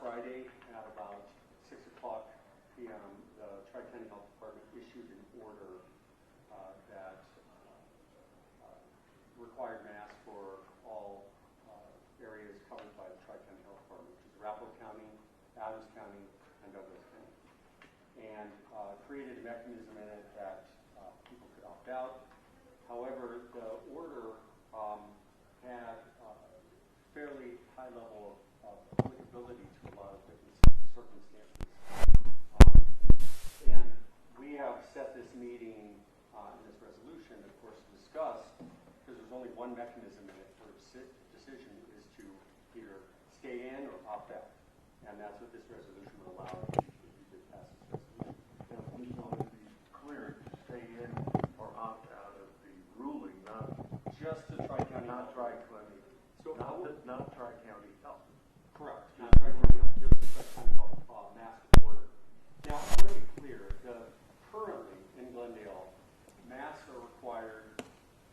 Friday at about 6 o'clock p.m., the Tri-County Health Department issued an order that required masks for all areas covered by the Tri-County Health Department, which is Arapahoe County, Adams County, and Douglas County, and created a mechanism in it that people could opt out. However, the order had a fairly high level of applicability to a lot of different circumstances. And we have set this meeting in this resolution, of course, to discuss, because there's only one mechanism in it for decision, is to either stay in or opt out. And that's what this resolution will allow if you did pass this resolution. Now, please want to be clear, to stay in or opt out of the ruling, not just the Tri-County. Not Tri-County. So not Tri-County Health. Correct. Not Tri-County Health. Just the Tri-County Health mask order. Now, I want to be clear. Currently in Glendale, masks are required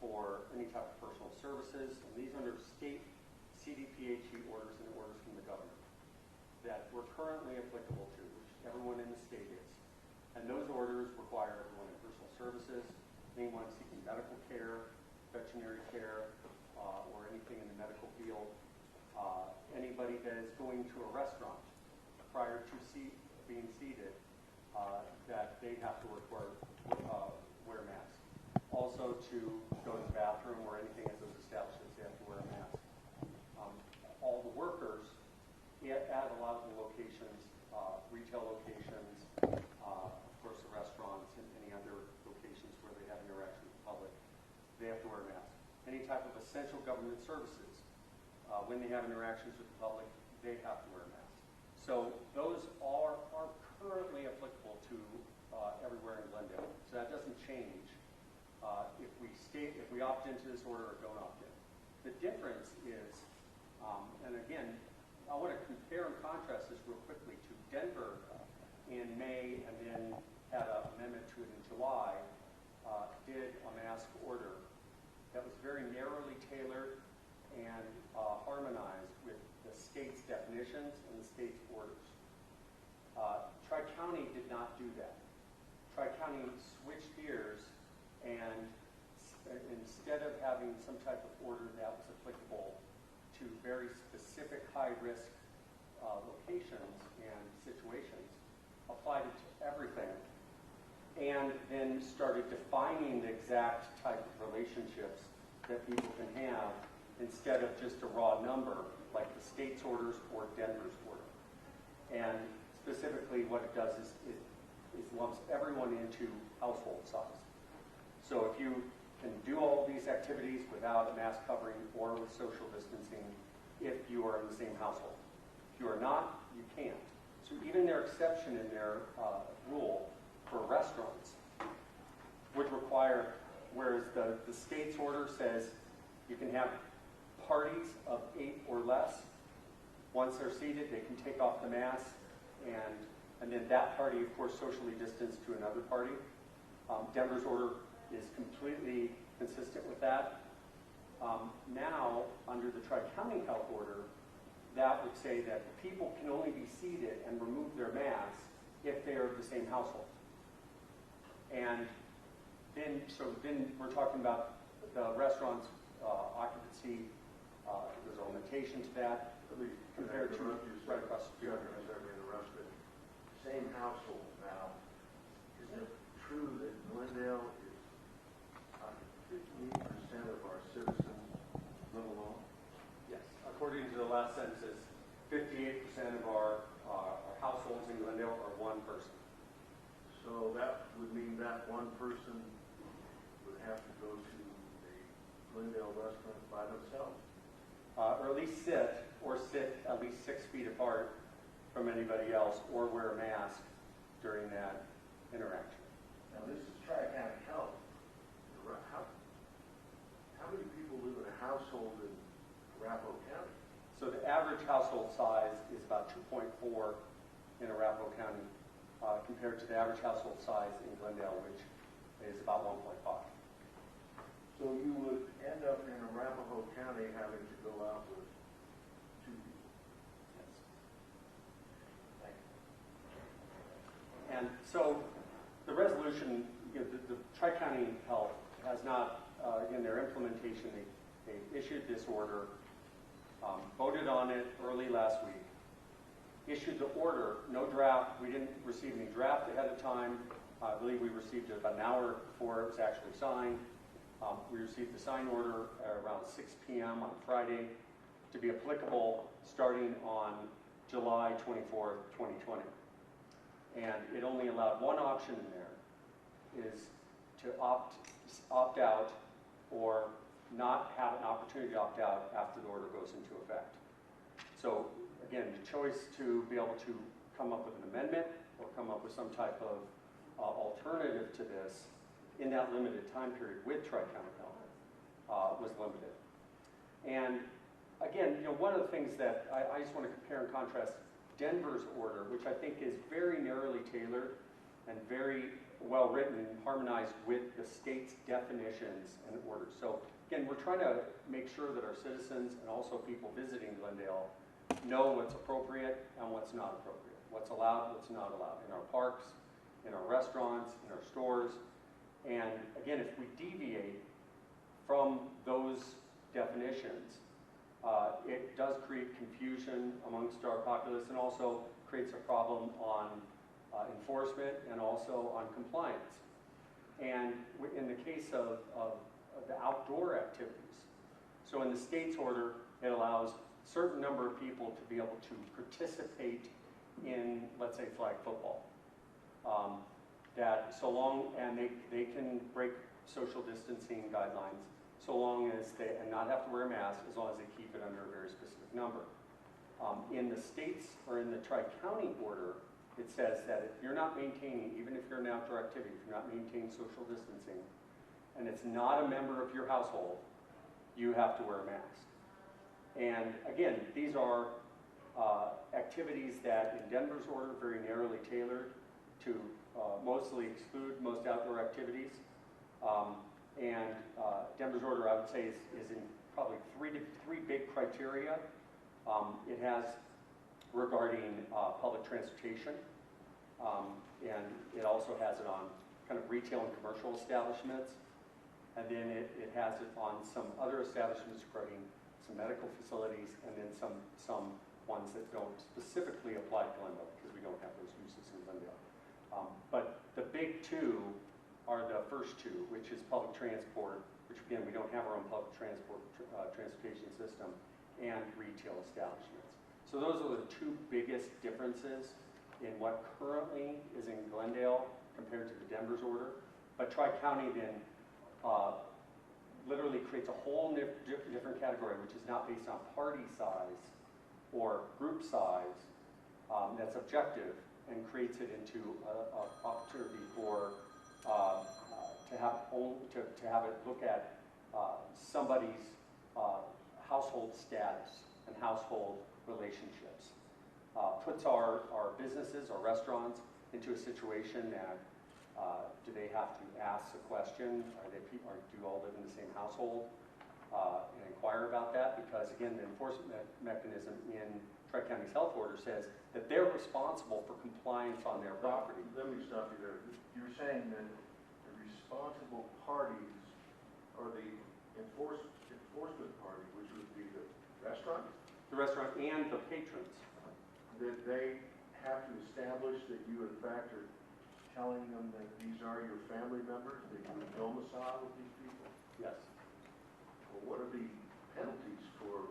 for any type of personal services, and these are under state CDPHE orders and orders from the governor that we're currently applicable to, which everyone in the state is. And those orders require everyone in personal services, anyone seeking medical care, veterinary care, or anything in the medical field, anybody that is going to a restaurant prior to being seated, that they have to wear masks. Also to go to the bathroom or anything at those establishments, they have to wear a mask. All the workers at a lot of the locations, retail locations, of course the restaurants and any other locations where they have interaction with the public, they have to wear masks. Any type of essential government services, when they have interactions with the public, they have to wear masks. So those are currently applicable to everywhere in Glendale. So that doesn't change if we opt into this order or don't opt in. The difference is, and again, I want to compare and contrast this real quickly to Denver in May, and then had an amendment to it in July, did a mask order that was very narrowly tailored and harmonized with the state's definitions and the state's orders. Tri-County did not do that. Tri-County switched gears, and instead of having some type of order that was applicable to very specific high-risk locations and situations, applied it to everything, and then started defining the exact type of relationships that people can have instead of just a raw number like the state's orders or Denver's order. And specifically what it does is it lumps everyone into household size. So if you can do all these activities without a mask covering or with social distancing, if you are in the same household. If you are not, you can't. So even their exception in their rule for restaurants would require, whereas the state's order says you can have parties of 8 or less. Once they're seated, they can take off the mask, and then that party, of course, socially distanced to another party. Denver's order is completely consistent with that. Now, under the Tri-County Health Order, that would say that people can only be seated and remove their masks if they are of the same household. And then we're talking about the restaurant's occupancy. There's a limitation to that compared to right across the street. Same household now. Isn't it true that Glendale is 58% of our citizens live alone? Yes. According to the last census, 58% of our households in Glendale are one person. So that would mean that one person would have to go to a Glendale restaurant by themselves. Or at least sit at least 6 feet apart from anybody else, or wear a mask during that interaction. Now this is Tri-County Health. How many people live in a household in Arapahoe County? So the average household size is about 2.4 in Arapahoe County, compared to the average household size in Glendale, which is about 1.5. So you would end up in Arapahoe County having to go out with 2 people. Yes. So the resolution, the Tri-County Health has not, in their implementation, they issued this order, voted on it early last week, issued the order, no draft. We didn't receive any draft ahead of time. I believe we received it about an hour before it was actually signed. We received the sign order at around 6 p.m. on Friday to be applicable starting on July 24th, 2020. And it only allowed one option in there, is to opt out or not have an opportunity to opt out after the order goes into effect. So again, the choice to be able to come up with an amendment or come up with some type of alternative to this in that limited time period with Tri-County Health was limited. And again, one of the things that I just want to compare and contrast Denver's order, which I think is very narrowly tailored and very well written and harmonized with the state's definitions and orders. So again, we're trying to make sure that our citizens and also people visiting Glendale know what's appropriate and what's not appropriate, what's allowed, what's not allowed in our parks, in our restaurants, in our stores. And again, if we deviate from those definitions, it does create confusion amongst our populace and also creates a problem on enforcement and also on compliance. And in the case of the outdoor activities, so in the state's order, it allows a certain number of people to be able to participate in, let's say, flag football. That so long, and they can break social distancing guidelines so long as they, and not have to wear a mask, as long as they keep it under a very specific number. In the states, or in the Tri-County order, it says that if you're not maintaining, even if you're an outdoor activity, if you're not maintaining social distancing, and it's not a member of your household, you have to wear a mask. And again, these are activities that in Denver's order, very narrowly tailored to mostly exclude most outdoor activities. Denver's order, I would say, is in probably three big criteria. It has regarding public transportation, and it also has it on kind of retail and commercial establishments, and then it has it on some other establishments regarding some medical facilities, and then some ones that don't specifically apply to Glendale because we don't have those uses in Glendale. But the big two are the first two, which is public transport, which again, we don't have our own public transportation system, and retail establishments. So those are the two biggest differences in what currently is in Glendale compared to the Denver's order. But Tri-County then literally creates a whole different category, which is not based on party size or group size, that's objective, and creates it into an opportunity for to have it look at somebody's household status and household relationships. Puts our businesses, our restaurants, into a situation that do they have to ask a question? Do you all live in the same household? And inquire about that, because again, the enforcement mechanism in Tri-County's health order says that they're responsible for compliance on their property. Let me stop you there. You're saying that the responsible parties are the enforcement party, which would be the restaurant? The restaurant and the patrons. That they have to establish that you in fact are telling them that these are your family members, that you would domicile with these people? Yes. Well, what are the penalties for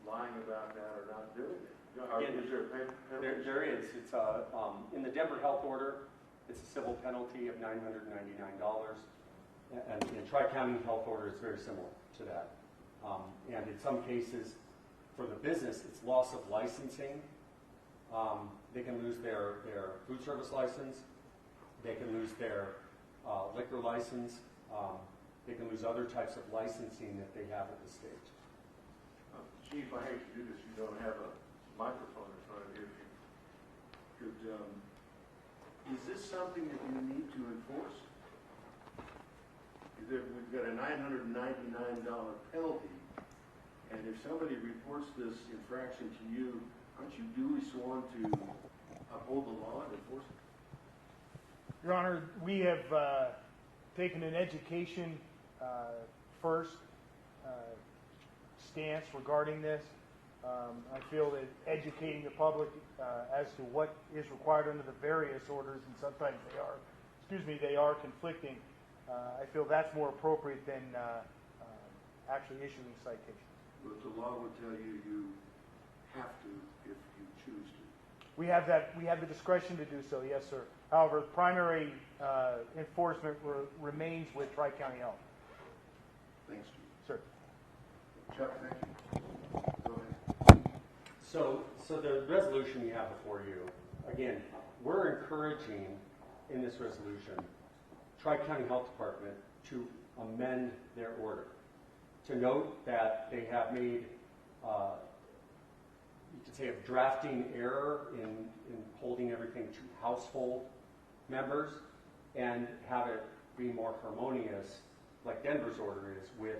lying about that or not doing it? Is there a penalty? There is. It's in the Denver health order, it's a civil penalty of $999. And in Tri-County health order, it's very similar to that. And in some cases, for the business, it's loss of licensing. They can lose their food service license. They can lose their liquor license. They can lose other types of licensing that they have at the state. Chief, I hate to do this. You don't have a microphone in front of you. If you could, is this something that you need to enforce? We've got a $999 penalty, and if somebody reports this infraction to you, aren't you duly sworn to uphold the law and enforce it? Your Honor, we have taken an education first stance regarding this. I feel that educating the public as to what is required under the various orders, and sometimes they are conflicting. I feel that's more appropriate than actually issuing citations. But the law would tell you you have to if you choose to. We have the discretion to do so, yes, sir. However, primary enforcement remains with Tri-County Health. Thanks, Chief. Sir. Chuck, thank you. Go ahead. So the resolution you have before you, again, we're encouraging in this resolution Tri-County Health Department to amend their order. To note that they have made, you could say, a drafting error in holding everything to household members, and have it be more harmonious, like Denver's order is, with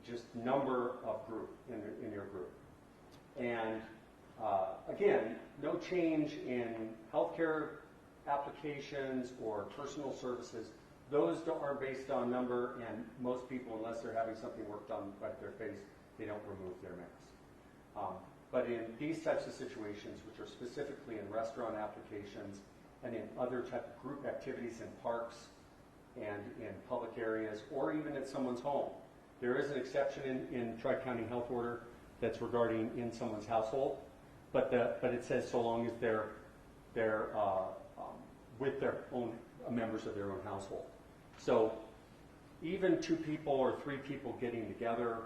just number of group in your group. And again, no change in healthcare applications or personal services. Those aren't based on number, and most people, unless they're having something worked on right their face, they don't remove their mask. But in these types of situations, which are specifically in restaurant applications and in other type of group activities in parks and in public areas, or even at someone's home, there is an exception in Tri-County Health Order that's regarding in someone's household, but it says so long as they're with their own members of their own household. So even 2 people or 3 people getting together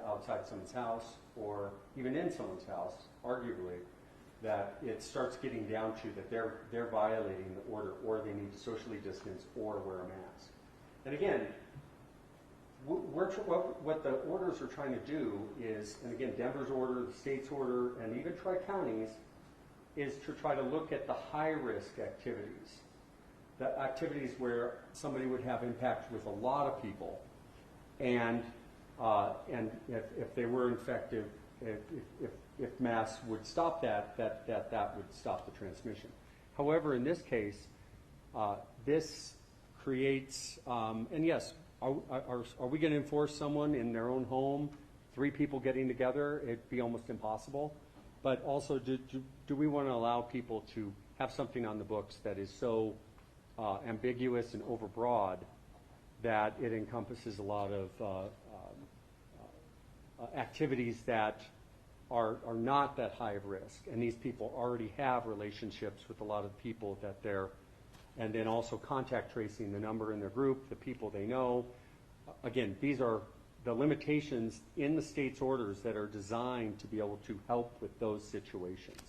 outside someone's house, or even in someone's house, arguably, that it starts getting down to that they're violating the order, or they need to socially distance or wear a mask. And again, what the orders are trying to do is, and again, Denver's order, the state's order, and even Tri-County's, is to try to look at the high-risk activities, the activities where somebody would have impact with a lot of people, and if they were infected, if masks would stop that would stop the transmission. However, in this case, this creates, and yes, are we going to enforce someone in their own home, 3 people getting together? It'd be almost impossible. But also, do we want to allow people to have something on the books that is so ambiguous and overbroad that it encompasses a lot of activities that are not that high of risk? And these people already have relationships with a lot of people that they're, and then also contact tracing the number in their group, the people they know. Again, these are the limitations in the state's orders that are designed to be able to help with those situations.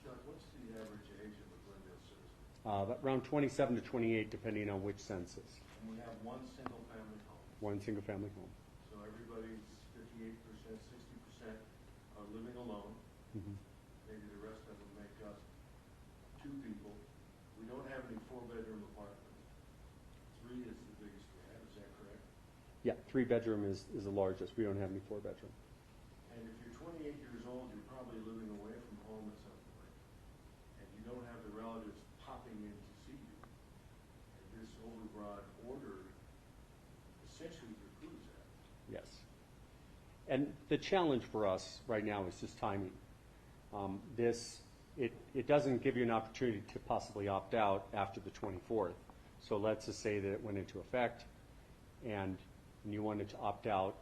Chuck, what's the average age of a Glendale citizen? Around 27 to 28, depending on which census. And we have one single-family home. One single-family home. So everybody's 58%, 60% are living alone. Mm-hmm. Maybe the rest of them make up 2 people. We don't have any 4-bedroom apartments. 3 is the biggest we have. Is that correct? Yeah, 3-bedroom is the largest. We don't have any 4-bedroom. And if you're 28 years old, you're probably living away from home at some point. And you don't have the relatives popping in to see you. And this overbroad order essentially precludes that. Yes. And the challenge for us right now is just timing. It doesn't give you an opportunity to possibly opt out after the 24th. So let's just say that it went into effect and you wanted to opt out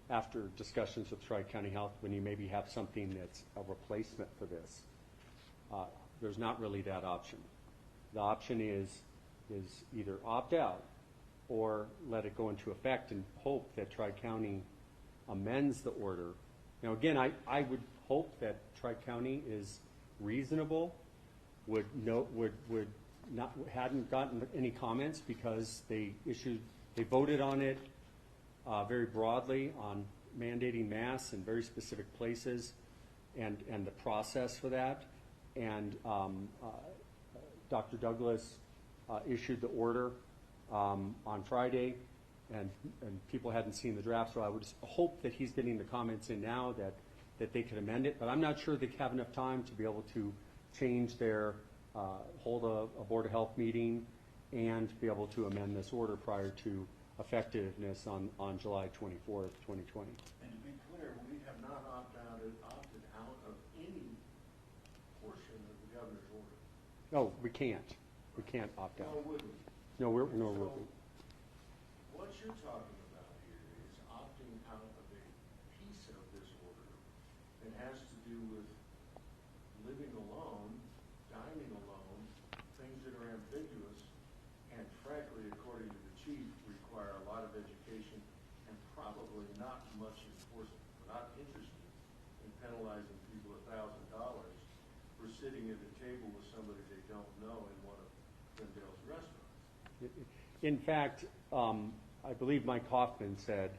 after discussions with Tri-County Health when you maybe have something that's a replacement for this. There's not really that option. The option is either opt out or let it go into effect and hope that Tri-County amends the order. Now again, I would hope that Tri-County is reasonable, hadn't gotten any comments because they voted on it very broadly on mandating masks in very specific places and the process for that. And Dr. Douglas issued the order on Friday, and people hadn't seen the draft, so I would hope that he's getting the comments in now that they could amend it. But I'm not sure they have enough time to be able to change their hold a Board of Health meeting and be able to amend this order prior to effectiveness on July 24th, 2020. And to be clear, we have not opted out of any portion of the governor's order. No, we can't. We can't opt out. Nor would we. No, we're So, we. what you're talking about here is opting out of a piece of this order that has to do with living alone, dining alone, things that are ambiguous, and frankly, according to the chief, require a lot of education and probably not much enforcement. We're not interested in penalizing people $1,000 for sitting at a table with somebody they don't know in one of Glendale's restaurants. In fact, I believe Mike Hoffman said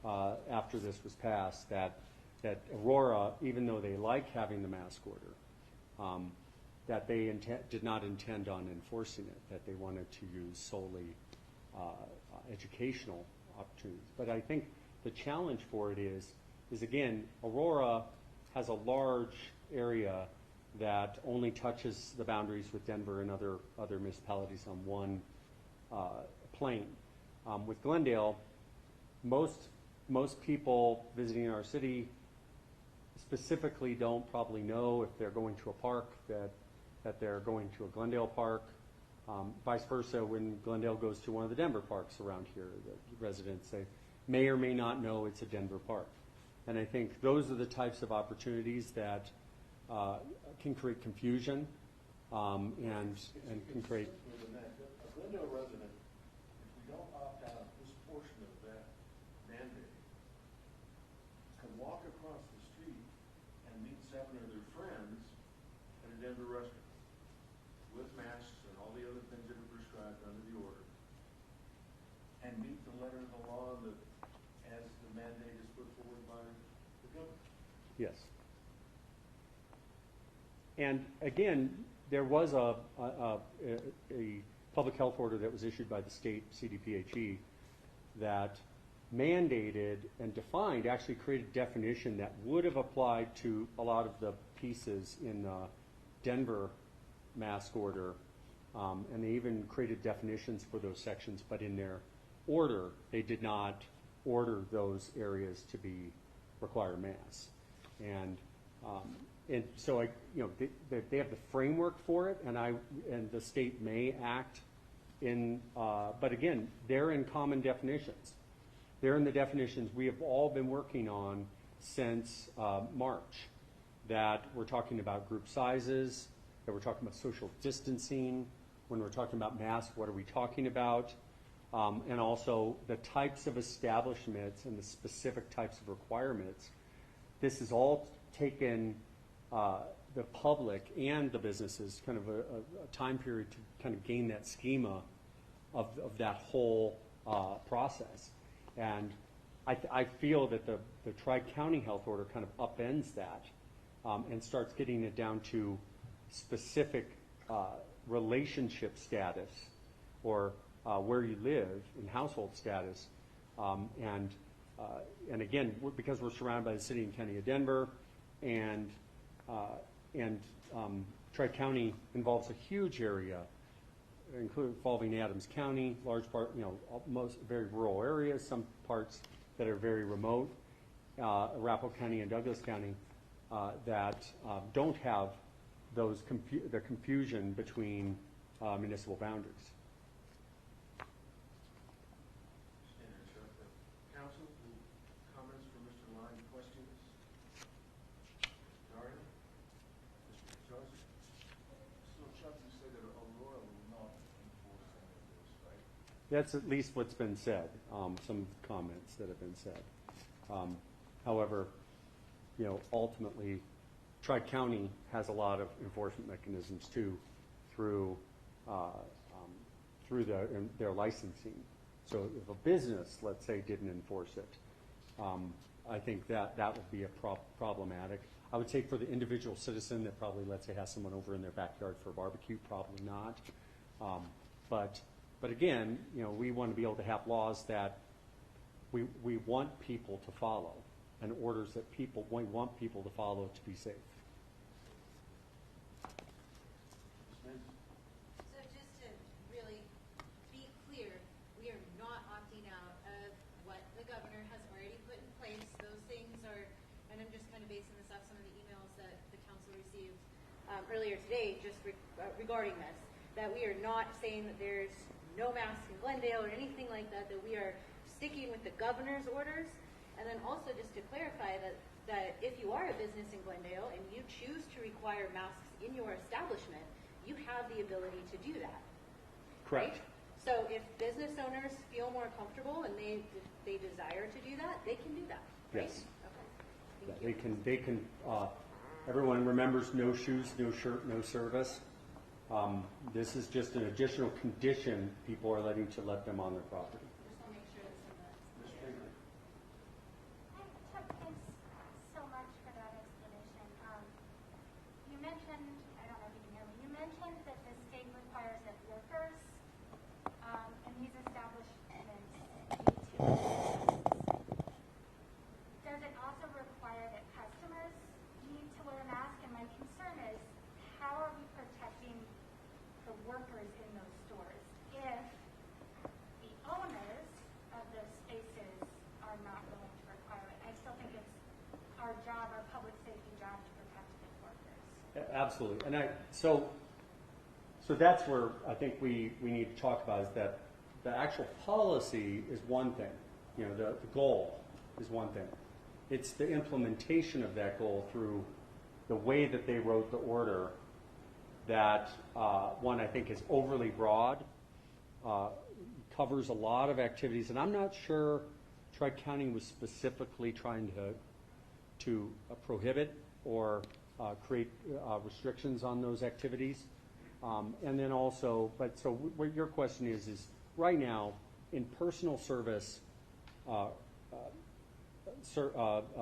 after this was passed that Aurora, even though they like having the mask order, that they did not intend on enforcing it, that they wanted to use solely educational opportunities. But I think the challenge for it is again, Aurora has a large area that only touches the boundaries with Denver and other municipalities on one plane. With Glendale, most people visiting our city specifically don't probably know if they're going to a park that they're going to a Glendale park. Vice versa, when Glendale goes to one of the Denver parks around here, the residents, they may or may not know it's a Denver park. And I think those are the types of opportunities that can create confusion and can create. A Glendale resident, if we don't opt out of this portion of that mandate, can walk across the street and meet 7 of their friends at a Denver restaurant with masks and all the other things that are prescribed under the order, and meet the letter of the law that, as the mandate is put forward by the governor. Yes. And again, there was a public health order that was issued by the state CDPHE that mandated and defined, actually created definition that would have applied to a lot of the pieces in the Denver mask order. And they even created definitions for those sections, but in their order, they did not order those areas to be require masks. And so they have the framework for it, and the state may act in, but again, they're in common definitions. They're in the definitions we have all been working on since March, that we're talking about group sizes, that we're talking about social distancing. When we're talking about masks, what are we talking about? And also the types of establishments and the specific types of requirements. This is all taken the public and the businesses kind of a time period to kind of gain that schema of that whole process. And I feel that the Tri-County Health Order kind of upends that and starts getting it down to specific relationship status or where you live in household status. And again, because we're surrounded by the city and county of Denver, and Tri-County involves a huge area, involving Adams County, large part, most very rural areas, some parts that are very remote, Arapahoe County and Douglas County, that don't have the confusion between municipal boundaries. Council, comments from Mr. Line, questions? Daria? Mr. Joyce? So Chuck, you said that Aurora will not enforce any of this, right? That's at least what's been said, some comments that have been said. However, ultimately, Tri-County has a lot of enforcement mechanisms too, through their licensing. So if a business, let's say, didn't enforce it, I think that would be problematic. I would say for the individual citizen that probably, let's say, has someone over in their backyard for a barbecue, probably not. But again, we want to be able to have laws that we want people to follow, and orders that we want people to follow to be safe. Ms. I'm just kind of basing this off some of the emails that the council received earlier today, just regarding this, that we are not saying that there's no masks in Glendale or anything like that, that we are sticking with the governor's orders. And then also just to clarify that if you are a business in Glendale and you choose to require masks in your establishment, you have the ability to do that. Correct. Right? So if business owners feel more comfortable and they desire to do that, they can do that, right? Yes. Okay. Yeah, they can, everyone remembers no shoes, no shirt, no service. This is just an additional condition people are letting to let them on their property. Just want to make sure it's in the. Chuck, thanks so much for that explanation. You mentioned, I don't know if you can hear me, you mentioned that the state requires that workers in these establishments need to wear masks. Does it also require that customers need to wear a mask? And my concern is, how are we protecting the workers in those stores if the owners of those spaces are not willing to require it? I still think it's our job, our public safety job, to protect those workers. Absolutely. And so that's where I think we need to talk about is that the actual policy is one thing. You know, the goal is one thing. It's the implementation of that goal through the way that they wrote the order that, one, I think is overly broad, covers a lot of activities, and I'm not sure Tri-County was specifically trying to prohibit or create restrictions on those activities. And then also, but so what your question is right now in personal service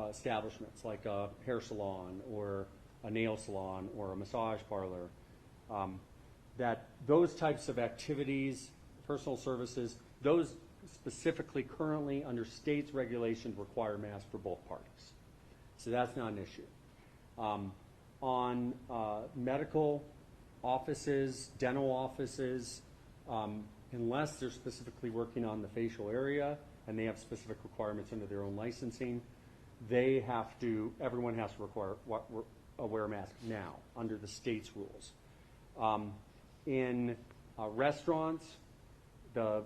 establishments like a hair salon or a nail salon or a massage parlor, that those types of activities, personal services, those specifically currently under state's regulations require masks for both parties. So that's not an issue. On medical offices, dental offices, unless they're specifically working on the facial area and they have specific requirements under their own licensing, everyone has to wear a mask now under the state's rules. In restaurants, the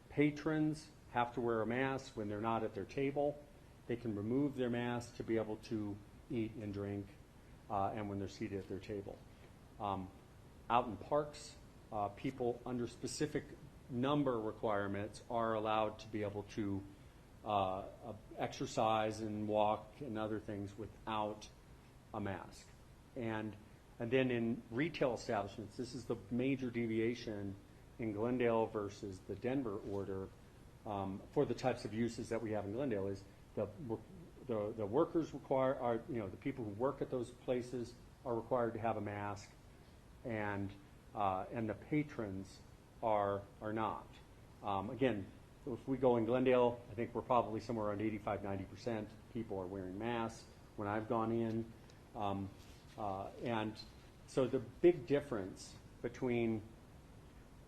patrons have to wear a mask when they're not at their table. They can remove their mask to be able to eat and drink, and when they're seated at their table. Out in parks, people under specific number requirements are allowed to be able to exercise and walk and other things without a mask. And then in retail establishments, this is the major deviation in Glendale versus the Denver order for the types of uses that we have in Glendale is the workers the people who work at those places are required to have a mask, and the patrons are not. Again, if we go in Glendale, I think we're probably somewhere around 85-90% people are wearing masks when I've gone in. And so the big difference between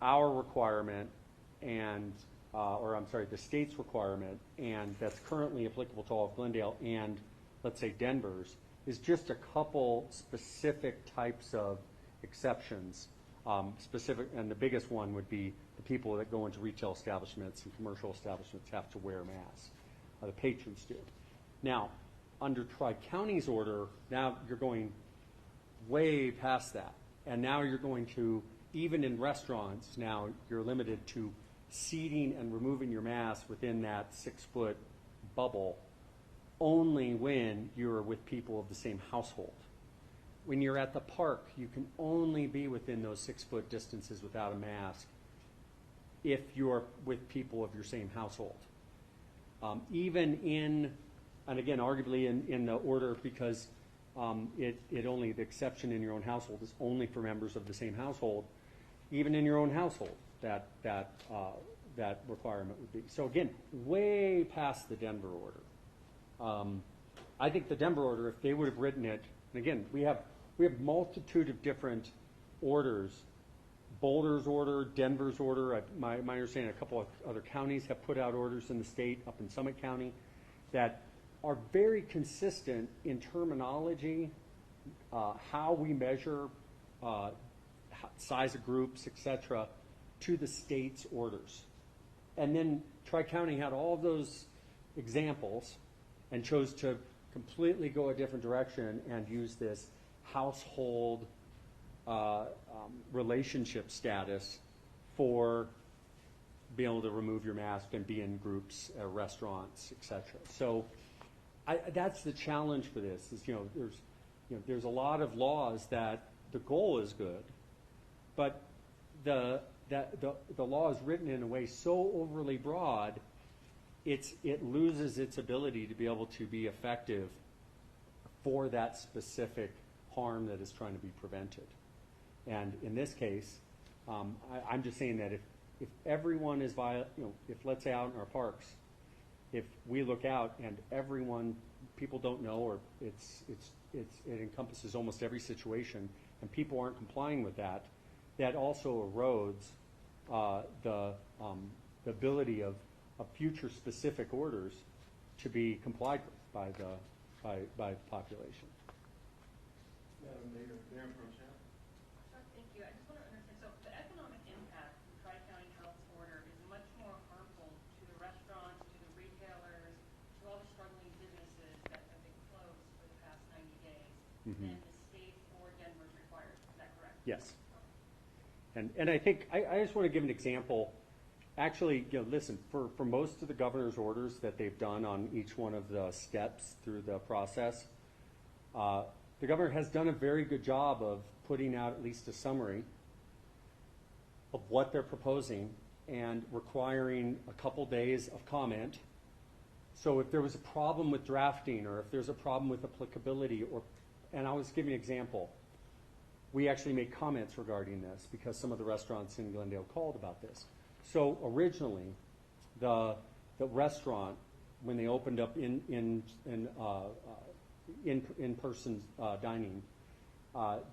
our requirement and, the state's requirement, and that's currently applicable to all of Glendale and, let's say, Denver's, is just a couple specific types of exceptions. And the biggest one would be the people that go into retail establishments and commercial establishments have to wear masks. The patrons do. Now, under Tri-County's order, now you're going way past that. And now you're going to, even in restaurants, now you're limited to seating and removing your mask within that 6-foot bubble only when you're with people of the same household. When you're at the park, you can only be within those 6-foot distances without a mask if you're with people of your same household. Even in, and again, arguably in the order, because it only, the exception in your own household is only for members of the same household, even in your own household, that requirement would be. So again, way past the Denver order. I think the Denver order, if they would have written it, and again, we have multitude of different orders. Boulder's order, Denver's order. My understanding, a couple of other counties have put out orders in the state, up in Summit County, that are very consistent in terminology, how we measure size of groups, etc., to the state's orders. And then Tri-County had all of those examples and chose to completely go a different direction and use this household relationship status for being able to remove your mask and be in groups at restaurants, etc. So that's the challenge for this. Is there's a lot of laws that the goal is good, but the law is written in a way so overly broad, it loses its ability to be able to be effective for that specific harm that is trying to be prevented. And in this case, I'm just saying that if everyone is if let's say out in our parks, if we look out and people don't know, or it encompasses almost every situation, and people aren't complying with that, that also erodes the ability of future specific orders to be complied with by the population. Madam Mayor, Mayor Pro Tem. Thank you. I just want to understand, so the economic impact of the Tri-County Health's order is much more harmful to the restaurants, to the retailers, to all the struggling businesses that have been closed for the past 90 days than the state or Denver's required. Is that correct? Yes. And I think, I just want to give an example. Actually, listen, for most of the governor's orders that they've done on each one of the steps through the process, the governor has done a very good job of putting out at least a summary of what they're proposing and requiring a couple days of comment. So if there was a problem with drafting, or if there's a problem with applicability, and I'll just give you an example. We actually made comments regarding this because some of the restaurants in Glendale called about this. So originally, the restaurant, when they opened up in-person dining,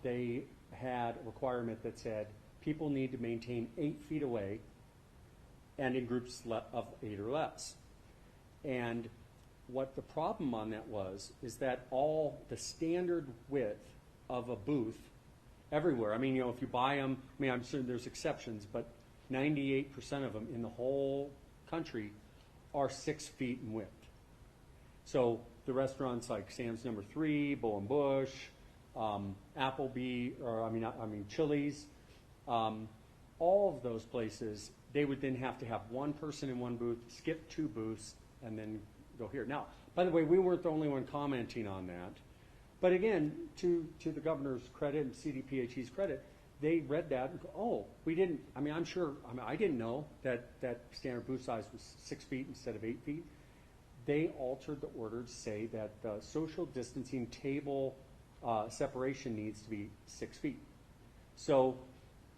they had a requirement that said people need to maintain 8 feet away and in groups of 8 or less. And what the problem on that is that all the standard width of a booth everywhere, I mean, if you buy them, I mean, I'm sure there's exceptions, but 98% of them in the whole country are 6 feet in width. So the restaurants like Sam's Number 3, Bow and Bush, Applebee, or I mean Chili's, all of those places, they would then have to have one person in one booth, skip 2 booths, and then go here. Now, by the way, we weren't the only one commenting on that. But again, to the governor's credit and CDPHE's credit, they read that and go, oh, we didn't, I mean, I didn't know that standard booth size was 6 feet instead of 8 feet. They altered the order to say that the social distancing table separation needs to be 6 feet. So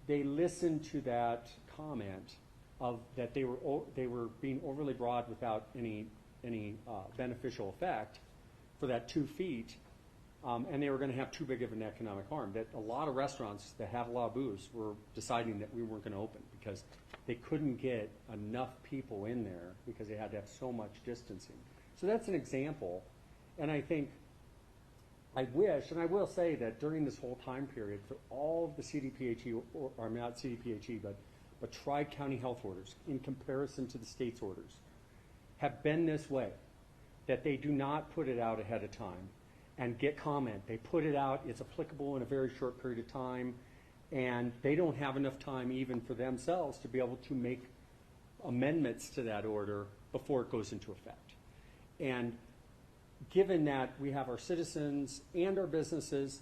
they listened to that comment of that they were being overly broad without any beneficial effect for that 2 feet. And they were going to have too big of an economic harm. That a lot of restaurants that have a lot of booths were deciding that we weren't going to open because they couldn't get enough people in there because they had to have so much distancing. So that's an example. And I think, I wish, and I will say that during this whole time period, for all of the CDPHE, or not CDPHE, but Tri-County Health orders, in comparison to the state's orders, have been this way, that they do not put it out ahead of time and get comment. They put it out, it's applicable in a very short period of time, and they don't have enough time even for themselves to be able to make amendments to that order before it goes into effect. And given that we have our citizens and our businesses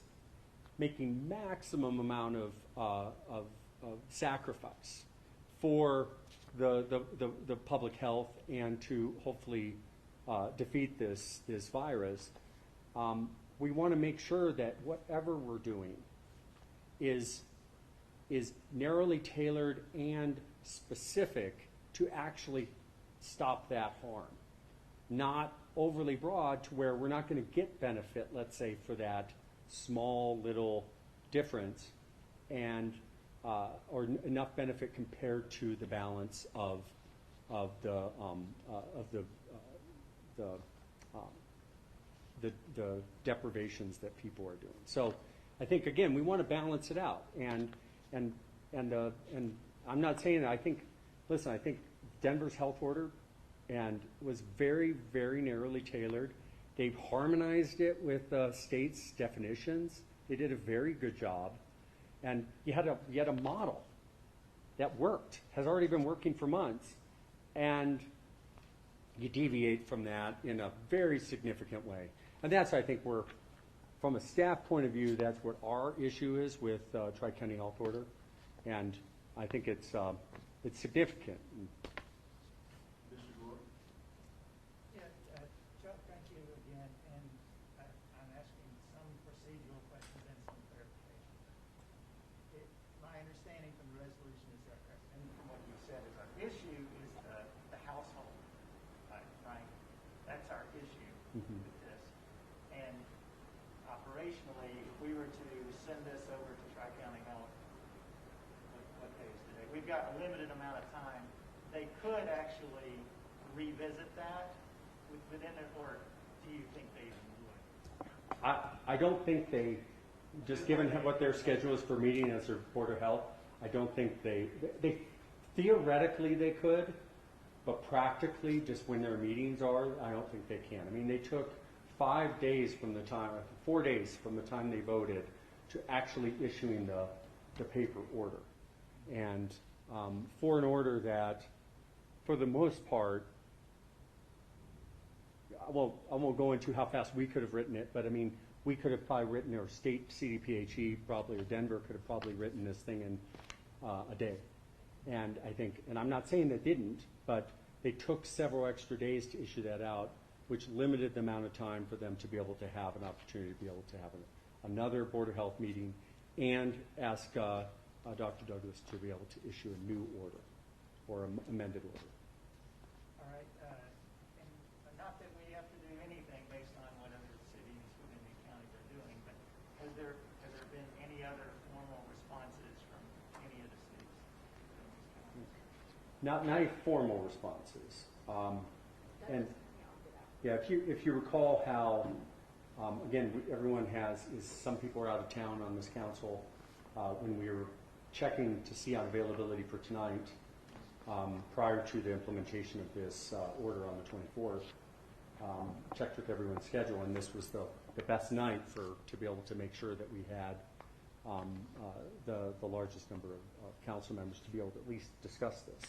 making maximum amount of sacrifice for the public health and to hopefully defeat this virus, we want to make sure that whatever we're doing is narrowly tailored and specific to actually stop that harm. Not overly broad to where we're not going to get benefit, let's say, for that small little difference, and or enough benefit compared to the balance of the the deprivations that people are doing. So I think, again, we want to balance it out. And I'm not saying that. I think Denver's health order and was very, very narrowly tailored. They've harmonized it with the state's definitions. They did a very good job. And you had a model that worked, has already been working for months, and you deviate from that in a very significant way. And that's, I think, from a staff point of view, that's what our issue is with Tri-County Health Order. And I think it's significant. Mr. Gore? Yeah, Chuck, thank you again, and I'm asking some procedural questions and some clarification. My understanding from the resolution is that, and from what you said, is our issue is the household, right? That's our issue with this. And operationally, if we were to send this over to Tri-County Health, what day is today? We've got a limited amount of time. They could actually revisit that within it, or do you think they even would? I don't think they, just given what their schedule is for meeting as their Board of Health, I don't think they theoretically they could, but practically, just when their meetings are, I don't think they can. I mean, they took 4 days from the time they voted to actually issuing the paper order. And for an order that, for the most part, I won't go into how fast we could have written it, but I mean, we could have probably written, or state CDPHE probably, or Denver could have probably written this thing in a day. And I think, and I'm not saying they didn't, but they took several extra days to issue that out, which limited the amount of time for them to be able to have an opportunity to be able to have another Board of Health meeting and ask Dr. Douglas to be able to issue a new order or amended order. All right, and not that we have to do anything based on what other cities within the county are doing, but has there been any other formal responses from any of the cities within these counties? Not any formal responses. And yeah, if you recall how, again, everyone some people are out of town on this council. When we were checking to see on availability for tonight, prior to the implementation of this order on the 24th, checked with everyone's schedule, and this was the best night to be able to make sure that we had the largest number of council members to be able to at least discuss this.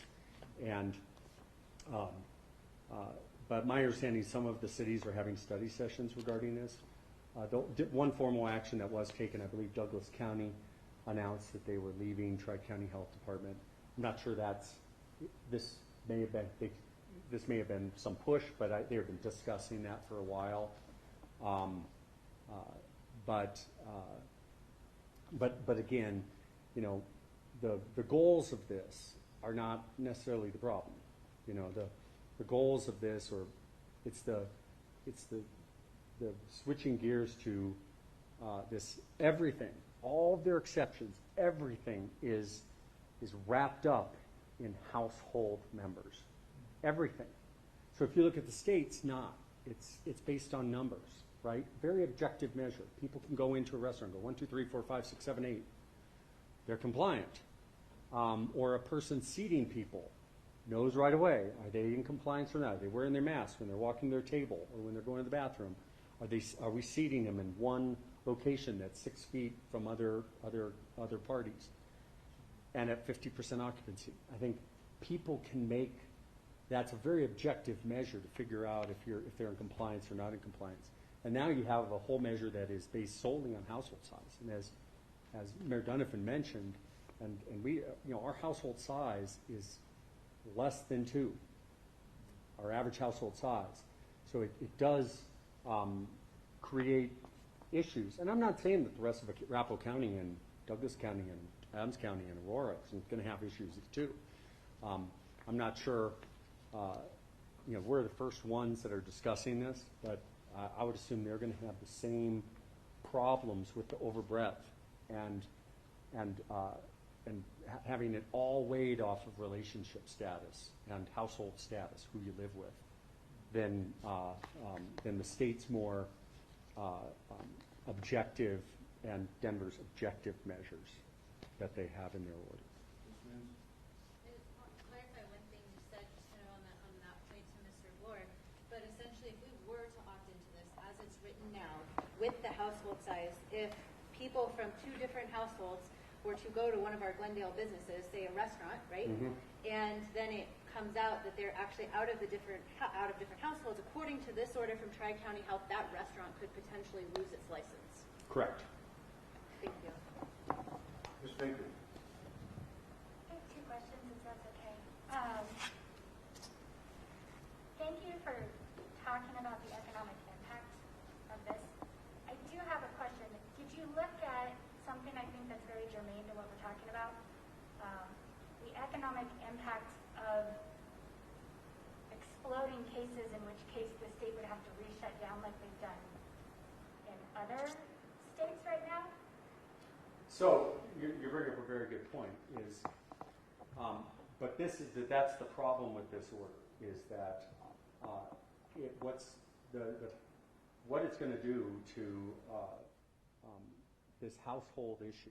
And but my understanding, some of the cities are having study sessions regarding this. One formal action that was taken, I believe Douglas County announced that they were leaving Tri-County Health Department. I'm not sure this may have been some push, but they've been discussing that for a while. But again, you know, the goals of this are not necessarily the problem. You know, the goals of this, or it's the switching gears to this everything, all of their exceptions, everything is wrapped up in household members. Everything. So if you look at the states, it's based on numbers, right? Very objective measure. People can go into a restaurant, go 1, 2, 3, 4, 5, 6, 7, 8. They're compliant. Or a person seating people knows right away, are they in compliance or not? Are they wearing their mask when they're walking to their table or when they're going to the bathroom? Are we seating them in one location that's 6 feet from other parties and at 50% occupancy? I think people can make, that's a very objective measure to figure out if they're in compliance or not in compliance. And now you have a whole measure that is based solely on household size. And as Mayor Donovan mentioned, and we, you know, our household size is less than 2, our average household size. So it does create issues. And I'm not saying that the rest of Arapahoe County and Douglas County and Adams County and Aurora is going to have issues too. I'm not sure, you know, we're the first ones that are discussing this, but I would assume they're going to have the same problems with the overbreadth and having it all weighed off of relationship status and household status, who you live with, than the state's more objective and Denver's objective measures that they have in their order. I just want to clarify one thing you said, just kind of on that point to Mr. Lord. But essentially, if we were to opt into this as it's written now, with the household size, if people from 2 different households were to go to one of our Glendale businesses, say a restaurant, right? Mhm. And then it comes out that they're actually out of different households, according to this order from Tri-County Health, that restaurant could potentially lose its license. Correct. Thank you. Ms. Baker? I have 2 questions, if that's okay. Thank you for talking about the economic impact of this. I do have a question. Did you look at something I think that's very germane to what we're talking about? The economic impact of exploding cases, in which case the state would have to re-shut down like they've done in other states right now? So you bring up a very good point. But that's the problem with this order, is that what it's going to do to this household issue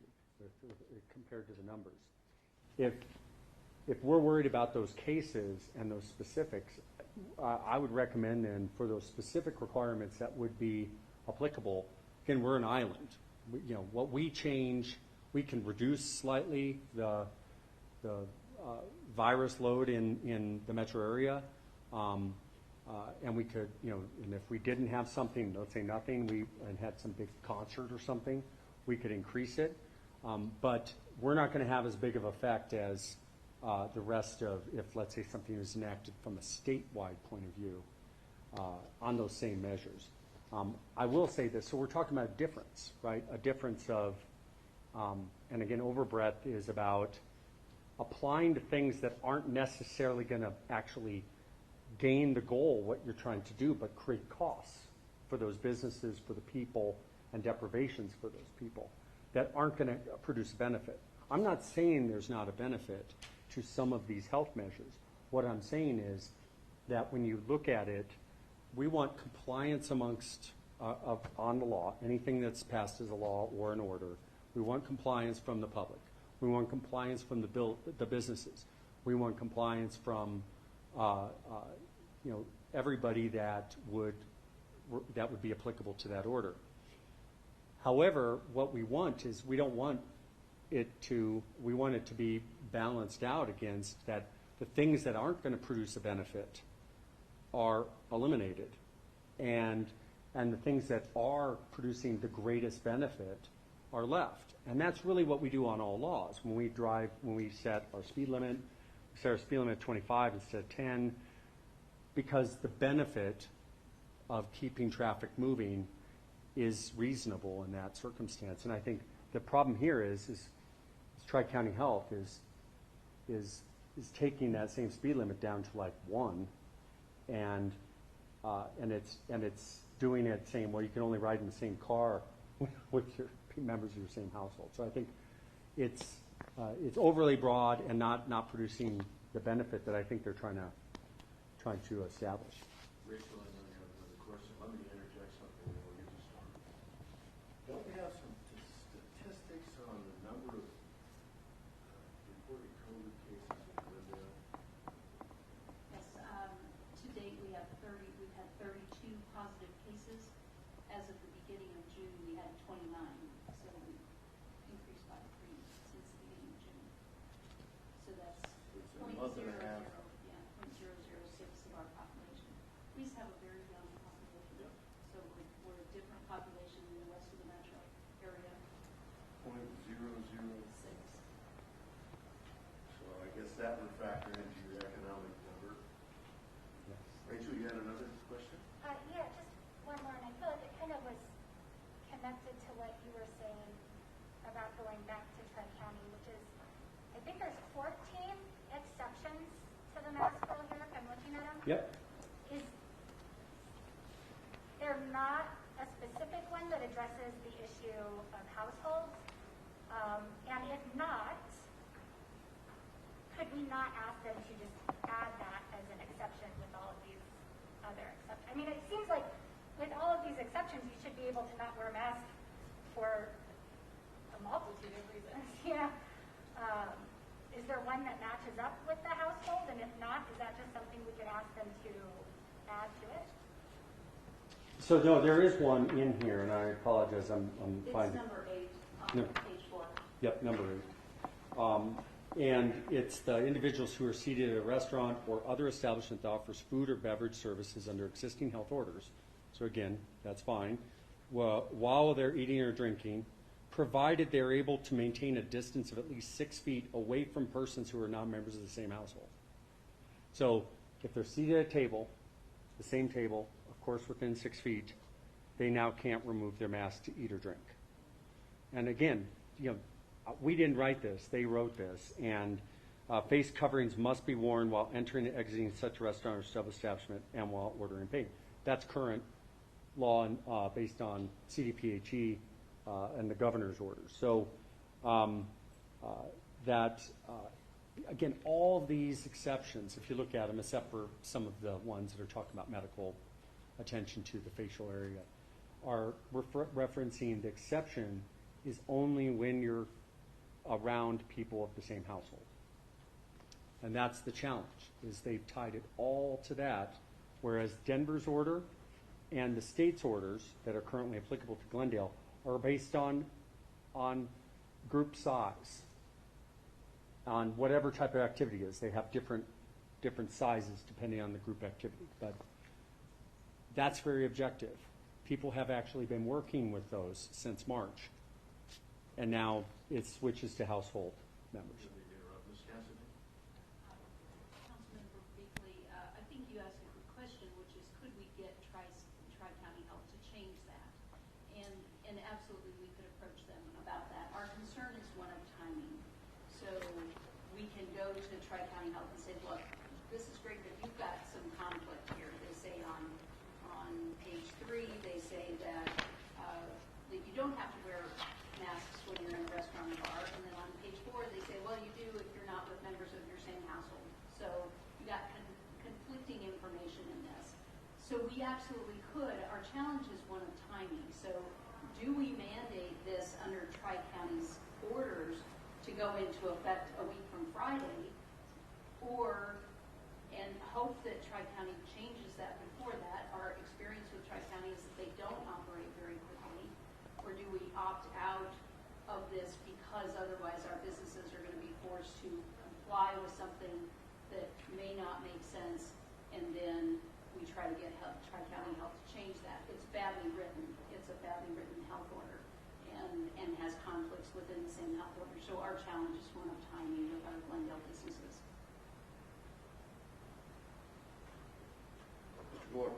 compared to the numbers. If we're worried about those cases and those specifics, I would recommend then for those specific requirements that would be applicable. Again, we're an island. What we change, we can reduce slightly the virus load in the metro area, and we could, and if we didn't have something, let's say nothing, and had some big concert or something, we could increase it. But we're not going to have as big of effect as the rest of, if let's say something is enacted from a statewide point of view on those same measures. I will say this, so we're talking about a difference, right? A difference of, and again, overbreadth is about applying to things that aren't necessarily going to actually gain the goal, what you're trying to do, but create costs for those businesses, for the people, and deprivations for those people that aren't going to produce benefit. I'm not saying there's not a benefit to some of these health measures. What I'm saying is that when you look at it, we want compliance amongst on the law, anything that's passed as a law or an order. We want compliance from the public. We want compliance from the businesses. We want compliance from everybody that would be applicable to that order. However, what we want is we want it to be balanced out against that the things that aren't going to produce a benefit are eliminated, and the things that are producing the greatest benefit are left. And that's really what we do on all laws. When we set our speed limit, we set our speed limit at 25 instead of 10, because the benefit of keeping traffic moving is reasonable in that circumstance. And I think the problem here is Tri-County Health is taking that same speed limit down to like 1, and it's doing it saying, well, you can only ride in the same car with your members of your same household. So I think it's overly broad and not producing the benefit that I think they're trying to establish. Rachel, I know you have another question. Let me interject something and we'll get you started. Don't we have some statistics on the number of reported COVID cases in Glendale? Yes, to date we've had 32 positive cases. As of the beginning of June, we had 29, so we increased by 3 since the beginning of June. So that's It's a month and a half. 0.006 of our population. We just have a very young population, Yep. so we're a different population in the rest of the metro area. 0.006. 6. So I guess that would factor into your economic number. Yes. Rachel, you had another question? Yeah, just one more, and I feel like it kind of was connected to what you were saying about going back to Tri-County, which is, I think there's 14 exceptions to the mask rule here, if I'm looking at them. Yep. Is there not a specific one that addresses the issue of households? And if not, could we not ask them to just add that as an exception with all of these other exceptions? I mean, it seems like with all of these these exceptions, you should be able to not wear a mask for a multitude of reasons, you know? Is there one that matches up with the household? And if not, is that just something we could ask them to add to it? So no, there is one in here, and I apologize, I'm It's finding. number 8 on No. page 4. Yep, number 8. And it's the individuals who are seated at a restaurant or other establishment that offers food or beverage services under existing health orders. So again, that's fine. While they're eating or drinking, provided they're able to maintain a distance of at least 6 feet away from persons who are not members of the same household. So if they're seated at a table, the same table, of course within 6 feet, they now can't remove their mask to eat or drink. And again, you know, we didn't write this, they wrote this, and face coverings must be worn while entering and exiting such a restaurant or sub-establishment and while ordering and paying. That's current law based on CDPHE and the governor's orders. So again, all these exceptions, if you look at them, except for some of the ones that are talking about medical attention to the facial area, are referencing the exception is only when you're around people of the same household. And that's the challenge, is they've tied it all to that, whereas Denver's order and the state's orders that are currently applicable to Glendale are based on group size, on whatever type of activity is. They have different sizes depending on the group activity. But that's very objective. People have actually been working with those since March. And now it switches to household members. Councilmember Beakley, I think you asked a good question, which is could we get Tri-County Health to change that? And absolutely we could approach them about that. Our concern is one of timing. So we can go to Tri-County Health and say, look, this is great, but you've got some conflict here. They say on page 3, they say that you don't have to wear masks when you're in a restaurant or bar. And then on page 4, they say, well, you do if you're not with members of your same household. So you got conflicting information in this. So we absolutely could. Our challenge is one of timing. So do we mandate this under Tri-County's orders to go into effect a week from Friday, and hope that Tri-County changes that before that? Our experience with Tri-County is that they don't operate very quickly. Or do we opt out of this because otherwise our businesses are going to be forced to comply with something that may not make sense, and then we try to get Tri-County Health to change that? It's badly written. It's a badly written health order and has conflicts within the same health order. So our challenge is one of timing with our Glendale businesses. Mr. Gordon.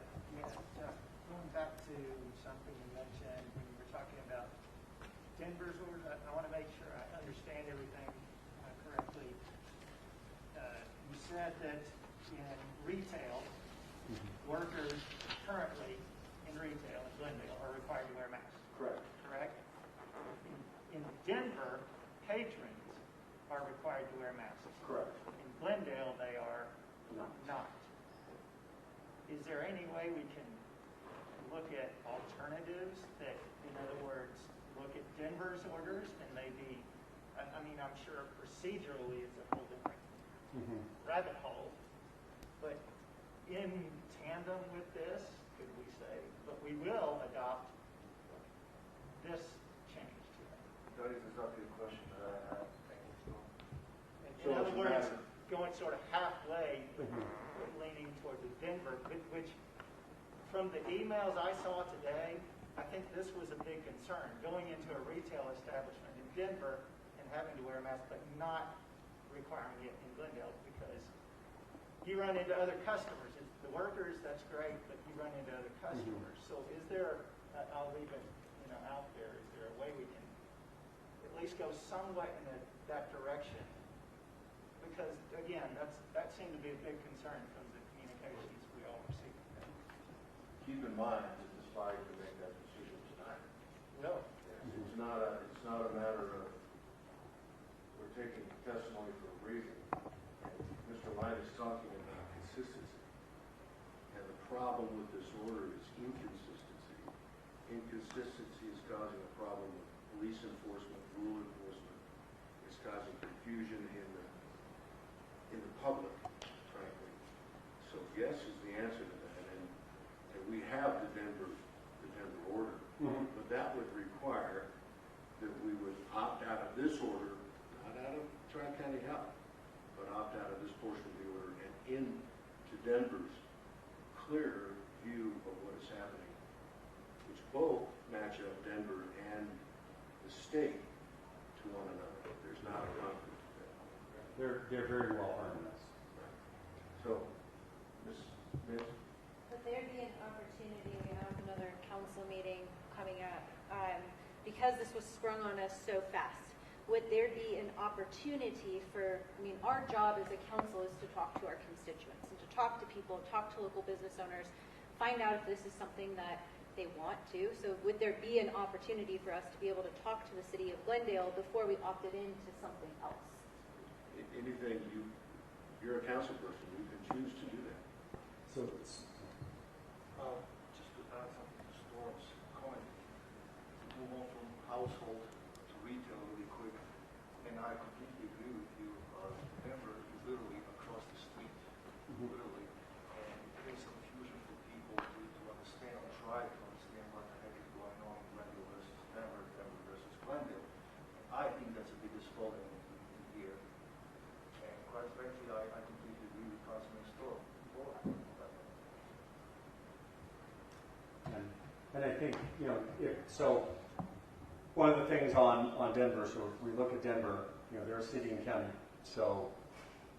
Going back to something you mentioned when you were talking about Denver's orders, I want to make sure I understand everything correctly. You said that in retail, workers currently in retail in Glendale are required to wear masks. Correct? In Denver, patrons are required to wear masks. Correct. In Glendale, they are not. Is there any way we can look at alternatives that, in other words, look at Denver's orders and maybe, I mean, I'm sure procedurally it's a whole different rabbit hole, but in tandem with this, could we say, but we will adopt this change to that? That is exactly the question that I have. In other words, going sort of halfway, leaning toward the Denver, which from the emails I saw today, I think this was a big concern, going into a retail establishment in Denver and having to wear a mask, but not requiring it in Glendale, because you run into other customers. It's the workers, that's great, but you run into other customers. So is there, I'll leave it out there, is there a way we can at least go somewhat in that direction? Because, again, that seemed to be a big concern from the communications we all received. Keep in mind that this body can make that decision tonight. Really? It's not a matter of we're taking testimony for a reason. And Mr. Light is talking about consistency. And the problem with this order is inconsistency. Inconsistency is causing a problem with police enforcement, rule enforcement. It's causing confusion in the public, frankly. So yes is the answer to that, and we have the Denver order, but that would require that we would opt out of this order, not out of Tri-County Health, but opt out of this portion of the order and into Denver's clear view of what is happening, which both match up Denver and the state to one another. There's not a conflict there. They're very well harmonized. So, Ms. Mills? Would there be an opportunity, we have another council meeting coming up, because this was sprung on us so fast, would there be an opportunity for, our job as a council is to talk to our constituents and to talk to people, talk to local business owners, find out if this is something that they want to. So would there be an opportunity for us to be able to talk to the city of Glendale before we opted into something else? Anything you're a council person, you can choose to do that. So Just to add something to Storm's comment, move on from household to retail really quick, and I completely agree with you. Denver is literally across the street, literally, and it creates confusion for people to understand or try to understand what the heck is going on in Glendale versus Denver, Denver versus Glendale. And I think that's the biggest fault in here. And quite frankly, I completely agree with Councilman Storm. And I think, so one of the things on Denver, so if we look at Denver, they're a city and county. So,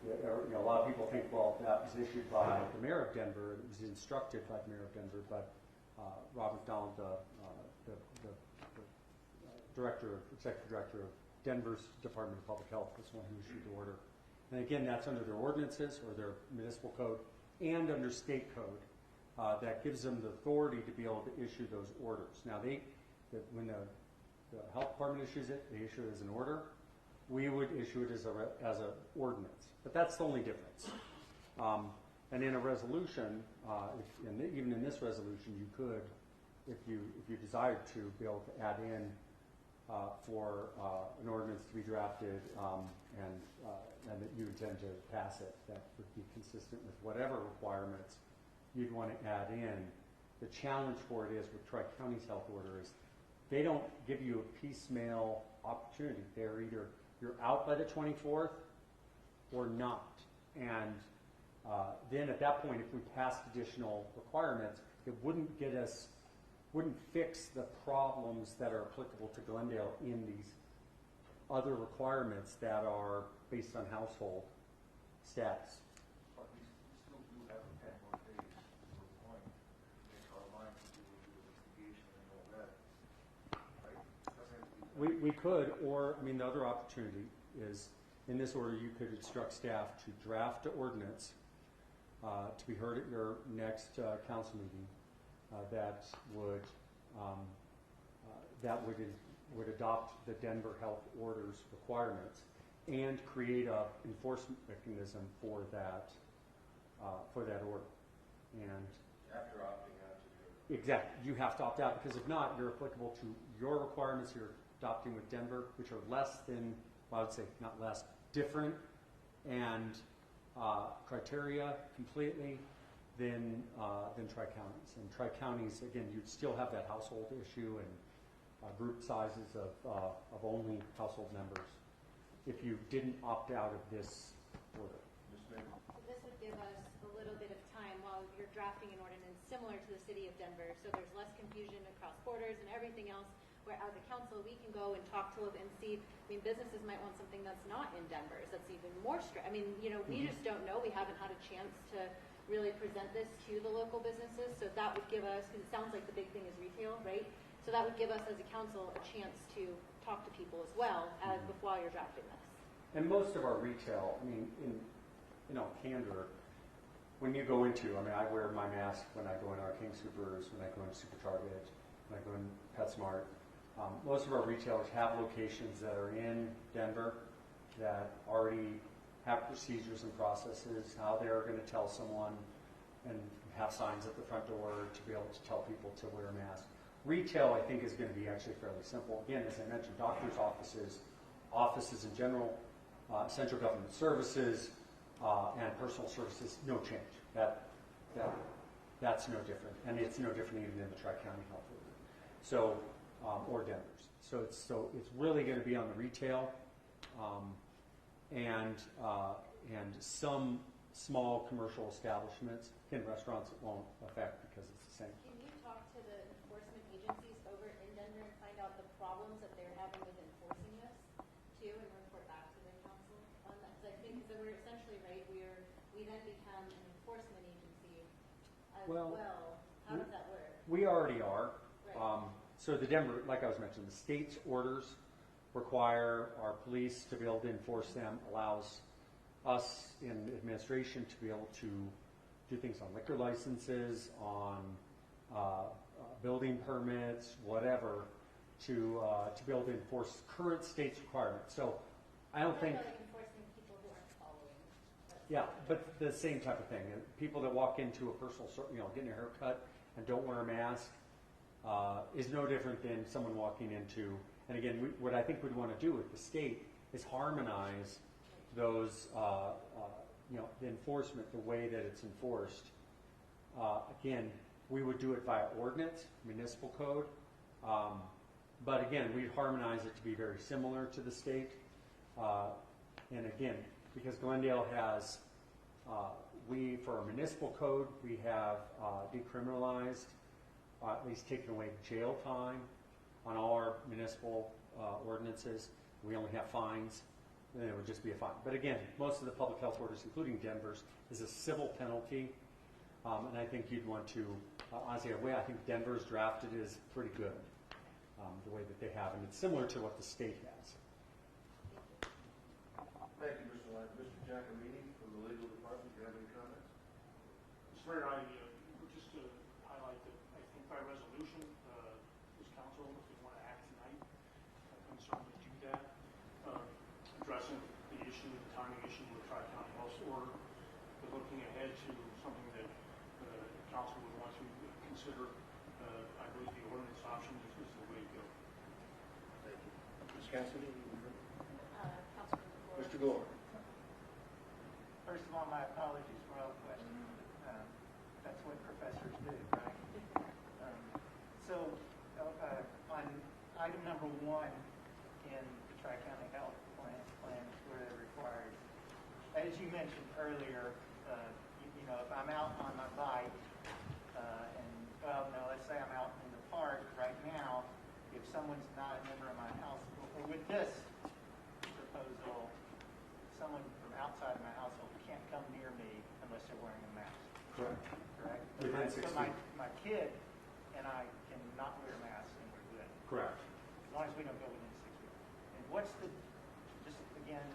a lot of people think, well, that was issued by the mayor of Denver. It was instructed by the mayor of Denver, but Rob McDonald, the executive director of Denver's Department of Public Health, was the one who issued the order. And again, that's under their ordinances or their municipal code and under state code. That gives them the authority to be able to issue those orders. Now, when the health department issues it, they issue it as an order. We would issue it as a ordinance, but that's the only difference. And in a resolution, even in this resolution, you could, if you desired to, be able to add in for an ordinance to be drafted and that you intend to pass it, that would be consistent with whatever requirements you'd want to add in. The challenge for it is with Tri-County's health order is they don't give you a piecemeal opportunity. They're either you're out by the 24th or not. And then at that point, if we passed additional requirements, it wouldn't fix the problems that are applicable to Glendale in these other requirements that are based on household status. But we still do have 10 more days to the point to make our mind to do the investigation and all that. Right? Doesn't have to be We could, or, the other opportunity is, in this order, you could instruct staff to draft an ordinance to be heard at your next council meeting that would adopt the Denver health orders requirements and create a enforcement mechanism for that order. And After opting out to exactly, you have to opt out, because if not, you're applicable to your requirements you're adopting with Denver, which are less than, well, I would say not less, different and criteria completely than Tri-Counties. And Tri-Counties, again, you'd still have that household issue and group sizes of only household members if you didn't opt out of this order. So this would give us a little bit of time while you're drafting an ordinance similar to the city of Denver, so there's less confusion across borders and everything else, where as a council we can go and talk to them and see, businesses might want something that's not in Denver's, that's even more strict. We just don't know. We haven't had a chance to really present this to the local businesses, so that would give us, because it sounds like the big thing is retail, right? So that would give us as a council a chance to talk to people as well as while you're drafting this. And most of our retail, in candor, when you go into, I wear my mask when I go in our King Supers, when I go into Super Target, when I go in PetSmart. Most of our retailers have locations that are in Denver that already have procedures and processes, how they're going to tell someone and have signs at the front door to be able to tell people to wear a mask. Retail, I think, is going to be actually fairly simple. Again, as I mentioned, doctors' offices in general, central government services, and personal services, no change. That's no different, and it's no different even in the Tri-County Health Order. So, or Denver's. So it's really going to be on the retail, and some small commercial establishments. Again, restaurants it won't affect because it's the same. Can you talk to the enforcement agencies over in Denver and find out the problems that they're having with enforcing this too, and report back to the council on that? Because I think that we're essentially right. We then become an enforcement agency as well. How does that work? We already are. Right. So the Denver, like I was mentioning, the state's orders require our police to be able to enforce them, allows us in administration to be able to do things on liquor licenses, on building permits, whatever, to be able to enforce current state's requirements. So I don't think. Like enforcing people who aren't following. Yeah, but the same type of thing. People that walk into a personal, getting a haircut and don't wear a mask is no different than someone walking into. And again, what I think we'd want to do with the state is harmonize those, the enforcement, the way that it's enforced. Again, we would do it via ordinance, municipal code. But again, we'd harmonize it to be very similar to the state. And again, because Glendale has, for our municipal code, we have decriminalized, at least taken away jail time on all our municipal ordinances. We only have fines, then it would just be a fine. But again, most of the public health orders, including Denver's, is a civil penalty. And I think you'd want to, honestly, the way I think Denver's drafted is pretty good, the way that they have. And it's similar to what the state has. Thank you, Mr. Lyon. Mr. Giacomini from the legal department, do you have any comments? Mr. Mayor, just to highlight that I think by resolution, this council, if they want to act tonight, can certainly do that. Addressing the issue, the timing issue with Tri-County Health Order, but looking ahead to something that the council would want to consider, I believe the ordinance option is the way to go. Thank you. Ms. Cassidy? Councilman Mr. Gore? First of all, my apologies for all the questions. That's what professors do, right? On item number 1 in the Tri-County Health Plan where they're required, as you mentioned earlier, if I'm out on my bike, let's say I'm out in the park right now, if someone's not a member of my household, or with this proposal, someone from outside of my household can't come near me unless they're wearing a mask. Correct? Within 6 So feet. my kid and I cannot wear masks and we're good. Correct. As long as we don't go within 6 feet. And what's just again,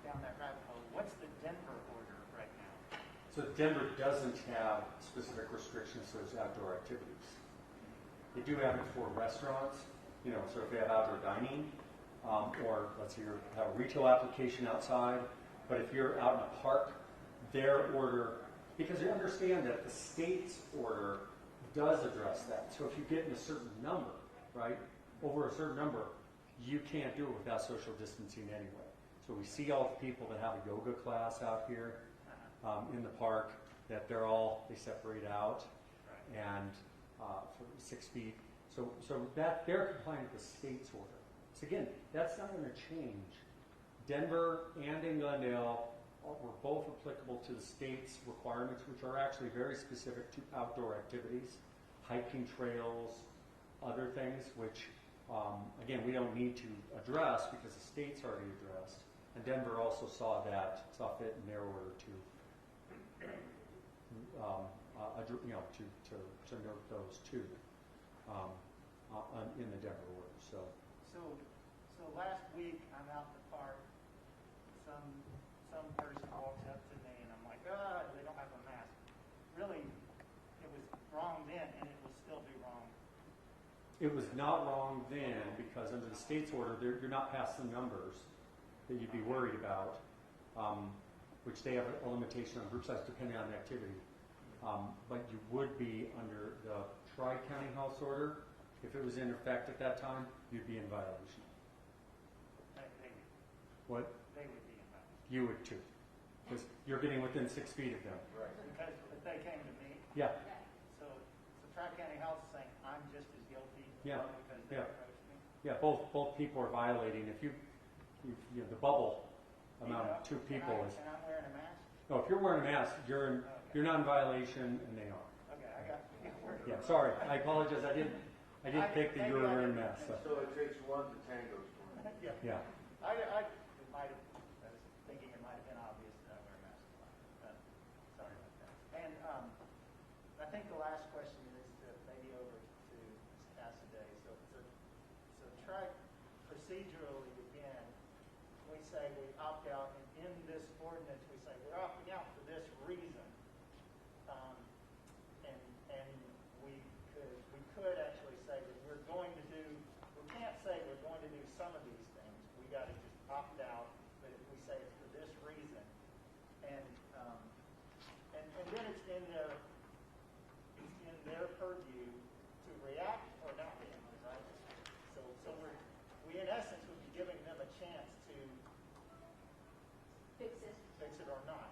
down that rabbit hole, what's the Denver order right now? So Denver doesn't have specific restrictions to those outdoor activities. They do have it for restaurants, so if they have outdoor dining, or let's say you have a retail application outside, but if you're out in a park, their order, because you understand that the state's order does address that. So if you get in a certain number, right, over a certain number, you can't do it without social distancing anyway. So we see all the people that have a yoga class out here in the park, that they separate out, and for 6 feet. So that they're complying with the state's order. So again, that's not going to change. Denver and in Glendale were both applicable to the state's requirements, which are actually very specific to outdoor activities, hiking trails, other things, which, again, we don't need to address because the state's already addressed. And Denver also saw fit in their order to note those too in the Denver order. So last week I'm out in the park. Some person walks up to me and I'm like, they don't have a mask. Really, it was wrong then, and it will still be wrong. it was not wrong then because under the state's order, you're not past the numbers that you'd be worried about, which they have a limitation on group size depending on the activity. But you would be under the Tri-County House Order. If it was in effect at that time, you'd be in violation. They What? would be in violation. You would too. Because you're getting within 6 feet of them. Right. Because if they came to me, Yeah, so Tri-County Health is saying, I'm just as guilty Yeah, because they yeah. approached me. yeah, both people are violating. If you know, the bubble amount of 2 people is, And I'm wearing a mask? no, if you're wearing a mask, you're not in violation and they are. Okay, I got you. Yeah, sorry, I apologize, I didn't think that you were wearing masks, so, So it takes one to tango, Storm. Yeah. yeah. It might have, I was thinking it might have been obvious that I wear a mask a lot. Sorry about that. And I think the last question is maybe over to Ms. Cassidy. So try procedurally again, we say we opt out, and in this ordinance, we say we're opting out for this reason. And we could actually say that we're going to do, we can't say we're going to do some of these things. We got to just opt out, but if we say it's for this reason, and then it's in their purview to react or not react, right? So we in essence would be giving them a chance to Fix it. or not.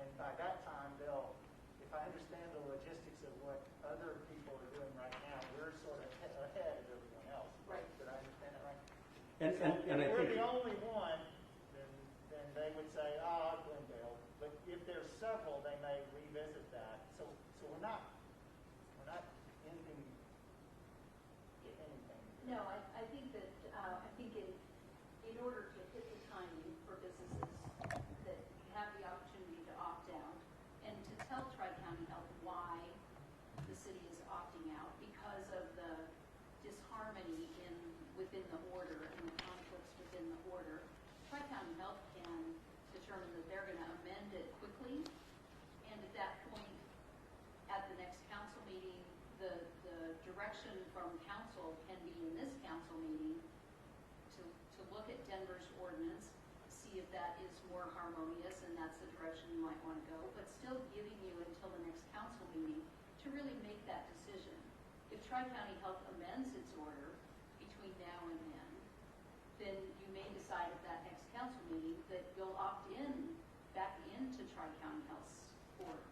And by that time, if I understand the logistics of what other people are doing right now, we're sort of ahead of everyone else. Right. Did I understand it right? And I If we're think, the only one, then they would say, Glendale. But if there's several, they may revisit that. So we're not ending anything. No, I think that, in order to hit the timing for businesses, that you have the opportunity to opt out and to tell Tri-County Health why the city is opting out because of the disharmony within the order and the conflicts within the order. Tri-County Health can determine that they're going to amend it quickly, and at that point, at the next council meeting, the direction from council can be in this council meeting to look at Denver's ordinance, see if that is more harmonious and that's the direction you might want to go, but still giving you until the next council meeting to really make that decision. If Tri-County Health amends its order between now and then you may decide at that next council meeting that you'll opt back into Tri-County Health's order.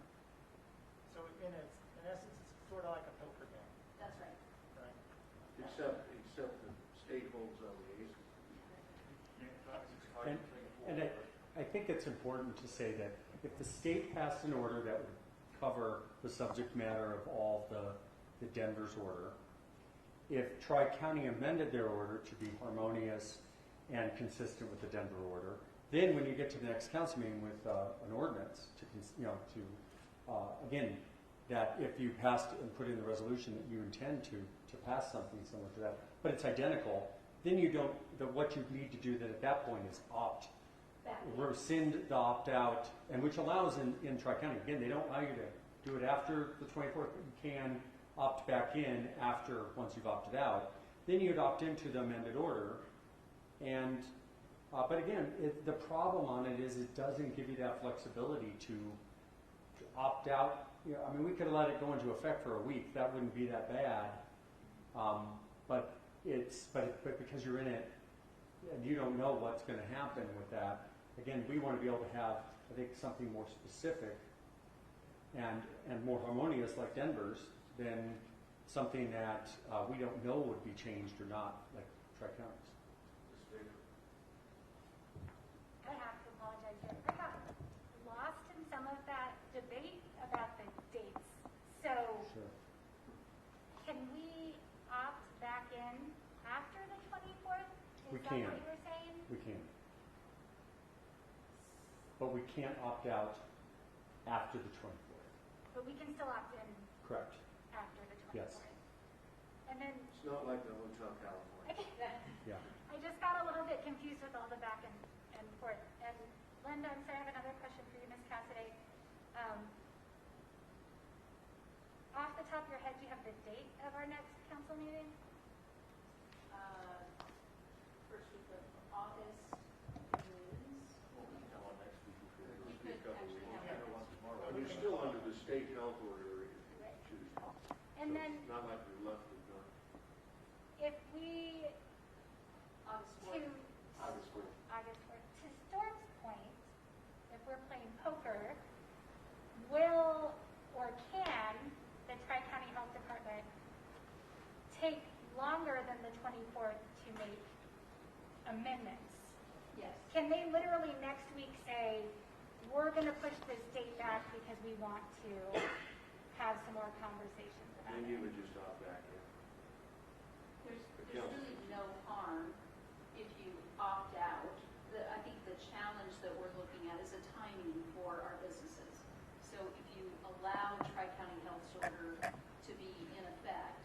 So in essence, it's sort of like a poker game, That's right. right? Except the state holds on the aces. and I think it's important to say that if the state passed an order that would cover the subject matter of all the Denver's order, if Tri-County amended their order to be harmonious and consistent with the Denver order, then when you get to the next council meeting with an ordinance again, that if you passed and put in the resolution that you intend to pass something similar to that, but it's identical, then you don't, what you need to do then at that point is rescind the opt-out, and which allows in Tri-County, again, they don't allow you to do it after the 24th, but you can opt back in after, once you've opted out. Then you'd opt into the amended order, and, but again, the problem on it is it doesn't give you that flexibility to opt out. I mean, we could have let it go into effect for a week, that wouldn't be that bad, but because you're in it, and you don't know what's going to happen with that. Again, we want to be able to have, I think, something more specific and more harmonious like Denver's than something that we don't know would be changed or not, like Tri-County's. I have to apologize. I got lost in some of that debate about the dates. So Sure. can we opt back in after the 24th? We Is that can. what you were saying? We can. But we can't opt out after the 24th. But we can still opt in Correct. after the 24th. Yes. And then It's not like the Hotel California. Yeah. I just got a little bit confused with all the back and forth. And Linda, I'm sorry, I have another question for you, Ms. Cassidy. Off the top of your head, do you have the date of our next council meeting? First week of August is, Well, we can have one next week if we we could have a actually week. have We'll it. have one tomorrow. You're still under the state health order if you choose. And So then it's not like we're left with none. if we, August to, 4th. August 4th. August 4th, to Storm's point, if we're playing poker, will or can the Tri-County Health Department take longer than the 24th to make amendments? Yes. Can they literally next week say, we're going to push this date back because we want to have some more conversations about Then it? you would just opt back in. There's really no harm if you opt out. I think the challenge that we're looking at is a timing for our businesses. So if you allow Tri-County Health's order to be in effect,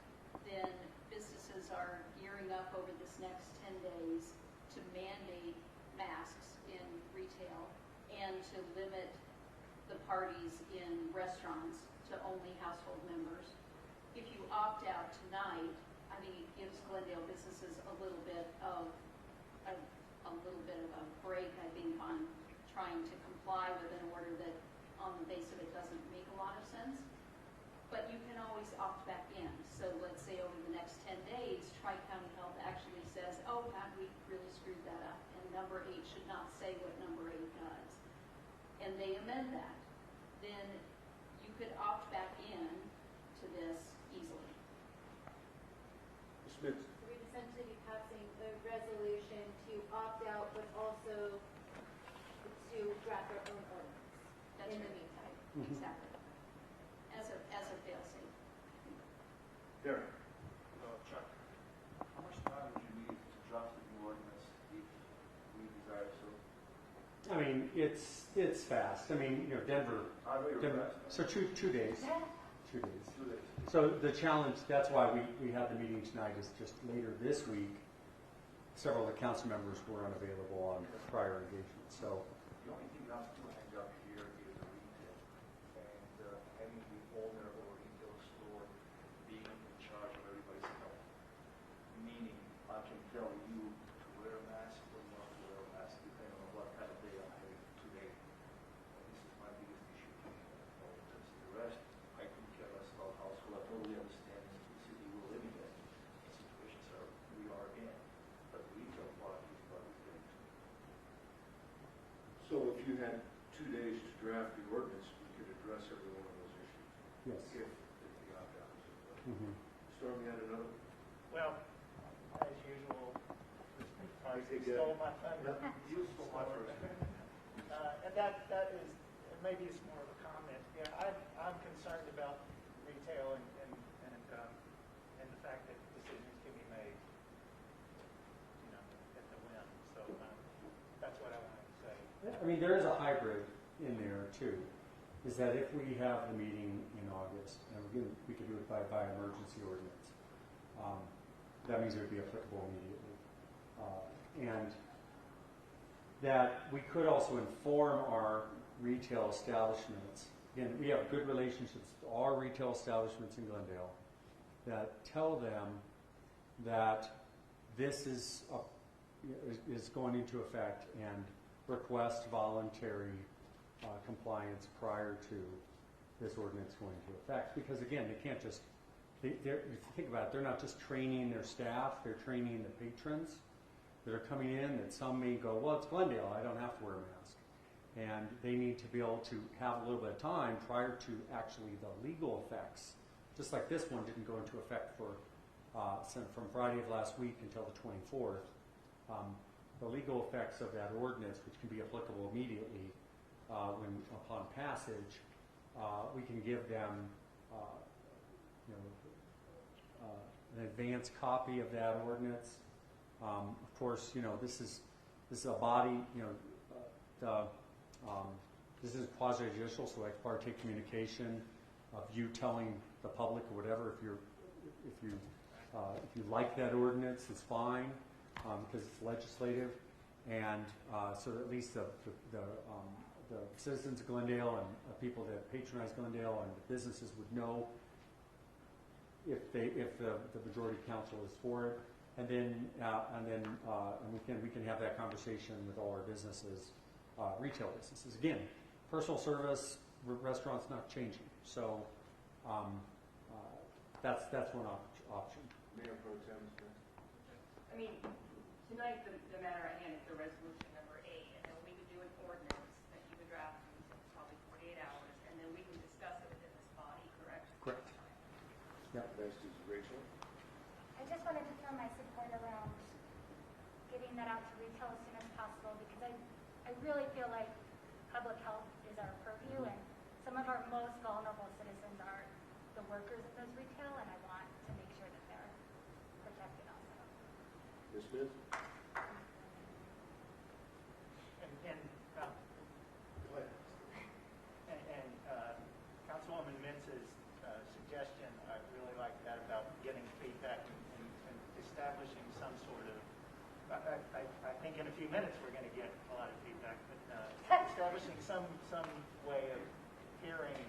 then businesses are gearing up over this next 10 days to mandate masks in retail and to limit the parties in restaurants to only household members. If you opt out tonight, I think it gives Glendale businesses a little bit of a break, I think, on trying to comply with an order that on the face of it doesn't make a lot of sense. But you can always opt back in. So let's say over the next 10 days, Tri-County Health actually says, oh, God, we really screwed that up. And number 8 should not say what number 8 does. And they amend that. Then you could opt back in to this easily. Ms. Smith, So we'd essentially be passing a resolution to opt out, but also to draft our own ordinance That's in right. the meantime. Exactly. As a fail-safe. Derek. Chuck, how much time would you need to draft the new ordinance if we desire so? I mean, it's fast. I mean, Denver. I know you're Denver fast. so two days. 2 days. 2 days. So the challenge, that's why we had the meeting tonight, is just later this week, several of the council members were unavailable on prior engagements. So The only thing that's to hang up here is the retail. And having the owner of a retail store being in charge of everybody's health. Meaning, I can tell you to wear a mask or not to wear a mask, depending on what kind of day I'm having today. This is my biggest issue. The rest, I couldn't care less about household. I totally understand the city we're living in, the situations we are in. But the retail part is what is getting to. So if you had 2 days to draft the ordinance, we could address every one of those issues. yes. If the opt-out is in place. Mhm. Storm, you had another? Well, as usual, Hey, you stole my thunder. You stole my first. And that is, and maybe it's more of a comment. Yeah, I'm concerned about retail and the fact that decisions can be made, at the whim. So that's what I wanted to say. I mean, there is a hybrid in there too. Is that if we have the meeting in August, and we could do it by emergency ordinance, that means it would be applicable immediately. And that we could also inform our retail establishments. Again, we have good relationships with all our retail establishments in Glendale that tell them that this is going into effect and request voluntary compliance prior to this ordinance going into effect. Because again, they can't just, if you think about it, they're not just training their staff, they're training the patrons that are coming in, that some may go, well, it's Glendale, I don't have to wear a mask. And they need to be able to have a little bit of time prior to actually the legal effects. Just like this one didn't go into effect from Friday of last week until the 24th. The legal effects of that ordinance, which can be applicable immediately upon passage, we can give them an advance copy of that ordinance. Of course, this is a body. This is quasi-judicial, so ex parte communication of you telling the public or whatever. If you like that ordinance, it's fine because it's legislative, and so that at least the citizens of Glendale and people that patronize Glendale and the businesses would know if the majority council is for it, and we can have that conversation with all our businesses, retail businesses. Again, personal service, restaurants not changing. So That's one option. Mayor Pro Tem, I mean, tonight, the matter at hand is the resolution number 8, and then we could do an ordinance that you would draft in probably 48 hours, and then we can discuss it within this body, correct? Correct. Yeah. next is Rachel. I just wanted to throw my support around getting that out to retail as soon as possible, because I really feel like public health is our purview, and some of our most vulnerable citizens are the workers in those retail, and I want to make sure that they're protected also. Ms. Smith? Go ahead. Councilwoman Mintz's suggestion, I really like that about getting feedback and establishing some sort of, I think in a few minutes we're going to get a lot of feedback, but establishing some way of hearing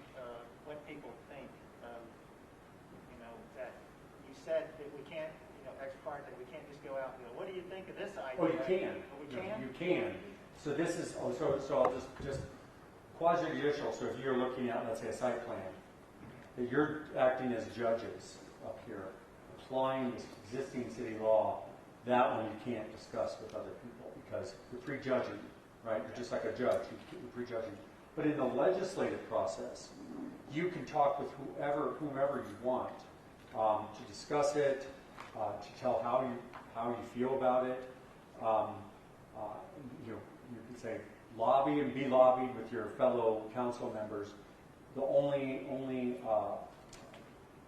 what people think. That you said that we can't, ex parte, we can't just go out and go, what do you think of this idea? Oh, you can. We can? You can. So this is, so I'll just quasi-judicial, so if you're looking at, let's say, a site plan, that you're acting as judges up here, applying this existing city law, that one you can't discuss with other people because you're prejudging, right? You're just like a judge, you're prejudging. But in the legislative process, you can talk with whomever you want to discuss it, to tell how you feel about it. You can say lobby and be lobbied with your fellow council members. The only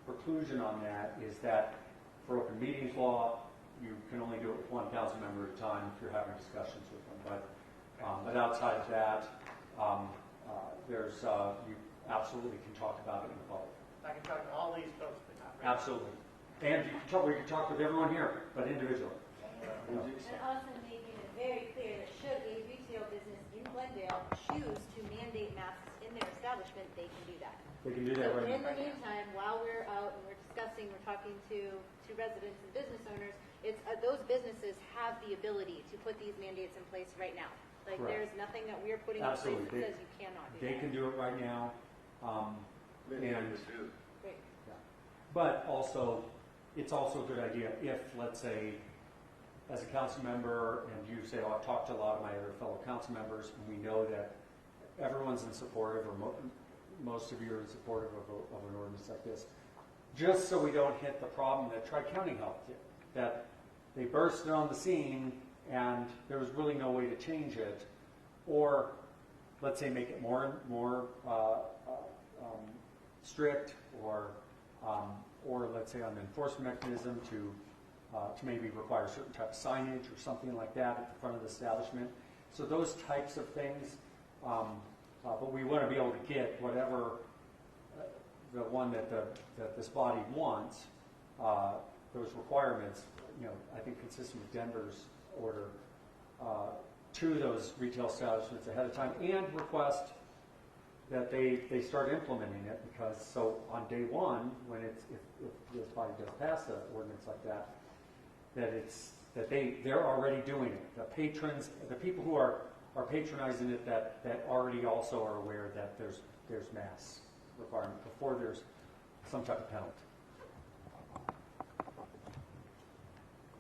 preclusion on that is that for open meetings law, you can only do it with one council member at a time if you're having discussions with them. But outside of that, you absolutely can talk about it in the public. I can talk to all these folks, but not really. Absolutely. And we can talk with everyone here, but individually. And also making it very clear that should a retail business in Glendale choose to mandate masks in their establishment, they can do that. They can do that So right in now. the meantime, while we're out and we're discussing, we're talking to residents and business owners, it's those businesses have the ability to put these mandates in place right now. Like Correct. there's nothing that we're putting Absolutely. in place that says you cannot do They that. can do it right now. Many And- others do. Great. Yeah. But also, it's also a good idea if, let's say, as a council member, and you say, oh, I've talked to a lot of my other fellow council members, and we know that everyone's in support of, or most of you are in support of an ordinance like this, just so we don't hit the problem that Tri-County Health did, that they bursted on the scene and there was really no way to change it, or let's say make it more strict, or let's say an enforcement mechanism to maybe require certain type of signage or something like that at the front of the establishment. So those types of things, but we want to be able to get whatever the one that this body wants, those requirements, I think consistent with Denver's order, to those retail establishments ahead of time, and request that they start implementing it, because so on day one, when if this body does pass an ordinance like that, that they're already doing it. The patrons, the people who are patronizing it, that already also are aware that there's mask requirement before there's some type of penalty.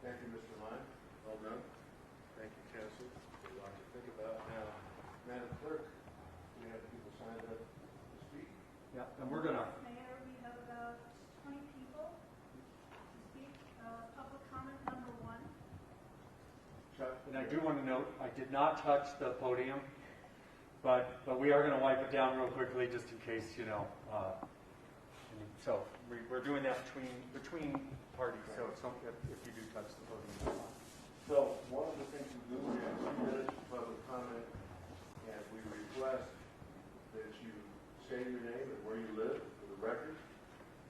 Thank you, Mr. Lyon. Well done. Thank you, Council. A lot to think about. Now, Madam Clerk, we have people signed up to speak. Yeah, and we're gonna. Mayor, we have about 20 people to speak. Public comment number 1. And I do want to note, I did not touch the podium, but we are going to wipe it down real quickly just in case, so we're doing that between parties. So if you do touch the podium, it's fine. So one of the things we do, we have 2 minutes of public comment, and we request that you say your name and where you live for the record,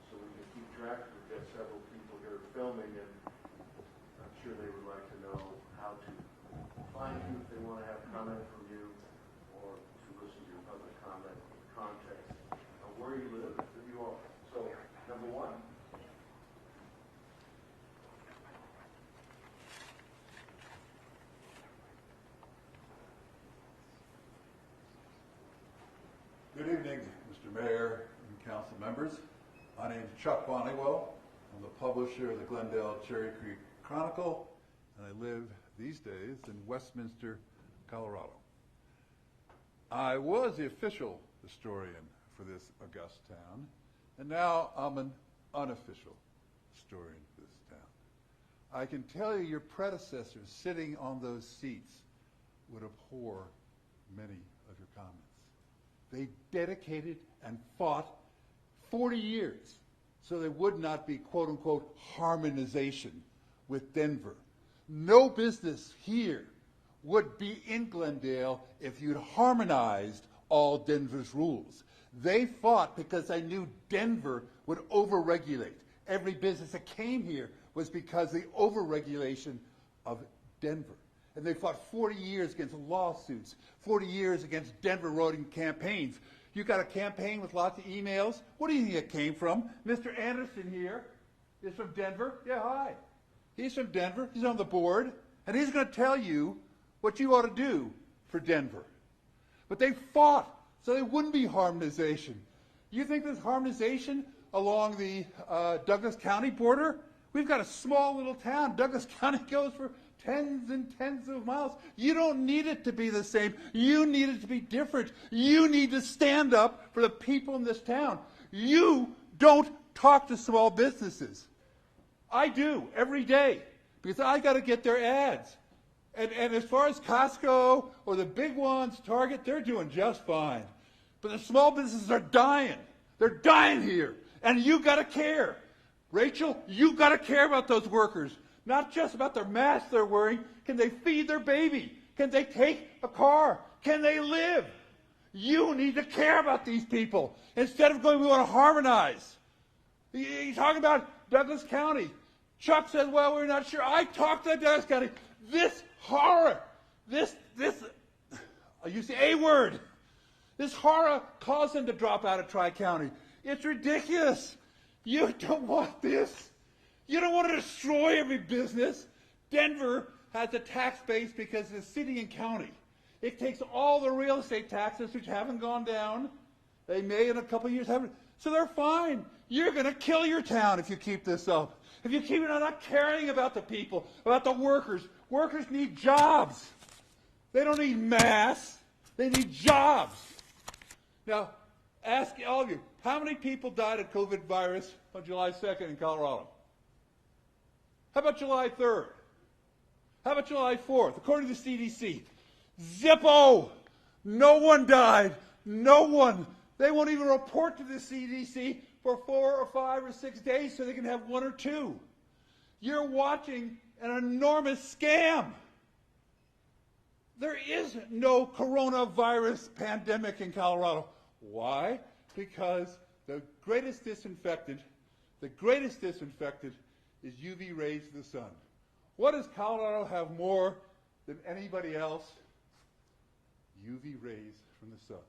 so we can keep track. We've got several people here filming, and I'm sure they would like to know how to find you if they want to have comment from you, or to listen to your public comment context of where you live, who you are. So, number 1. Good evening, Mr. Mayor and council members. name's Chuck Bonniwell. I'm the publisher of the Glendale Cherry Creek Chronicle, and I live these days in Westminster, Colorado. I was the official historian for this august town, and now I'm an unofficial historian for this town. I can tell you your predecessors sitting on those seats would abhor many of your comments. They dedicated and fought 40 years so there would not be quote-unquote harmonization with Denver. No business here would be in Glendale if you'd harmonized all Denver's rules. They fought because they knew Denver would overregulate. Every business that came here was because of the overregulation of Denver. And they fought 40 years against lawsuits, 40 years against Denver roading campaigns. You got a campaign with lots of emails. What do you think it came from? Mr. Anderson here is from Denver. Yeah, hi. He's from Denver. He's on the board. And he's going to tell you what you ought to do for Denver. But they fought so there wouldn't be harmonization. You think there's harmonization along the Douglas County border? We've got a small little town. Douglas County goes for tens and tens of miles. You don't need it to be the same. You need it to be different. You need to stand up for the people in this town. You don't talk to small businesses. I do every day because I got to get their ads. And as far as Costco or the big ones, Target, they're doing just fine. But the small businesses are dying. They're dying here. And you got to care. Rachel, you got to care about those workers. Not just about their masks they're wearing. Can they feed their baby? Can they take a car? Can they live? You need to care about these people. Instead of going, we want to harmonize. He's talking about Douglas County. Chuck says, well, we're not sure. I talked to Douglas County. This horror, I use the A word. This horror caused them to drop out of Tri-County. It's ridiculous. You don't want this. You don't want to destroy every business. Denver has a tax base because it's a city and county. It takes all the real estate taxes, which haven't gone down. They may in a couple of years have. So they're fine. You're going to kill your town if you keep this up. If you keep it on not caring about the people, about the workers. Workers need jobs. They don't need masks. They need jobs. Now, ask all of you, how many people died of COVID virus on July 2nd in Colorado? How about July 3rd? How about July 4th? According to the CDC, zippo! No one died. No one. They won't even report to the CDC for 4 or 5 or 6 days so they can have 1 or 2. You're watching an enormous scam. There is no coronavirus pandemic in Colorado. Why? Because the greatest disinfectant is UV rays of the sun. What does Colorado have more than anybody else? UV rays from the sun.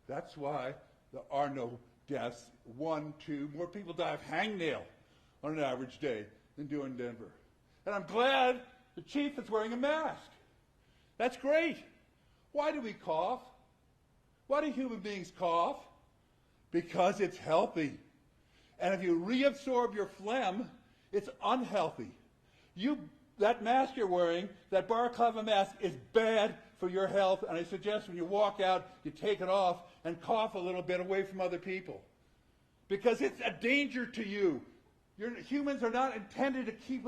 That's why there are no deaths. 1, 2, more people die of hangnail on an average day than do in Denver. And I'm glad the chief is wearing a mask. That's great. Why do we cough? Why do human beings cough? Because it's healthy. And if you reabsorb your phlegm, it's unhealthy. That mask you're wearing, that balaclava mask, is bad for your health, and I suggest when you walk out, you take it off and cough a little bit away from other people. Because it's a danger to you. Humans are not intended to keep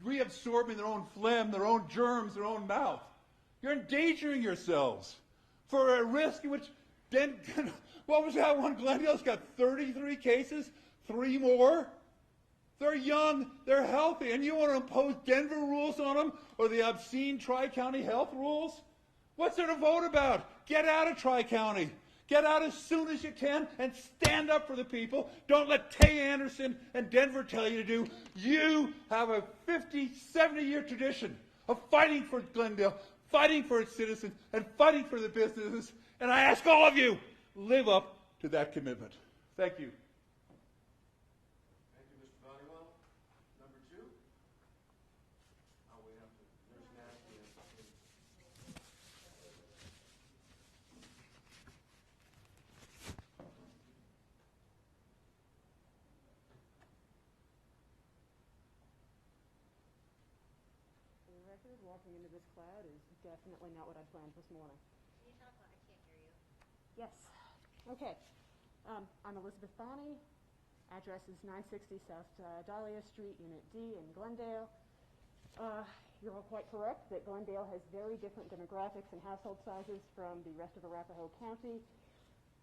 reabsorbing their own phlegm, their own germs, their own mouth. You're endangering yourselves for a risk in which what was that one? Glendale's got 33 cases, 3 more. They're young, they're healthy, and you want to impose Denver rules on them or the obscene Tri-County health rules? What's there to vote about? Get out of Tri-County. Get out as soon as you can and stand up for the people. Don't let Tay Anderson and Denver tell you to do. You have a 50, 70-year tradition of fighting for Glendale, fighting for its citizens, and fighting for the businesses. And I ask all of you, live up to that commitment. Thank you. Thank you, Mr. Bonniwell. Number 2? Oh, we have to, Nurse Nasty has something. record, walking into this cloud is definitely not what I planned this morning. Can you talk loud? I can't hear you. Yes. Okay. I'm Elizabeth Bonney. Address is 960 South Dahlia Street, Unit D in Glendale. You're all quite correct that Glendale has very different demographics and household sizes from the rest of Arapahoe County.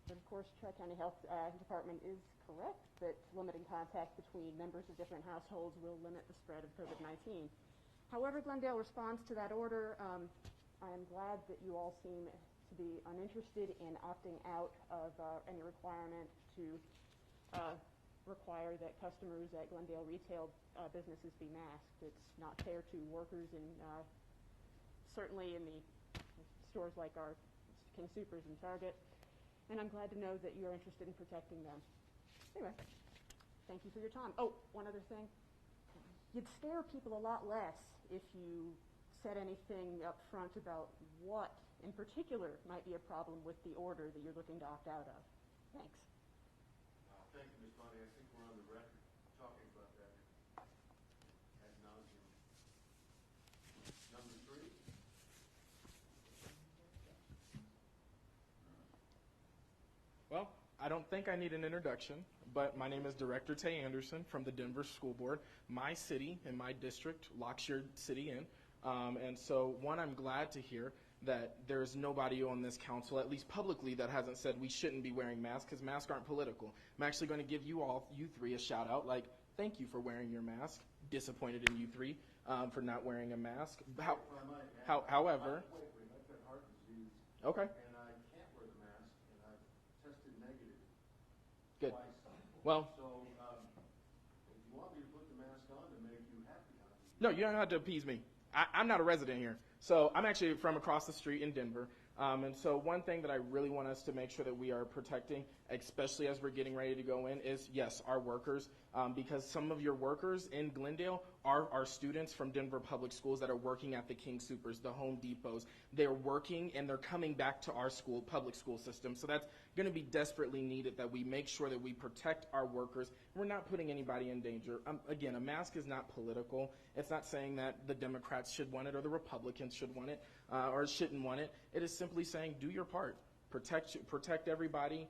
But of course, Tri-County Health Department is correct that limiting contact between members of different households will limit the spread of COVID-19. However, Glendale responds to that order. I am glad that you all seem to be uninterested in opting out of any requirement to require that customers at Glendale retail businesses be masked. It's not fair to workers in certainly in the stores like our King Soopers and Target. And I'm glad to know that you're interested in protecting them. Anyway, thank you for your time. Oh, one other thing. You'd scare people a lot less if you said anything up front about what, in particular, might be a problem with the order that you're looking to opt out of. Thanks. Thank you, Ms. Bonnie. I think we're on the record talking about that ad nauseum. Number 3. Well, I don't think I need an introduction, but my name is Director Tay Anderson from the Denver School Board. My city and my district locks your city in. And so, one, I'm glad to hear that there's nobody on this council, at least publicly, that hasn't said we shouldn't be wearing masks, because masks aren't political. I'm actually going to give you three, a shout out, like, thank you for wearing your mask. Disappointed in you three for not wearing a mask. However, I've got heart disease. Okay. And I can't wear the mask, and I've tested negative Good. twice. Well, So, if you want me to put the mask on to make you happy, no, you don't have to appease me. I'm not a resident here. So I'm actually from across the street in Denver. And so one thing that I really want us to make sure that we are protecting, especially as we're getting ready to go in, is, yes, our workers. Because some of your workers in Glendale are our students from Denver Public Schools that are working at the King Soopers, the Home Depots. They're working and they're coming back to our school, public school system. So that's going to be desperately needed that we make sure that we protect our workers. We're not putting anybody in danger. Again, a mask is not political. It's not saying that the Democrats should want it or the Republicans should want it or shouldn't want it. It is simply saying do your part. Protect everybody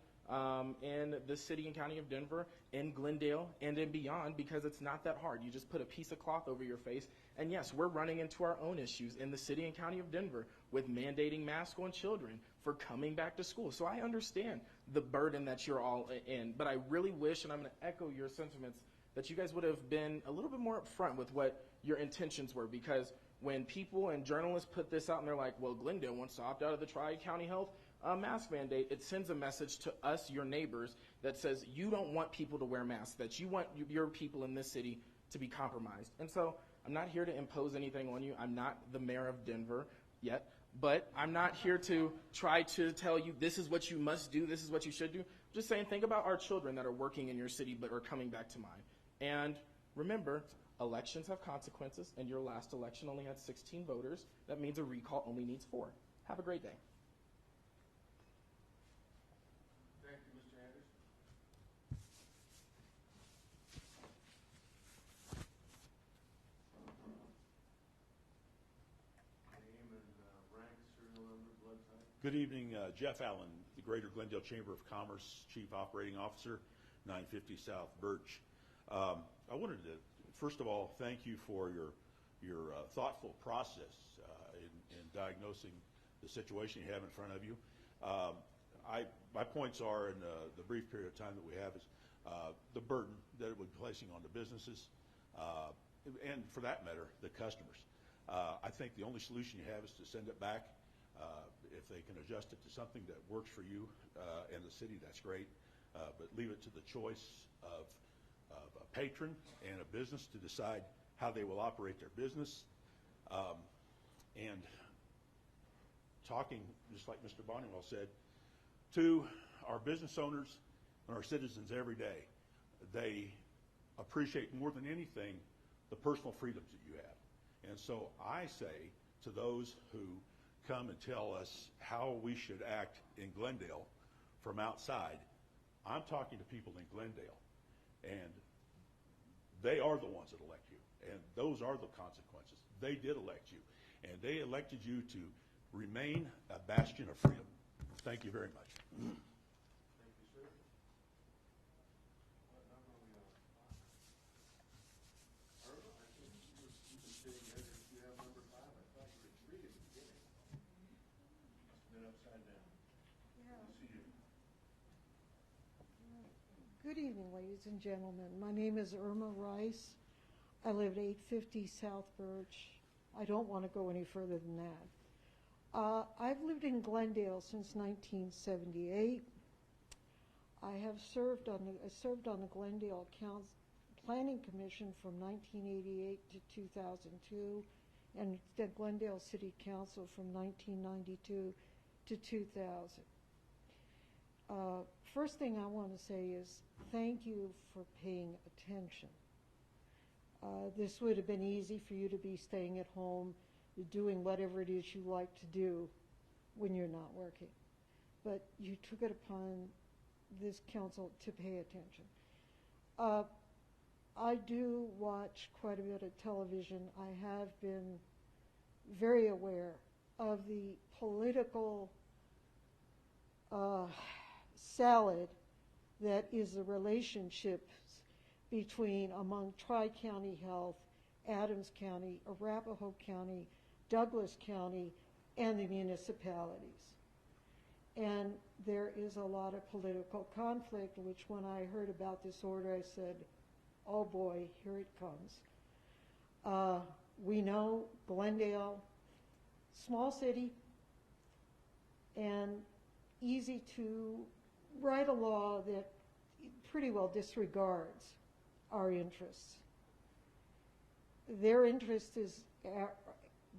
in the city and county of Denver, in Glendale, and in beyond, because it's not that hard. You just put a piece of cloth over your face. And yes, we're running into our own issues in the city and county of Denver with mandating masks on children for coming back to school. So I understand the burden that you're all in, but I really wish, and I'm going to echo your sentiments, that you guys would have been a little bit more upfront with what your intentions were, because when people and journalists put this out and they're like, well, Glendale wants to opt out of the Tri-County Health mask mandate, it sends a message to us, your neighbors, that says you don't want people to wear masks, that you want your people in this city to be compromised. And so I'm not here to impose anything on you. I'm not the mayor of Denver yet, but I'm not here to try to tell you this is what you must do, this is what you should do. I'm just saying, think about our children that are working in your city but are coming back to mine. And remember, elections have consequences, and your last election only had 16 voters. That means a recall only needs 4. Have a great day. Thank you, Mr. Anderson. Name and rank, serial number, blood type. Good evening, Jeff Allen, the Greater Glendale Chamber of Commerce Chief Operating Officer, 950 South Birch. I wanted to, first of all, thank you for your thoughtful process in diagnosing the situation you have in front of you. My points are, in the brief period of time that we have, is the burden that it would be placing on the businesses, and for that matter, the customers. I think the only solution you have is to send it back. If they can adjust it to something that works for you and the city, that's great. But leave it to the choice of a patron and a business to decide how they will operate their business. And talking, just like Mr. Bonniwell said, to our business owners and our citizens every day, they appreciate more than anything the personal freedoms that you have. And so I say to those who come and tell us how we should act in Glendale from outside, I'm talking to people in Glendale, and they are the ones that elect you, and those are the consequences. They did elect you. and they elected you to remain a bastion of freedom. Thank you very much. Thank you, sir. What number are we on? Irma, I think you've been sitting there, you have number 5. I thought you were 3 at the beginning. Must have been upside down. Yeah. Good to see you. Good evening, ladies and gentlemen. My name is Irma Rice. I live at 850 South Birch. I don't want to go any further than that. I've lived in Glendale since 1978. I served on the Glendale Planning Commission from 1988 to 2002, and the Glendale City Council from 1992 to 2000. First thing I want to say is thank you for paying attention. This would have been easy for you to be staying at home, doing whatever it is you like to do when you're not working. But you took it upon this council to pay attention. I do watch quite a bit of television. I have been very aware of the political salad that is the relationships among Tri-County Health, Adams County, Arapahoe County, Douglas County, and the municipalities. And there is a lot of political conflict, which when I heard about this order, I said, oh boy, here it comes. We know Glendale, small city, and easy to write a law that pretty well disregards our interests. Their interest is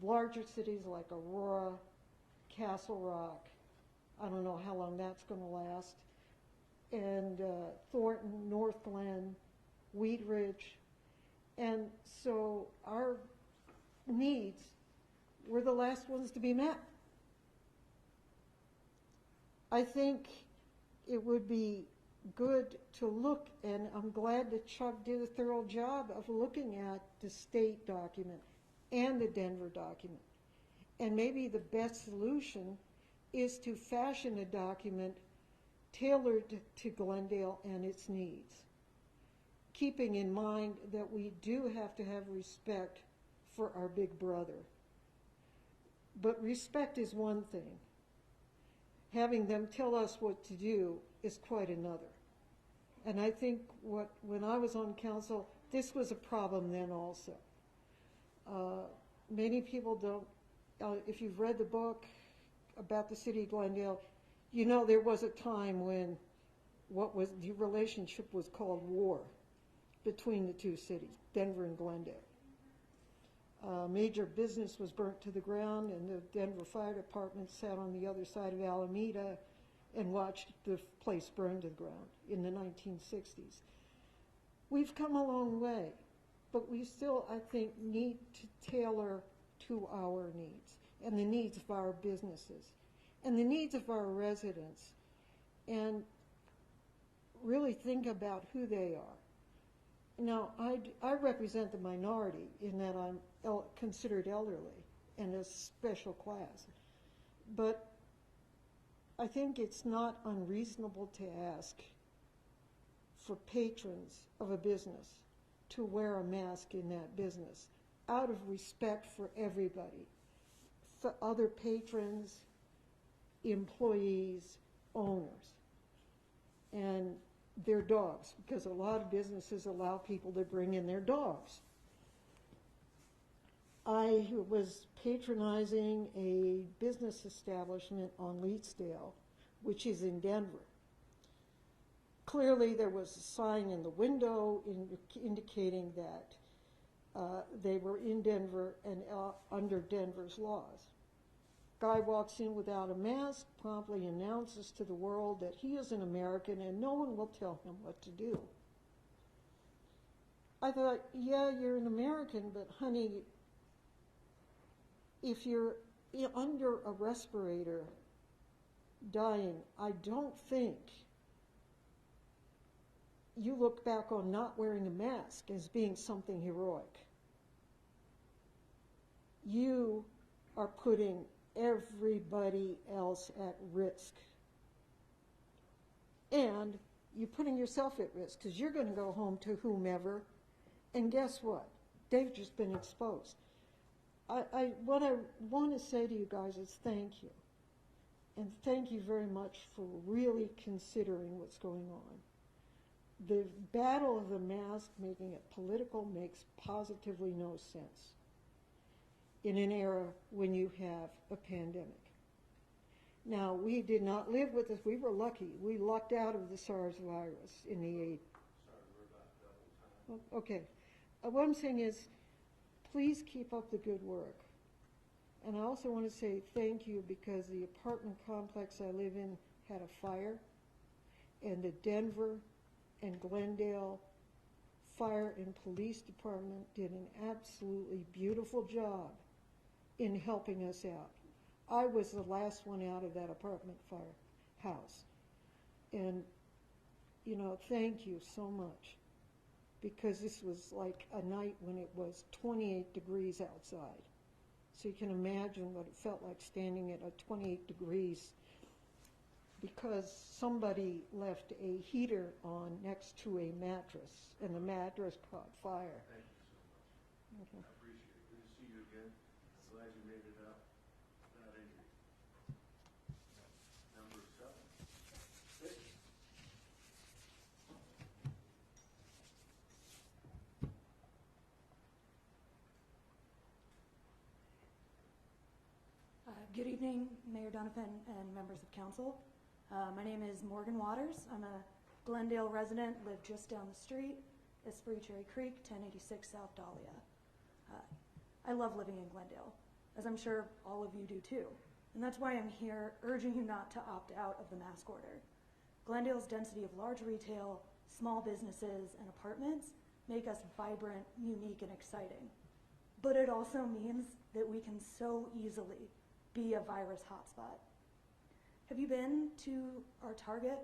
larger cities like Aurora, Castle Rock, I don't know how long that's going to last, and Thornton, North Glen, Wheat Ridge. And so our needs were the last ones to be met. I think it would be good to look, and I'm glad that Chuck did a thorough job of looking at the state document and the Denver document. And maybe the best solution is to fashion a document tailored to Glendale and its needs, keeping in mind that we do have to have respect for our big brother. But respect is one thing. Having them tell us what to do is quite another. And I think when I was on council, this was a problem then also. Many people don't, if you've read the book about the city of Glendale, you know there was a time when the relationship was called war between the two cities, Denver and Glendale. Major business was burnt to the ground, and the Denver Fire Department sat on the other side of Alameda and watched the place burn to the ground in the 1960s. We've come a long way, but we still, I think, need to tailor to our needs and the needs of our businesses and the needs of our residents, and really think about who they are. Now, I represent the minority in that I'm considered elderly and a special class, but I think it's not unreasonable to ask for patrons of a business to wear a mask in that business out of respect for everybody, for other patrons, employees, owners, and their dogs, because a lot of businesses allow people to bring in their dogs. I was patronizing a business establishment on Leetsdale, which is in Denver. Clearly, there was a sign in the window indicating that they were in Denver and under Denver's laws. Guy walks in without a mask, promptly announces to the world that he is an American and no one will tell him what to do. I thought, yeah, you're an American, but honey, if you're under a respirator dying, I don't think you look back on not wearing a mask as being something heroic. You are putting everybody else at risk. And you're putting yourself at risk because you're going to go home to whomever, and guess what? They've just been exposed. What I want to say to you guys is thank you. And thank you very much for really considering what's going on. The battle of the mask, making it political, makes positively no sense in an era when you have a pandemic. Now, we did not live with this. We were lucky. We lucked out of the SARS virus in the 80s. Okay. What I'm saying is, please keep up the good work. And I also want to say thank you because the apartment complex I live in had a fire, and the Denver and Glendale Fire and Police Department did an absolutely beautiful job in helping us out. I was the last one out of that apartment fire house. And, you know, thank you so much, because this was like a night when it was 28 degrees outside. So you can imagine what it felt like standing at 28 degrees because somebody left a heater on next to a mattress, and the mattress caught fire. Thank you so much. Okay. I appreciate it. Good to see you again. I'm glad you made it out without injury. Number 7. Six. Good evening, Mayor Donovan and members of council. My name is Morgan Waters. I'm a Glendale resident, live just down the street, Esprit Cherry Creek, 1086 South Dahlia. I love living in Glendale, as I'm sure all of you do too. And that's why I'm here urging you not to opt out of the mask order. Glendale's density of large retail, small businesses, and apartments make us vibrant, unique, and exciting. But it also means that we can so easily be a virus hotspot. Have you been to our Target,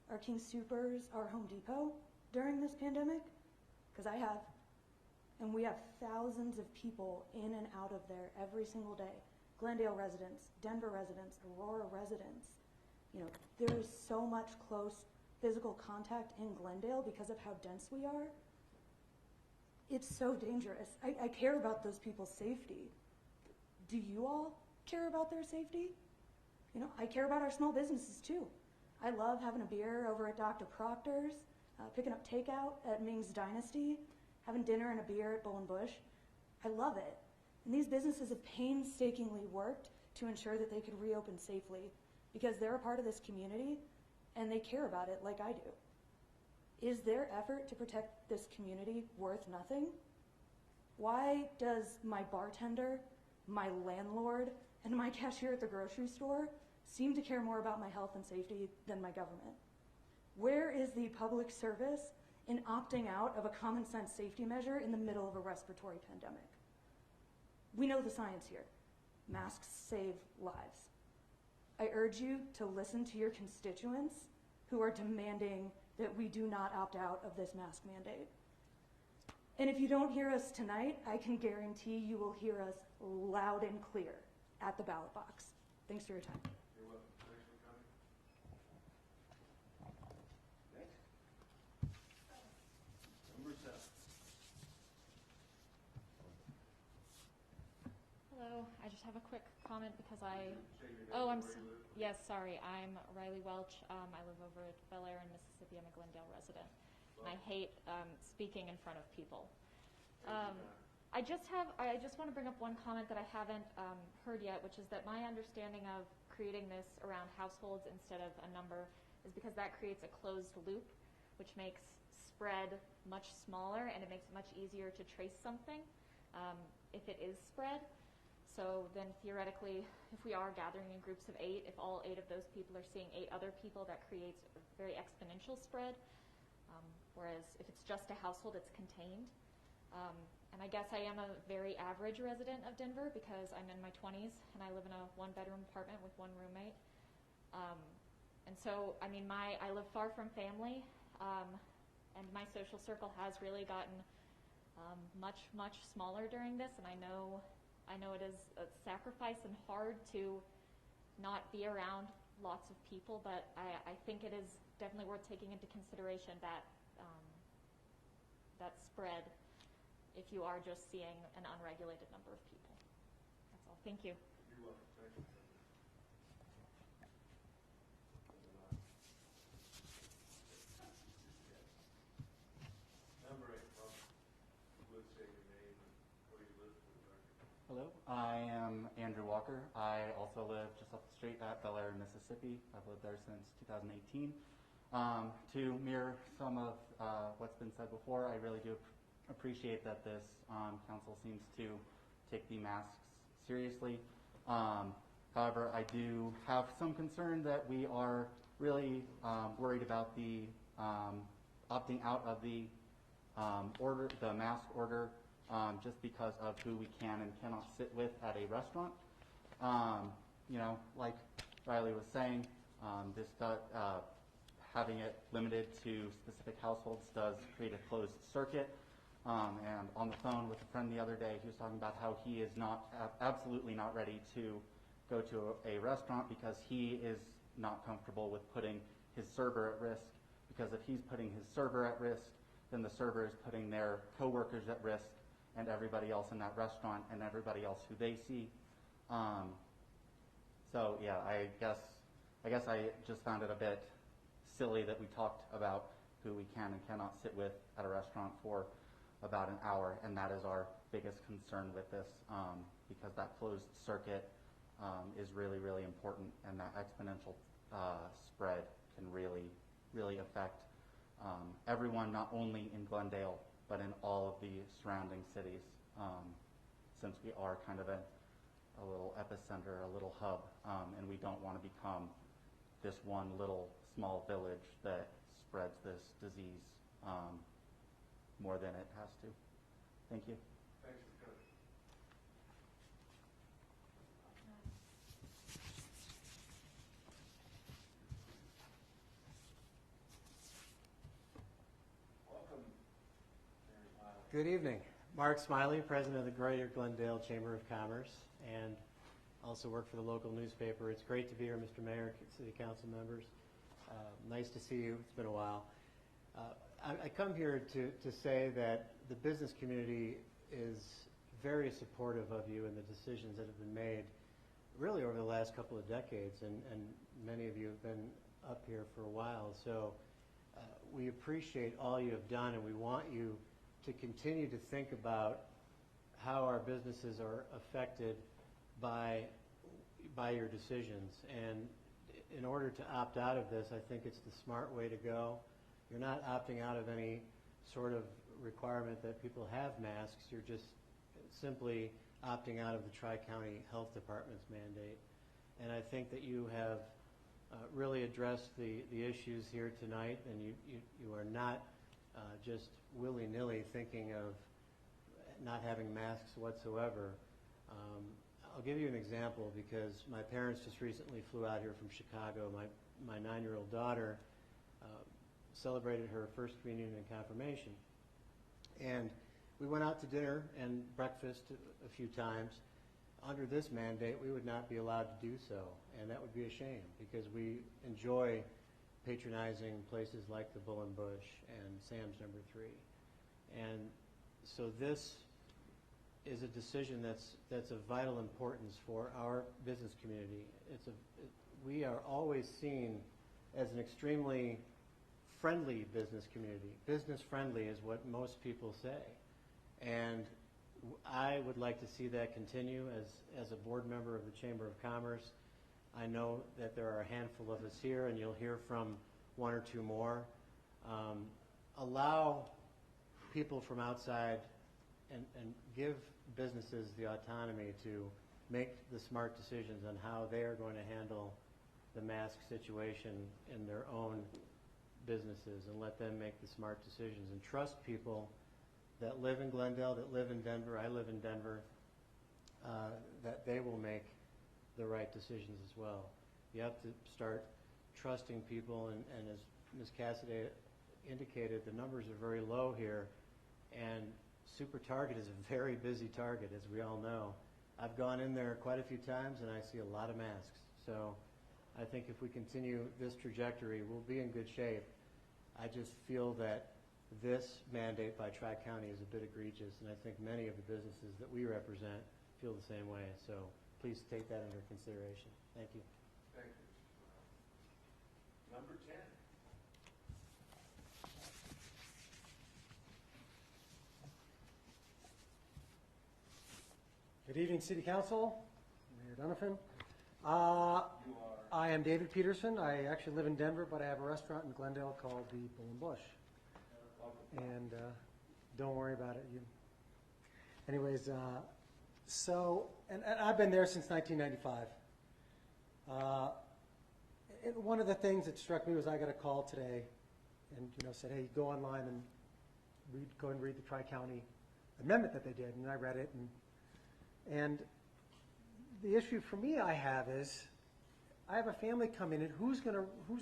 our King Soopers, our Home Depot during this pandemic? Because I have. And we have thousands of people in and out of there every single day. Glendale residents, Denver residents, Aurora residents. You know, there is so much close physical contact in Glendale because of how dense we are. It's so dangerous. I care about those people's safety. Do you all care about their safety? You know, I care about our small businesses too. I love having a beer over at Dr. Proctor's, picking up takeout at Ming's Dynasty, having dinner and a beer at Bull and Bush. I love it. And these businesses have painstakingly worked to ensure that they could reopen safely because they're a part of this community and they care about it like I do. Is their effort to protect this community worth nothing? Why does my bartender, my landlord, and my cashier at the grocery store seem to care more about my health and safety than my government? Where is the public service in opting out of a common sense safety measure in the middle of a respiratory pandemic? We know the science here. Masks save lives. I urge you to listen to your constituents who are demanding that we do not opt out of this mask mandate. And if you don't hear us tonight, I can guarantee you will hear us loud and clear at the ballot box. Thanks for your time. You're welcome. Thanks for coming. Next. Number 7. Hello, I just have a quick comment because Say your name oh, and I'm, where you live. yes, sorry, I'm Riley Welch. I live over at Bel Air in Mississippi. I'm a Glendale resident. And I hate speaking in front of people. I just want to bring up one comment that I haven't heard yet, which is that my understanding of creating this around households instead of a number is because that creates a closed loop, which makes spread much smaller and it makes it much easier to trace something if it is spread. So then theoretically, if we are gathering in groups of 8, if all 8 of those people are seeing 8 other people, that creates a very exponential spread. Whereas if it's just a household, it's contained. And I guess I am a very average resident of Denver because I'm in my 20s and I live in a 1-bedroom apartment with 1 roommate. And so, I mean, I live far from family, and my social circle has really gotten much, much smaller during this. And I know I know it is a sacrifice and hard to not be around lots of people, but I think it is definitely worth taking into consideration that that spread if you are just seeing an unregulated number of people. That's all. Thank you. You're welcome. Thank you. Number 8, would say your name and where you live for the record. Hello, I am Andrew Walker. I also live just up the street at Bel Air, Mississippi. I've lived there since 2018. To mirror some of what's been said before, I really do appreciate that this council seems to take the masks seriously. However, I do have some concern that we are really worried about the opting out of the the mask order, just because of who we can and cannot sit with at a restaurant. You know, like Riley was saying, this having it limited to specific households does create a closed circuit. And on the phone with a friend the other day, he was talking about how he is absolutely not ready to go to a restaurant because he is not comfortable with putting his server at risk. Because if he's putting his server at risk, then the server is putting their coworkers at risk and everybody else in that restaurant and everybody else who they see. So yeah, I guess I just found it a bit silly that we talked about who we can and cannot sit with at a restaurant for about an hour, and that is our biggest concern with this, because that closed circuit is really, really important, and that exponential spread can really affect everyone, not only in Glendale, but in all of the surrounding cities, since we are kind of a little epicenter, a little hub, and we don't want to become this one little small village that spreads this disease more than it has to. Thank you. Thanks for coming. Welcome, Mary Smiley. Good evening. Mark Smiley, President of the Greater Glendale Chamber of Commerce, and also work for the local newspaper. It's great to be here, Mr. Mayor, City Council members. Nice to see you. It's been a while. I come here to say that the business community is very supportive of you and the decisions that have been made really over the last couple of decades, and many of you have been up here for a while. So we appreciate all you have done, and we want you to continue to think about how our businesses are affected by your decisions. And in order to opt out of this, I think it's the smart way to go. You're not opting out of any sort of requirement that people have masks. You're just simply opting out of the Tri-County Health Department's mandate. And I think that you have really addressed the issues here tonight, and you are not just willy-nilly thinking of not having masks whatsoever. I'll give you an example because my parents just recently flew out here from Chicago. My 9-year-old daughter celebrated her first communion and confirmation. And we went out to dinner and breakfast a few times. Under this mandate, we would not be allowed to do so, and that would be a shame because we enjoy patronizing places like the Bull and Bush and Sam's No. 3. And so this is a decision that's of vital importance for our business community. We are always seen as an extremely friendly business community. Business friendly is what most people say. And I would like to see that continue as a board member of the Chamber of Commerce. I know that there are a handful of us here, and you'll hear from one or two more. Allow people from outside and give businesses the autonomy to make the smart decisions on how they are going to handle the mask situation in their own businesses, and let them make the smart decisions, and trust people that live in Glendale, that live in Denver, I live in Denver, that they will make the right decisions as well. You have to start trusting people, and as Ms. Cassidy indicated, the numbers are very low here, and Super Target is a very busy Target, as we all know. I've gone in there quite a few times and I see a lot of masks. So I think if we continue this trajectory, we'll be in good shape. I just feel that this mandate by Tri-County is a bit egregious, and I think many of the businesses that we represent feel the same way. So please take that under consideration. Thank you. Thank you. Number 10. Good evening, City Council, Mayor Donovan. I am David Peterson. I actually live in Denver, but I have a restaurant in Glendale called the Bull and Bush. And don't worry about it. Anyways, and I've been there since 1995. One of the things that struck me was I got a call today, and said, "Hey, go online and go and read the Tri-County amendment that they did." And I read it, and the issue for me I have is, I have a family come in, and who's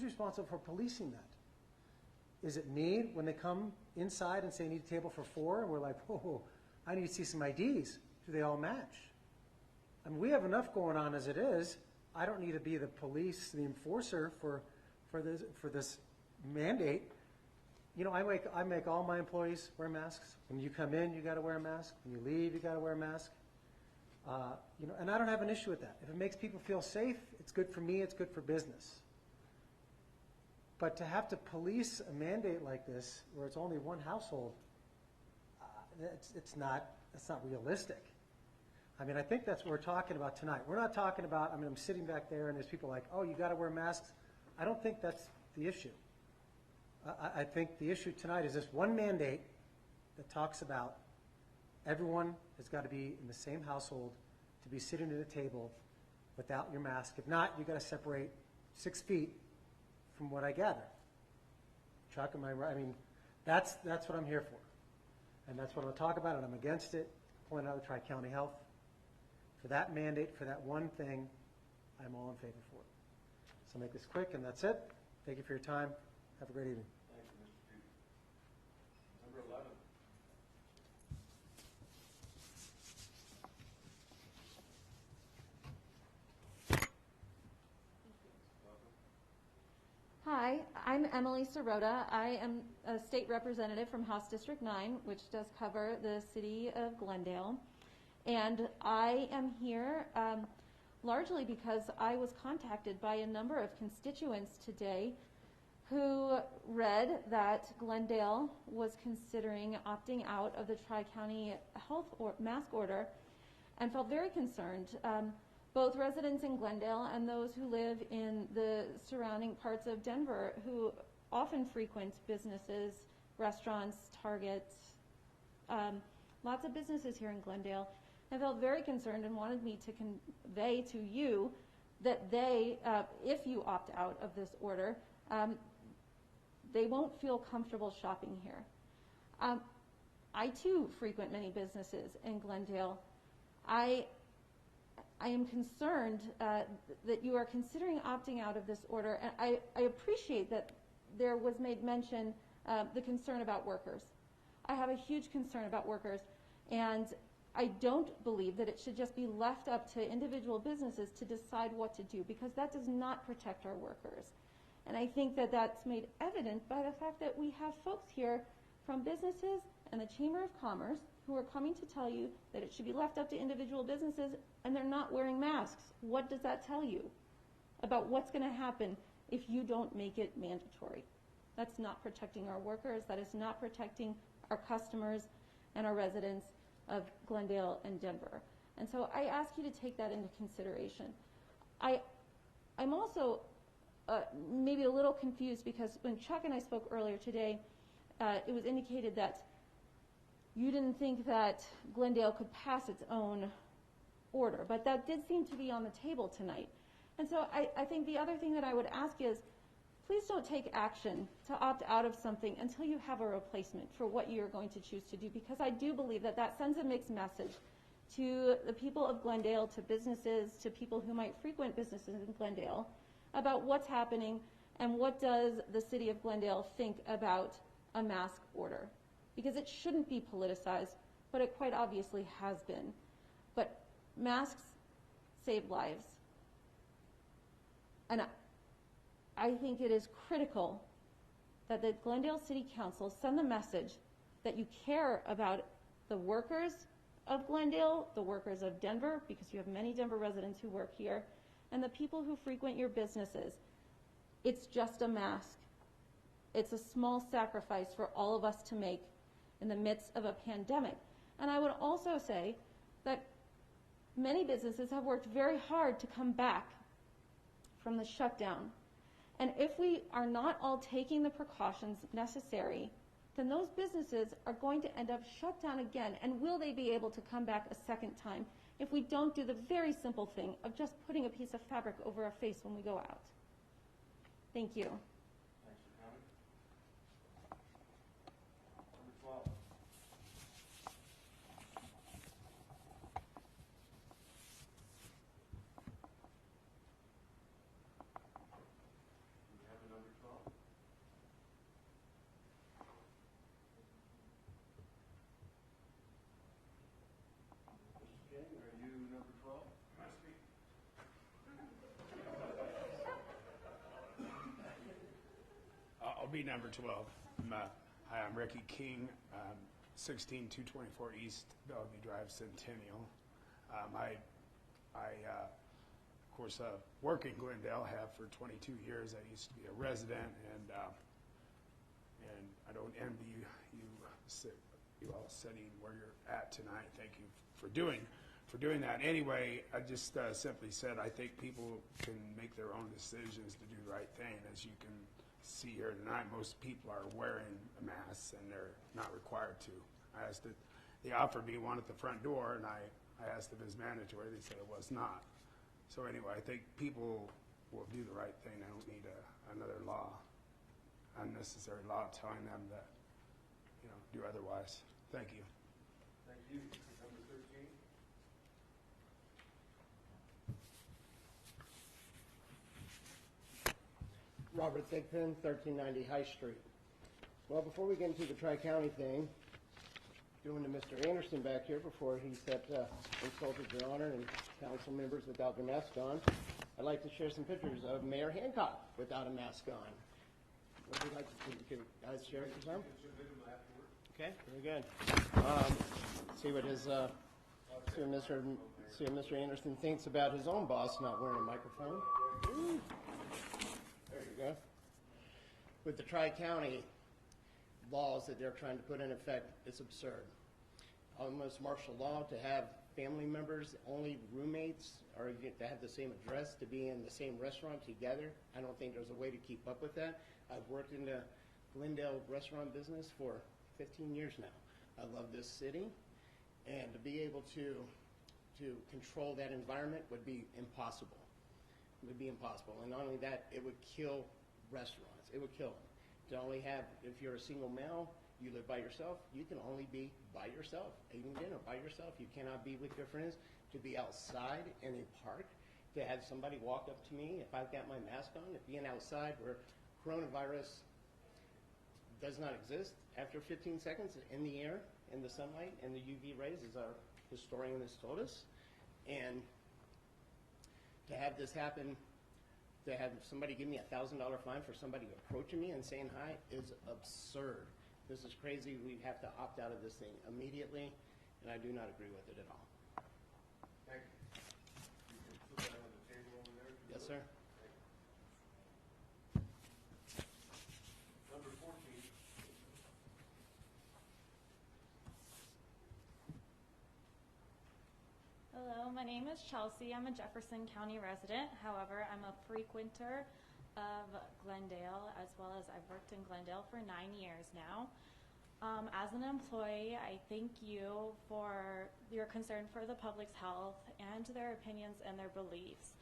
responsible for policing that? Is it me when they come inside and say, "I need a table for 4," and we're like, "Whoa, I need to see some IDs. Do they all match?" I mean, we have enough going on as it is. I don't need to be the police, the enforcer for this mandate. I make all my employees wear masks. When you come in, you got to wear a mask. When you leave, you got to wear a mask. And I don't have an issue with that. If it makes people feel safe, it's good for me, it's good for business. But to have to police a mandate like this, where it's only one household, that's not realistic. I mean, I think that's what we're talking about tonight. We're not talking about, I'm sitting back there and there's people like, "Oh, you got to wear masks." I don't think that's the issue. I think the issue tonight is this one mandate that talks about everyone has got to be in the same household to be sitting at a table without your mask. If not, you got to separate 6 feet from what I gather. Chuck, am I right? I mean, that's what I'm here for. And that's what I'm going to talk about, and I'm against it. Point out the Tri-County Health. For that mandate, for that one thing, I'm all in favor for it. So I'll make this quick, and that's it. Thank you for your time. Have a great evening. Thank you, Mr. Peterson. Number 11. Hi, I'm Emily Sirota. I am a state representative from House District 9, which does cover the city of Glendale. And I am here largely because I was contacted by a number of constituents today who read that Glendale was considering opting out of the Tri-County Health Mask Order and felt very concerned. Both residents in Glendale and those who live in the surrounding parts of Denver who often frequent businesses, restaurants, Targets, lots of businesses here in Glendale, have felt very concerned and wanted me to convey to you that they, if you opt out of this order, they won't feel comfortable shopping here. I too frequent many businesses in Glendale. I am concerned that you are considering opting out of this order, and I appreciate that there was made mention the concern about workers. I have a huge concern about workers, and I don't believe that it should just be left up to individual businesses to decide what to do, because that does not protect our workers. And I think that that's made evident by the fact that we have folks here from businesses and the Chamber of Commerce who are coming to tell you that it should be left up to individual businesses, and they're not wearing masks. What does that tell you about what's going to happen if you don't make it mandatory? That's not protecting our workers. That is not protecting our customers and our residents of Glendale and Denver. And so I ask you to take that into consideration. I'm also maybe a little confused because when Chuck and I spoke earlier today, it was indicated that you didn't think that Glendale could pass its own order, but that did seem to be on the table tonight. And so I think the other thing that I would ask is, please don't take action to opt out of something until you have a replacement for what you're going to choose to do, because I do believe that that sends a mixed message to the people of Glendale, to businesses, to people who might frequent businesses in Glendale about what's happening and what does the city of Glendale think about a mask order. Because it shouldn't be politicized, but it quite obviously has been. But Masks save lives. And I think it is critical that the Glendale City Council send the message that you care about the workers of Glendale, the workers of Denver, because you have many Denver residents who work here, and the people who frequent your businesses. It's just a mask. It's a small sacrifice for all of us to make in the midst of a pandemic. And I would also say that many businesses have worked very hard to come back from the shutdown. And if we are not all taking the precautions necessary, then those businesses are going to end up shut down again. And will they be able to come back a second time if we don't do the very simple thing of just putting a piece of fabric over our face when we go out? Thank you. Thanks for coming. Number 12. Do we have a number 12? Mr. King, are you number 12? Must be. I'll be number 12. Hi, I'm Ricky King, 16224 East Bellevue Drive, Centennial. I of course, work in Glendale, have for 22 years. I used to be a resident, and I don't envy you all sitting where you're at tonight. Thank you for doing that. Anyway, I just simply said I think people can make their own decisions to do the right thing. As you can see here tonight, most people are wearing a mask, and they're not required to. I asked it, they offered me one at the front door, and I asked if it was mandatory. They said it was not. So anyway, I think people will do the right thing. I don't need another law, unnecessary law telling them that, do otherwise. Thank you. Thank you. Number 13. Robert Thigpen, 1390 High Street. Well, before we get into the Tri-County thing, doing to Mr. Anderson back here before he insulted your honor and council members without their mask on, I'd like to share some pictures of Mayor Hancock without a mask on. Would you like to can you guys share it for some? Okay, very good. See what Mr. Anderson thinks about his own boss not wearing a microphone. Ooh. There you go. With the Tri-County laws that they're trying to put in effect, it's absurd. Almost martial law to have family members, only roommates, or to have the same address, to be in the same restaurant together. I don't think there's a way to keep up with that. I've worked in the Glendale restaurant business for 15 years now. I love this city, and to be able to control that environment would be impossible. It would be impossible. And not only that, it would kill restaurants. It would kill them. To only have, if you're a single male, you live by yourself, you can only be by yourself, eating dinner by yourself. You cannot be with your friends. To be outside in a park, to have somebody walk up to me if I've got my mask on, if being outside where coronavirus does not exist, after 15 seconds in the air, in the sunlight, and the UV rays, as our historian has told us, and to have this happen, to have somebody give me a $1,000 fine for somebody approaching me and saying hi is absurd. This is crazy. We have to opt out of this thing immediately, and I do not agree with it at all. Thank you. You can put that on the table over there. Yes, sir. Number 14. Hello, my name is Chelsea. I'm a Jefferson County resident. However, I'm a frequenter of Glendale, as well as I've worked in Glendale for 9 years now. As an employee, I thank you for your concern for the public's health and their opinions and their beliefs.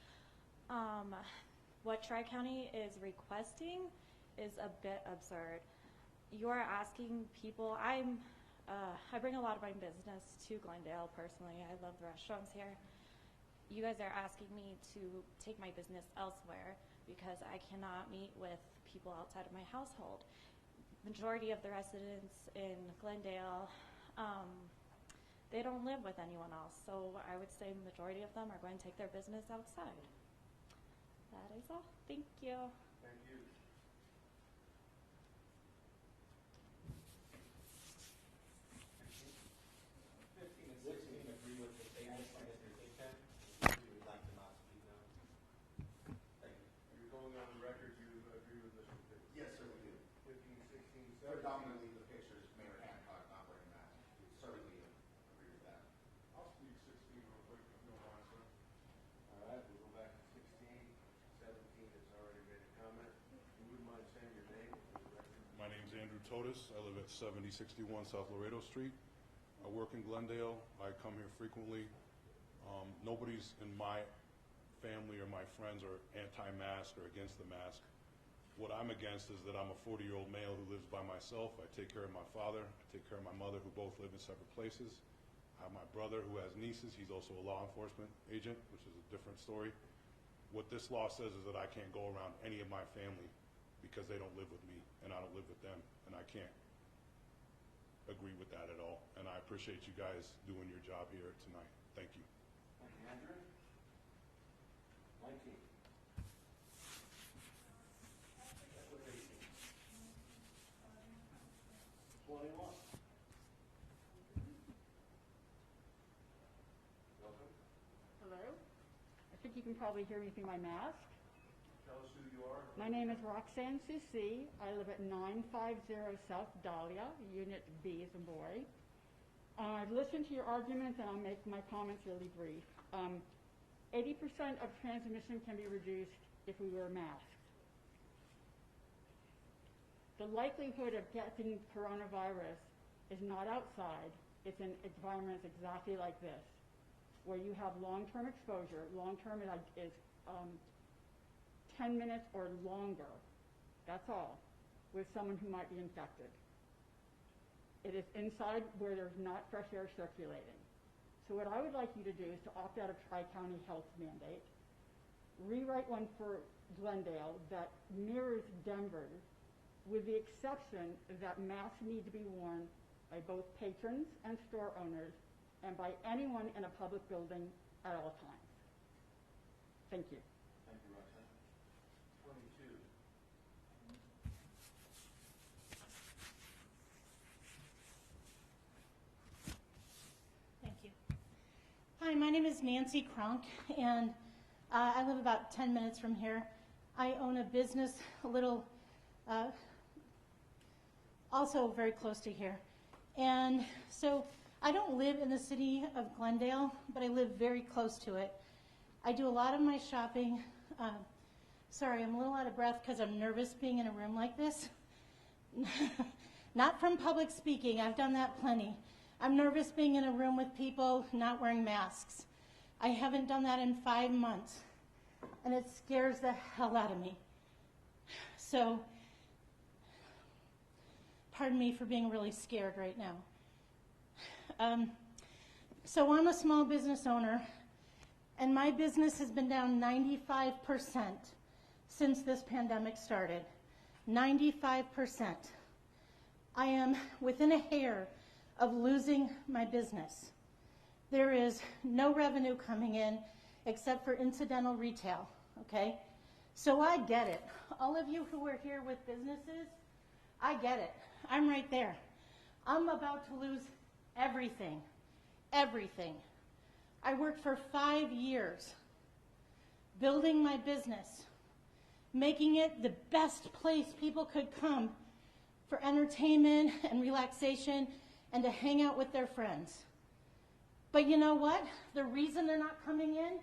What Tri-County is requesting is a bit absurd. You are asking people, I bring a lot of my business to Glendale personally. I love the restaurants here. You guys are asking me to take my business elsewhere because I cannot meet with people outside of my household. Majority of the residents in Glendale, they they don't live with anyone else. So I would say majority of them are going to take their business outside. That is all. Thank you. Thank you. 15 and 16 agree with the statements by Mr. Thigpen. We would like to not speak now. Thank you. You're going on the record, you agree with Mr. Pitt? Yes, sir, we do. 15, 16, 17. Predominantly the pictures, Mayor Hancock not wearing a mask. We certainly agree with that. I'll speak 16 real quick, if you don't mind, sir. All right, we'll go back to 16. 17 has already made a comment. You wouldn't mind saying your name for the record? My name's Andrew Totis. I live at 7061 South Laredo Street. I work in Glendale. I come here frequently. Nobody's in my family or my friends are anti-mask or against the mask. What I'm against is that I'm a 40-year-old male who lives by myself. I take care of my father. I take care of my mother, who both live in separate places. I have my brother who has nieces. He's also a law enforcement agent, which is a different story. What this law says is that I can't go around any of my family because they don't live with me and I don't live with them, and I can't agree with that at all. And I appreciate you guys doing your job here tonight. Thank you. Thank you, Andrew. 19. That's what 18. 21. Welcome. Hello. I think you can probably hear me through my mask. Tell us who you are. My name is Roxanne Susi. I live at 950 South Dahlia, Unit B as a boy. I've listened to your arguments and I'll make my comments really brief. 80% of transmission can be reduced if we wear masks. The likelihood of getting coronavirus is not outside. It's in environments exactly like this, where you have long-term exposure. Long-term is 10 minutes or longer, that's all, with someone who might be infected. It is inside where there's not fresh air circulating. So what I would like you to do is to opt out of Tri-County Health mandate, rewrite one for Glendale that mirrors Denver's, with the exception that masks need to be worn by both patrons and store owners and by anyone in a public building at all times. Thank you. Thank you, Roxanne. 22. Thank you. Hi, my name is Nancy Kronk, and I live about 10 minutes from here. I own a business a little, also very close to here. And so I don't live in the city of Glendale, but I live very close to it. I do a lot of my shopping. Sorry, I'm a little out of breath because I'm nervous being in a room like this. Not from public speaking, I've done that plenty. I'm nervous being in a room with people not wearing masks. I haven't done that in 5 months, and it scares the hell out of me. So, pardon me for being really scared right now. So I'm a small business owner, and my business has been down 95% since this pandemic started. 95%. I am within a hair of losing my business. There is no revenue coming in except for incidental retail, okay? So I get it. All of you who are here with businesses, I get it. I'm right there. I'm about to lose everything. Everything. I worked for 5 years building my business, making it the best place people could come for entertainment and relaxation and to hang out with their friends. But you know what? The reason they're not coming in?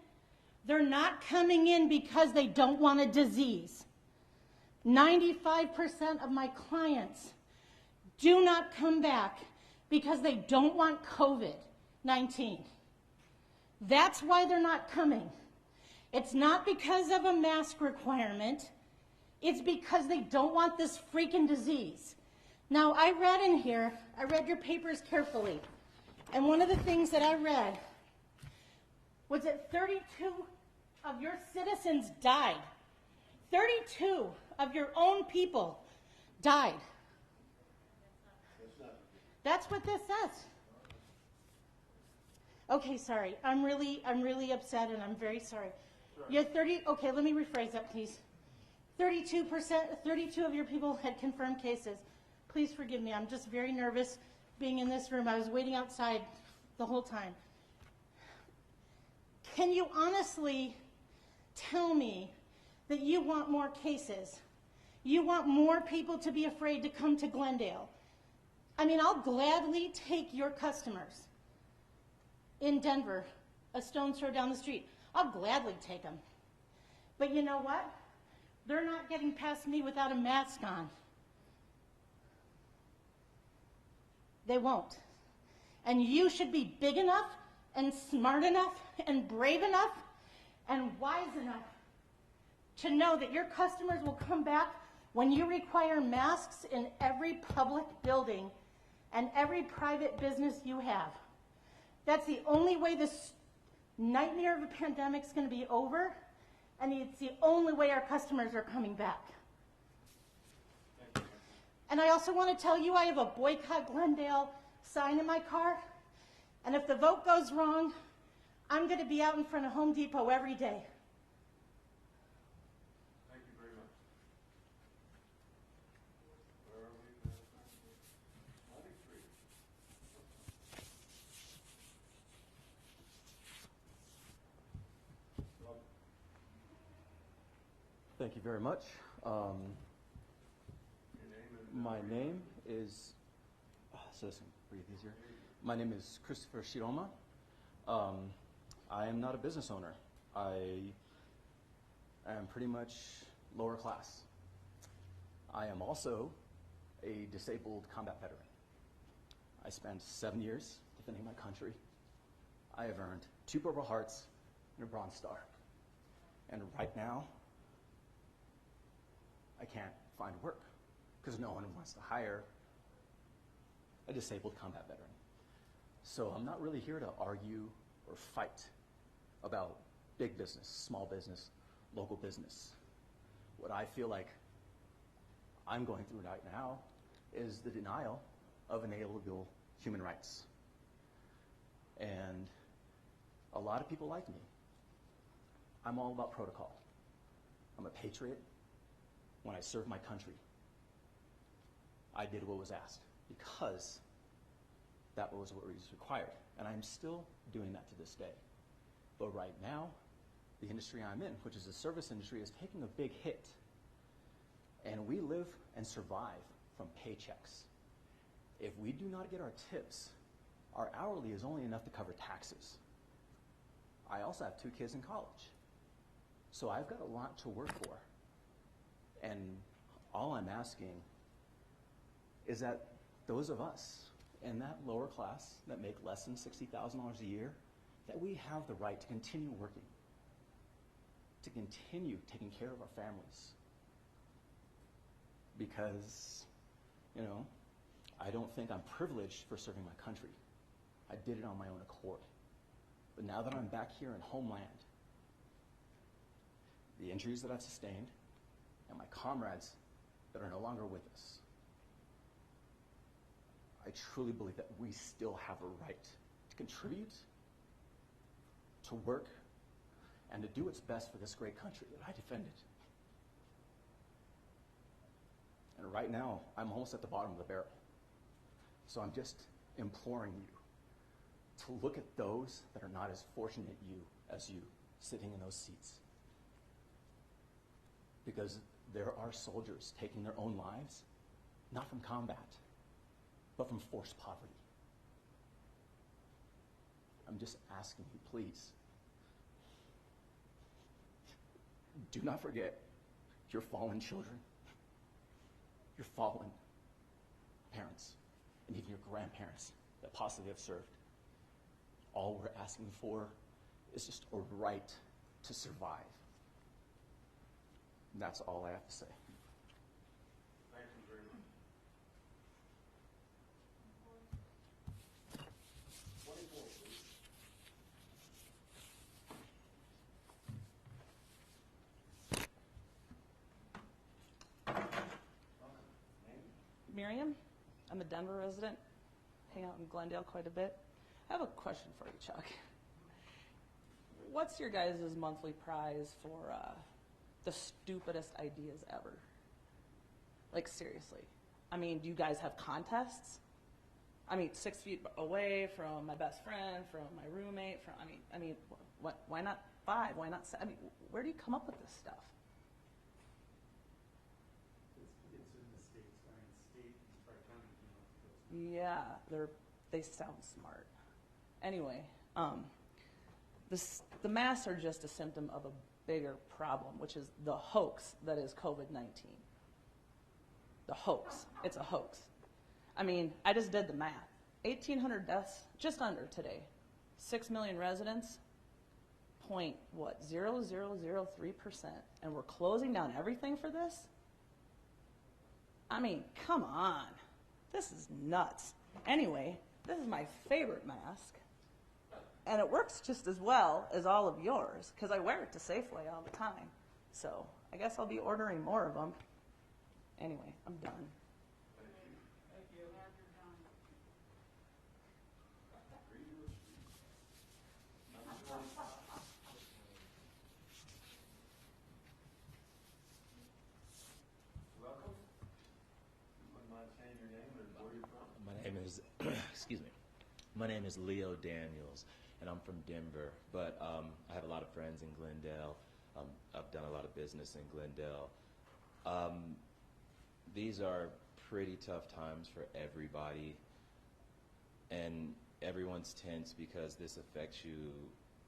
They're not coming in because they don't want a disease. 95% of my clients do not come back because they don't want COVID-19. That's why they're not coming. It's not because of a mask requirement. It's because they don't want this freaking disease. Now, I read in here, I read your papers carefully, and one of the things that I read was that 32 of your citizens died. 32 of your own people died. That's what this says. Okay, sorry. I'm really upset and I'm very sorry. You had 30, okay, let me rephrase that, please. 32 of your people had confirmed cases. Please forgive me. I'm just very nervous being in this room. I was waiting outside the whole time. Can you honestly tell me that you want more cases? You want more people to be afraid to come to Glendale? I mean, I'll gladly take your customers in Denver, a stone's throw down the street. I'll gladly take them. But you know what? They're not getting past me without a mask on. They won't. And you should be big enough and smart enough and brave enough and wise enough to know that your customers will come back when you require masks in every public building and every private business you have. That's the only way this nightmare of a pandemic is going to be over, and it's the only way our customers are coming back. And I also want to tell you I have a boycott Glendale sign in my car, and if the vote goes wrong, I'm going to be out in front of Home Depot every day. Thank you very much. Where are we? 93. Thank you very much. My name is, so this can breathe easier. My name is Christopher Shiroma. I am not a business owner. I am pretty much lower class. I am also a disabled combat veteran. I spent 7 years defending my country. I have earned 2 Purple Hearts and a Bronze Star. And right now, I can't find work because no one wants to hire a disabled combat veteran. So I'm not really here to argue or fight about big business, small business, local business. What I feel like I'm going through right now is the denial of inalienable human rights. And a lot of people like me. I'm all about protocol. I'm a patriot. When I served my country, I did what was asked because that was what was required. And I'm still doing that to this day. But right now, the industry I'm in, which is the service industry, is taking a big hit. And we live and survive from paychecks. If we do not get our tips, our hourly is only enough to cover taxes. I also have 2 kids in college. So I've got a lot to work for. And all I'm asking is that those of us in that lower class that make less than $60,000 a year, that we have the right to continue working, to continue taking care of our families. Because, you know, I don't think I'm privileged for serving my country. I did it on my own accord. But now that I'm back here in homeland, the injuries that I've sustained, and my comrades that are no longer with us, I truly believe that we still have a right to contribute, to work, and to do what's best for this great country that I defended. And right now, I'm almost at the bottom of the barrel. So I'm just imploring you to look at those that are not as fortunate as you sitting in those seats. Because there are soldiers taking their own lives, not from combat, but from forced poverty. I'm just asking you, please, do not forget your fallen children, your fallen parents, and even your grandparents that possibly have served. All we're asking for is just a right to survive. And that's all I have to say. Thank you very much. 24, please. Miriam. I'm a Denver resident. Hang out in Glendale quite a bit. I have a question for you, Chuck. What's your guys' monthly prize for the stupidest ideas ever? Like, seriously. I mean, do you guys have contests? I mean, 6 feet away from my best friend, from my roommate, from, I mean, why not 5? Why not 7? I mean, where do you come up with this stuff? It's in the states, I mean, state and tri-county, Yeah, they sound smart. Anyway, the masks are just a symptom of a bigger problem, which is the hoax that is COVID-19. The hoax. It's a hoax. I mean, I just did the math. 1,800 deaths, just under today. 6 million residents, 0.0003%. And we're closing down everything for this? I mean, come on. This is nuts. Anyway, this is my favorite mask. And it works just as well as all of yours, because I wear it to Safeway all the time. So I guess I'll be ordering more of them. Anyway, I'm done. Thank you. Welcome. You wouldn't mind saying your name and where you're from? My name is, excuse me, my name is Leo Daniels, and I'm from Denver, but I have a lot of friends in Glendale. I've done a lot of business in Glendale. These are pretty tough times for everybody, and everyone's tense because this affects you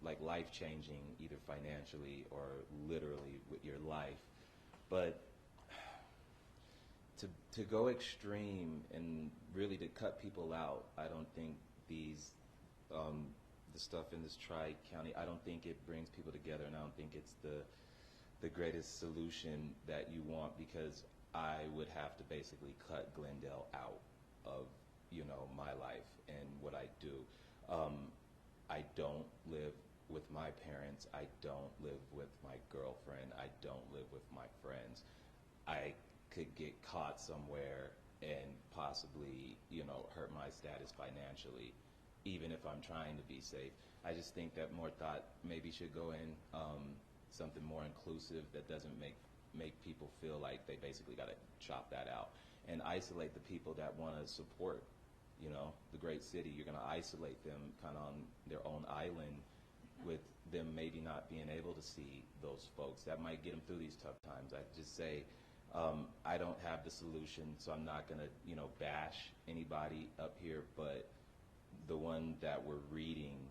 like life-changing, either financially or literally with your life. But to go extreme and really to cut people out, I don't think these, the stuff in this tri-county, I don't think it brings people together, and I don't think it's the greatest solution that you want, because I would have to basically cut Glendale out of, you know, my life and what I do. I don't live with my parents. I don't live with my girlfriend. I don't live with my friends. I could get caught somewhere and possibly, you know, hurt my status financially, even if I'm trying to be safe. I just think that more thought maybe should go in, something more inclusive that doesn't make people feel like they basically got to chop that out, and isolate the people that want to support, you know, the great city. You're going to isolate them kind of on their own island, with them maybe not being able to see those folks. That might get them through these tough times. I just say, I don't have the solution, so I'm not going to, you know, bash anybody up here, but the one that we're reading,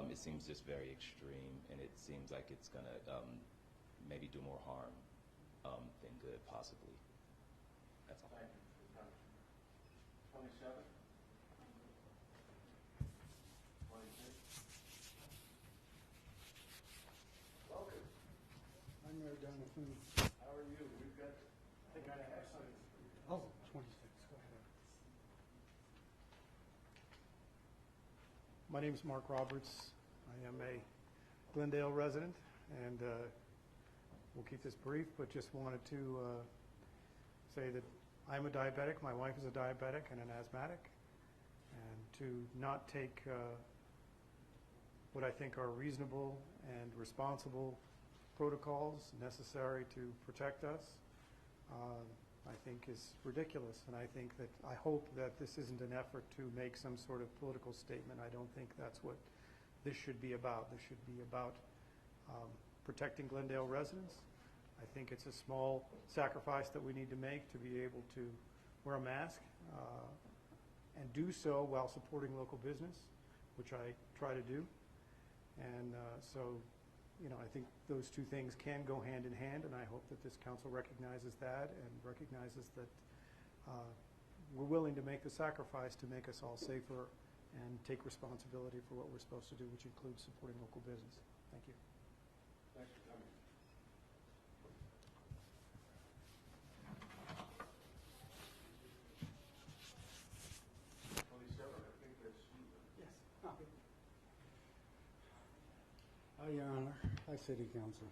it seems just very extreme, and it seems like it's going to maybe do more harm than good, possibly. That's all. Thank you. 27? 26? Welcome. I'm Mayor Donovan. How are you? We've got, I think I have something. Oh, 26, go ahead. My name is Mark Roberts. I am a Glendale resident, and we'll keep this brief, but just wanted to say that I'm a diabetic, my wife is a diabetic and an asthmatic, and to not take what I think are reasonable and responsible protocols necessary to protect us, I think is ridiculous. And I think that, I hope that this isn't an effort to make some sort of political statement. I don't think that's what this should be about. This should be about protecting Glendale residents. I think it's a small sacrifice that we need to make to be able to wear a mask and do so while supporting local business, which I try to do. And so, you know, I think those two things can go hand in hand, and I hope that this council recognizes that and recognizes that we're willing to make the sacrifice to make us all safer and take responsibility for what we're supposed to do, which includes supporting local business. Thank you. Thanks for coming. Hi, Your Honor. Hi, City Council.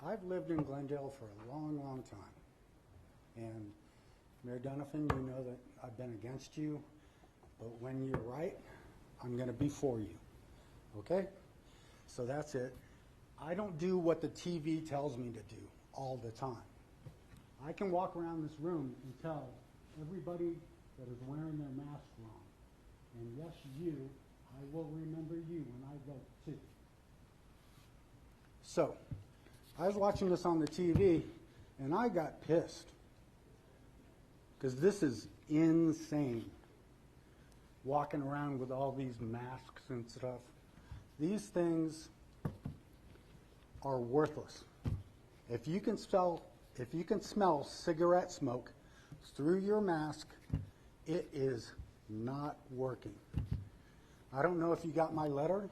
I've lived in Glendale for a long, long time. And Mayor Donovan, you know that I've been against you but when you're right, I'm going to be for you. Okay? So that's it. I don't do what the TV tells me to do all the time. I can walk around this room and tell everybody that is wearing their mask wrong. And yes, you, I will remember you when I vote too. So, I was watching this on the TV and I got pissed. Because this is insane. Walking around with all these masks and stuff. These things are worthless. If you can smell cigarette smoke through your mask, it is not working. I don't know if you got my letter.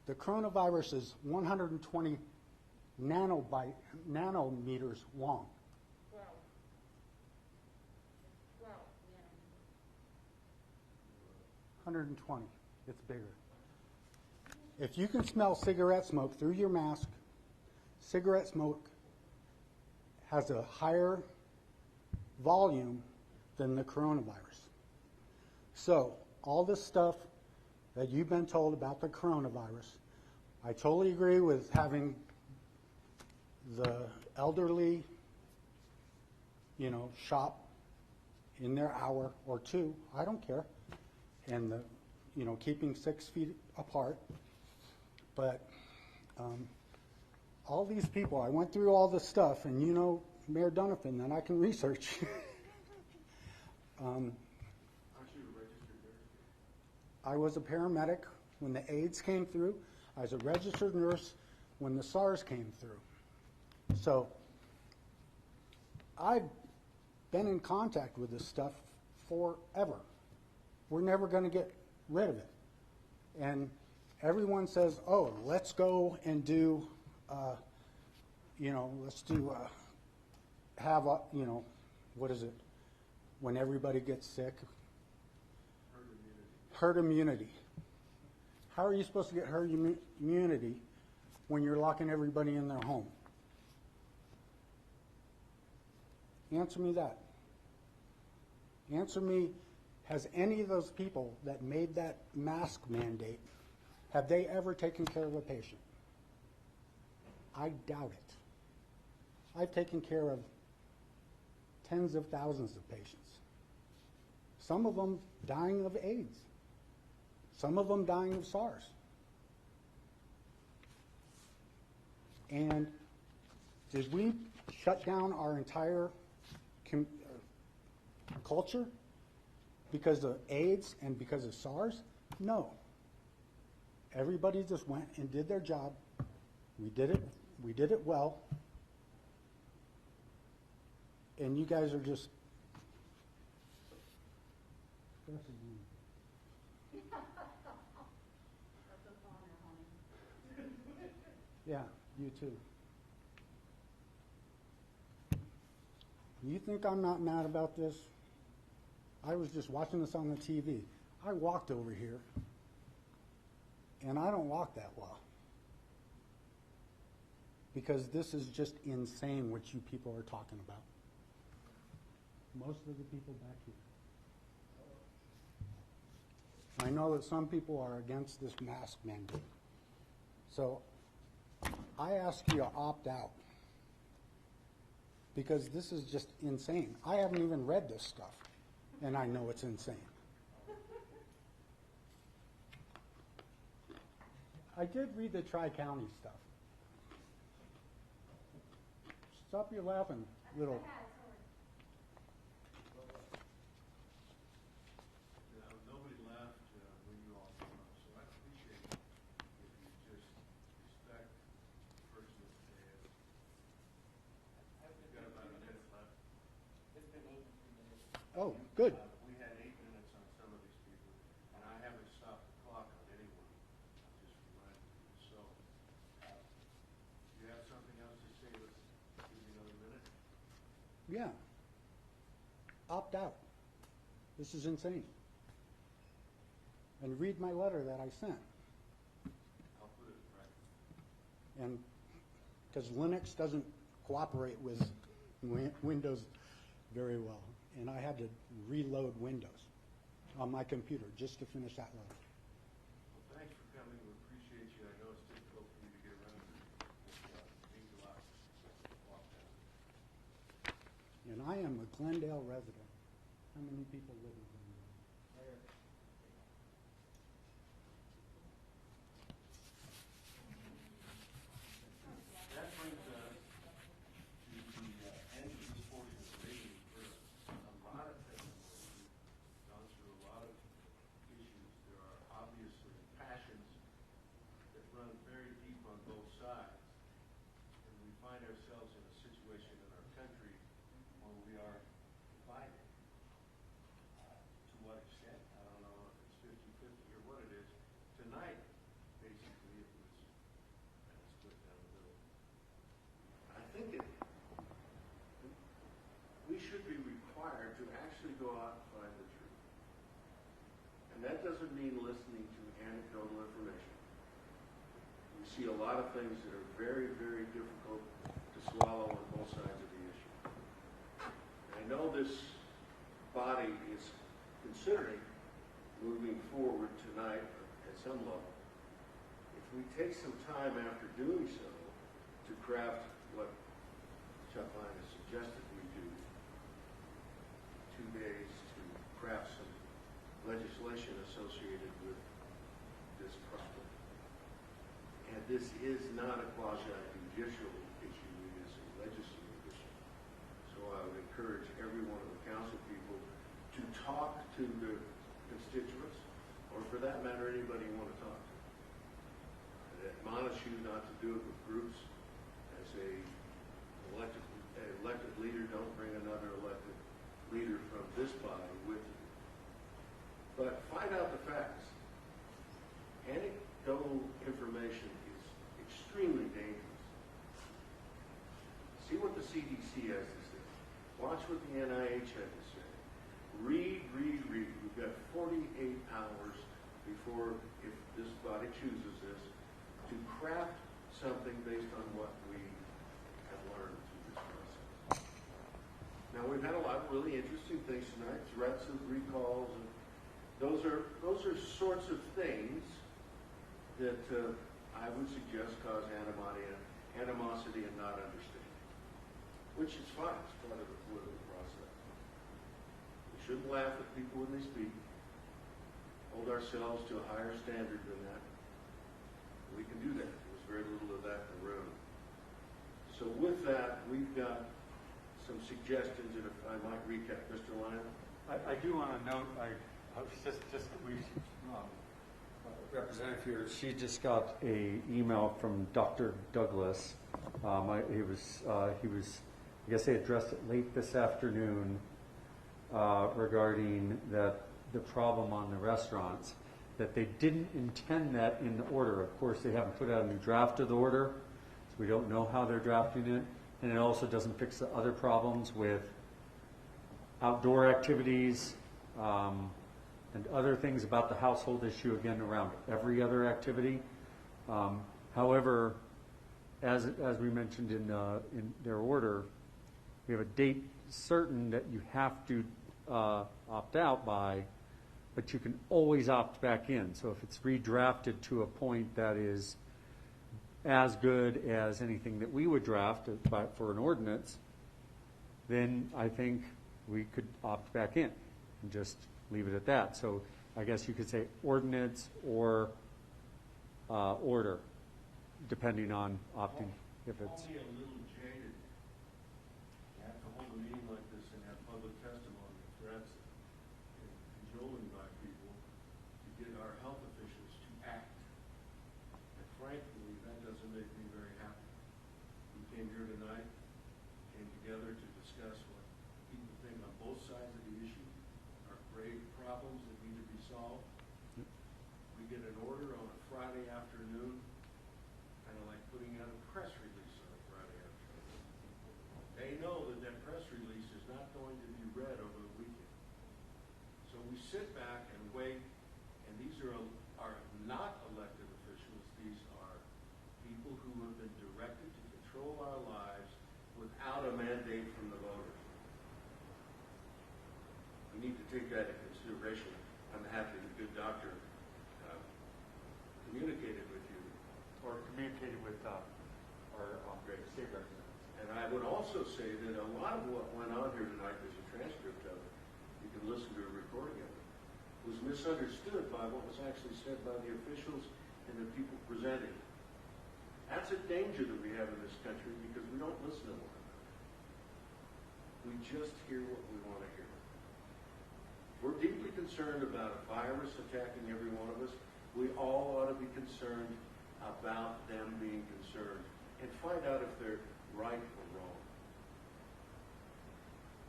The coronavirus is 120 nanometers long. 120. It's bigger. If you can smell cigarette smoke through your mask, cigarette smoke has a higher volume than the coronavirus. So, all this stuff that you've been told about the coronavirus, I totally agree with having the elderly, shop in their hour or two. I don't care. And keeping 6 feet apart. But all these people, I went through all this stuff, and Mayor Donovan, that I can research. I was a paramedic when the AIDS came through. I was a registered nurse when the SARS came through. So I've been in contact with this stuff forever. We're never going to get rid of it. And everyone says, oh, let's go and do, what is it? When everybody gets sick? Herd immunity. How are you supposed to get herd immunity when you're locking everybody in their home? Answer me that. Answer me, has any of those people that made that mask mandate, have they ever taken care of a patient? I doubt it. I've taken care of tens of thousands of patients. Some of them dying of AIDS. Some of them dying of SARS. And did we shut down our entire culture because of AIDS and because of SARS? No. Everybody just went and did their job. We did it well. And you guys are just stressing me. Yeah, you too. You think I'm not mad about this? I was just watching this on the TV. I walked over here, and I don't walk that well. Because this is just insane what you people are talking about. Most of the people back here. I know that some people are against this mask mandate. So I ask you to opt out. Because this is just insane. I haven't even read this stuff, and I know it's insane. I did read the Tri-County stuff. Stop your laughing, little. Nobody laughed when you all came up, so I appreciate it if you just respect the person that's there. We've got about a minute left. It's been over 3 minutes. Oh, good. We had 8 minutes on some of these people, and I haven't stopped the clock on anyone. I'll just remind you. So, you have something else to say? Let's give you another minute. Yeah. Opt out. This is insane. And read my letter that I sent. I'll put it right. And because Linux doesn't cooperate with Windows very well. and I had to reload Windows on my computer just to finish that load. Well, thanks for coming. We appreciate you. I know it's difficult for you to get around. It means a lot to walk down. And I am a Glendale resident. How many people live in Glendale? That brings us to the end of this portion of the meeting. For a lot of testimony, we've gone through a lot of issues. There are obviously passions that run very deep on both sides. And we find ourselves in a situation in our country where we are divided. To what extent? I don't know if it's 50-50 or what it is. Tonight, basically, it was kind of split down the middle. I think we should be required to actually go out and find the truth. And that doesn't mean listening to anecdotal information. We see a lot of things that are very, very difficult to swallow on both sides of the issue. And I know this body is considering moving forward tonight at some level. If we take some time after doing so to craft what Chuck Line has suggested we do, 2 days to craft some legislation associated with this problem. And this is not a quasi-judicial issue, it is a legislative issue. So I would encourage every one of the council people to talk to the constituents, or for that matter, anybody you want to talk to. I'd admonish you not to do it with groups. As a elected leader, don't bring another elected leader from this body with you. But find out the facts. Anecdotal information is extremely dangerous. See what the CDC has to say. Watch what the NIH had to say. Read. We've got 48 hours before, if this body chooses this, to craft something based on what we have learned through this process. Now, we've had a lot of really interesting things tonight, threats of recalls, and those are sorts of things that I would suggest cause animosity and not understanding, which is fine. It's part of the political process. We shouldn't laugh at people when they speak. Hold ourselves to a higher standard than that. We can do that. There's very little of that in the room. So with that, we've got some suggestions, and if I might recap, Mr. Lyon. I do want to note, representative here, she just got a email from Dr. Douglas. He was, I guess they addressed it late this afternoon regarding the problem on the restaurants, that they didn't intend that in the order. Of course, they haven't put out a new draft of the order, so we don't know how they're drafting it. And it also doesn't fix the other problems with outdoor activities and other things about the household issue, again, around every other activity. However, as we mentioned in their order, we have a date certain that you have to opt out by, but you can always opt back in. So if it's redrafted to a point that is as good as anything that we would draft for an ordinance, then I think we could opt back in and just leave it at that. So I guess you could say ordinance or order, depending on opting, if it's. Only a little jaded. You have to hold a meeting like this and have public testimony, threats, and cajoling by people to get our health officials to act. And frankly, that doesn't make me very happy. We came here tonight, came together to discuss what people think on both sides of the issue, our grave problems that need to be solved. We get an order on a Friday afternoon, kind of like putting out a press release on a Friday afternoon. They know that that press release is not going to be read over the weekend. So we sit back and wait, and these are not elected officials. These are people who have been directed to control our lives without a mandate from the voters. take that into consideration. I'm happy the good doctor communicated with you. Or communicated with our state representatives. And I would also say that a lot of what went on here tonight, there's a transcript of it, you can listen to a recording of it, was misunderstood by what was actually said by the officials and the people presenting. That's a danger that we have in this country because we don't listen to one another. We just hear what we want to hear. We're deeply concerned about a virus attacking every one of us. We all ought to be concerned about them being concerned and find out if they're right or wrong.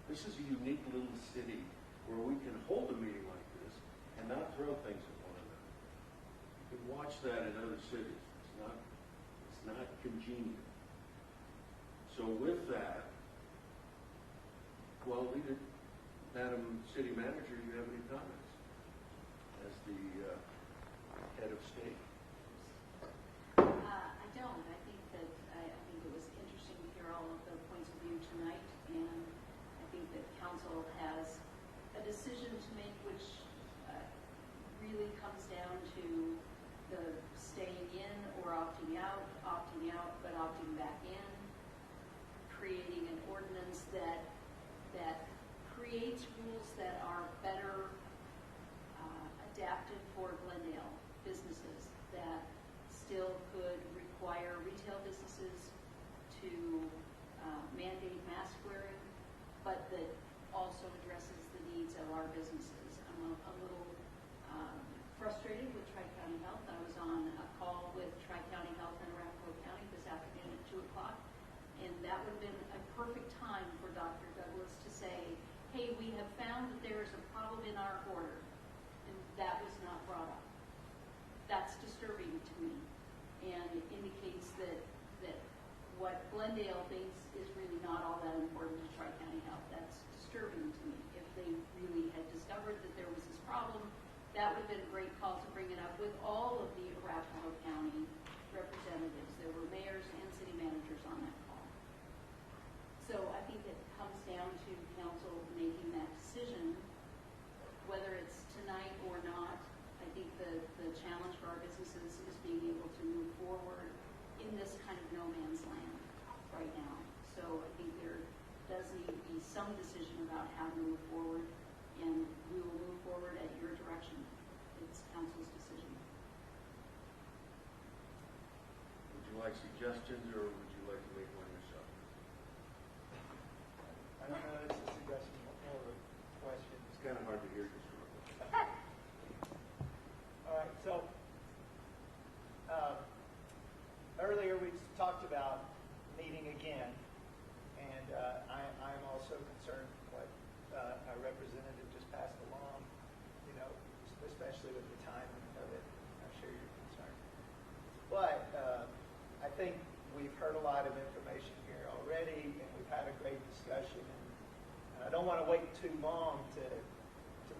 This is a unique little city where we can hold a meeting like this and not throw things at one another. You can watch that in other cities. It's not congenial. So with that, well, Madam City Manager, you have any comments as the head of state? I don't. I think it was interesting to hear all of the points of view tonight, and I think that council has a decision to make, which really comes down to the staying in or opting out, but opting back in, creating an ordinance that creates rules that are better adapted for Glendale businesses, that still could require retail businesses to mandate mask wearing, but that also addresses the needs of our businesses. I'm a little frustrated with Tri-County Health. I was on a call with Tri-County Health in Arapahoe County this afternoon at 2 o'clock, and that would have been a perfect time for Dr. Douglas to say, hey, we have found that there is a problem in our order, and that was not brought up. That's disturbing to me, and it indicates that what Glendale thinks is really not all that important to Tri-County Health. That's disturbing to me. If they really had discovered that there was this problem, that would have been a great call to bring it up with all of the Arapahoe County representatives. There were mayors and city managers on that call. So I think it comes down to council making that decision, whether it's tonight or not. I think the challenge for our businesses is being able to move forward in this kind of no man's land right now. So I think there does need to be some decision about how to move forward, and we will move forward at your direction. It's council's decision. Would you like suggestions, or would you like to make one yourself? I don't know if it's a suggestion or a question. It's kind of hard to hear this. All right, so earlier we talked about meeting again, and I'm also concerned what our representative just passed along, especially with the timing of it. I'm sure you're concerned. But I think we've heard a lot of information here already, and we've had a great discussion, and I don't want to wait too long to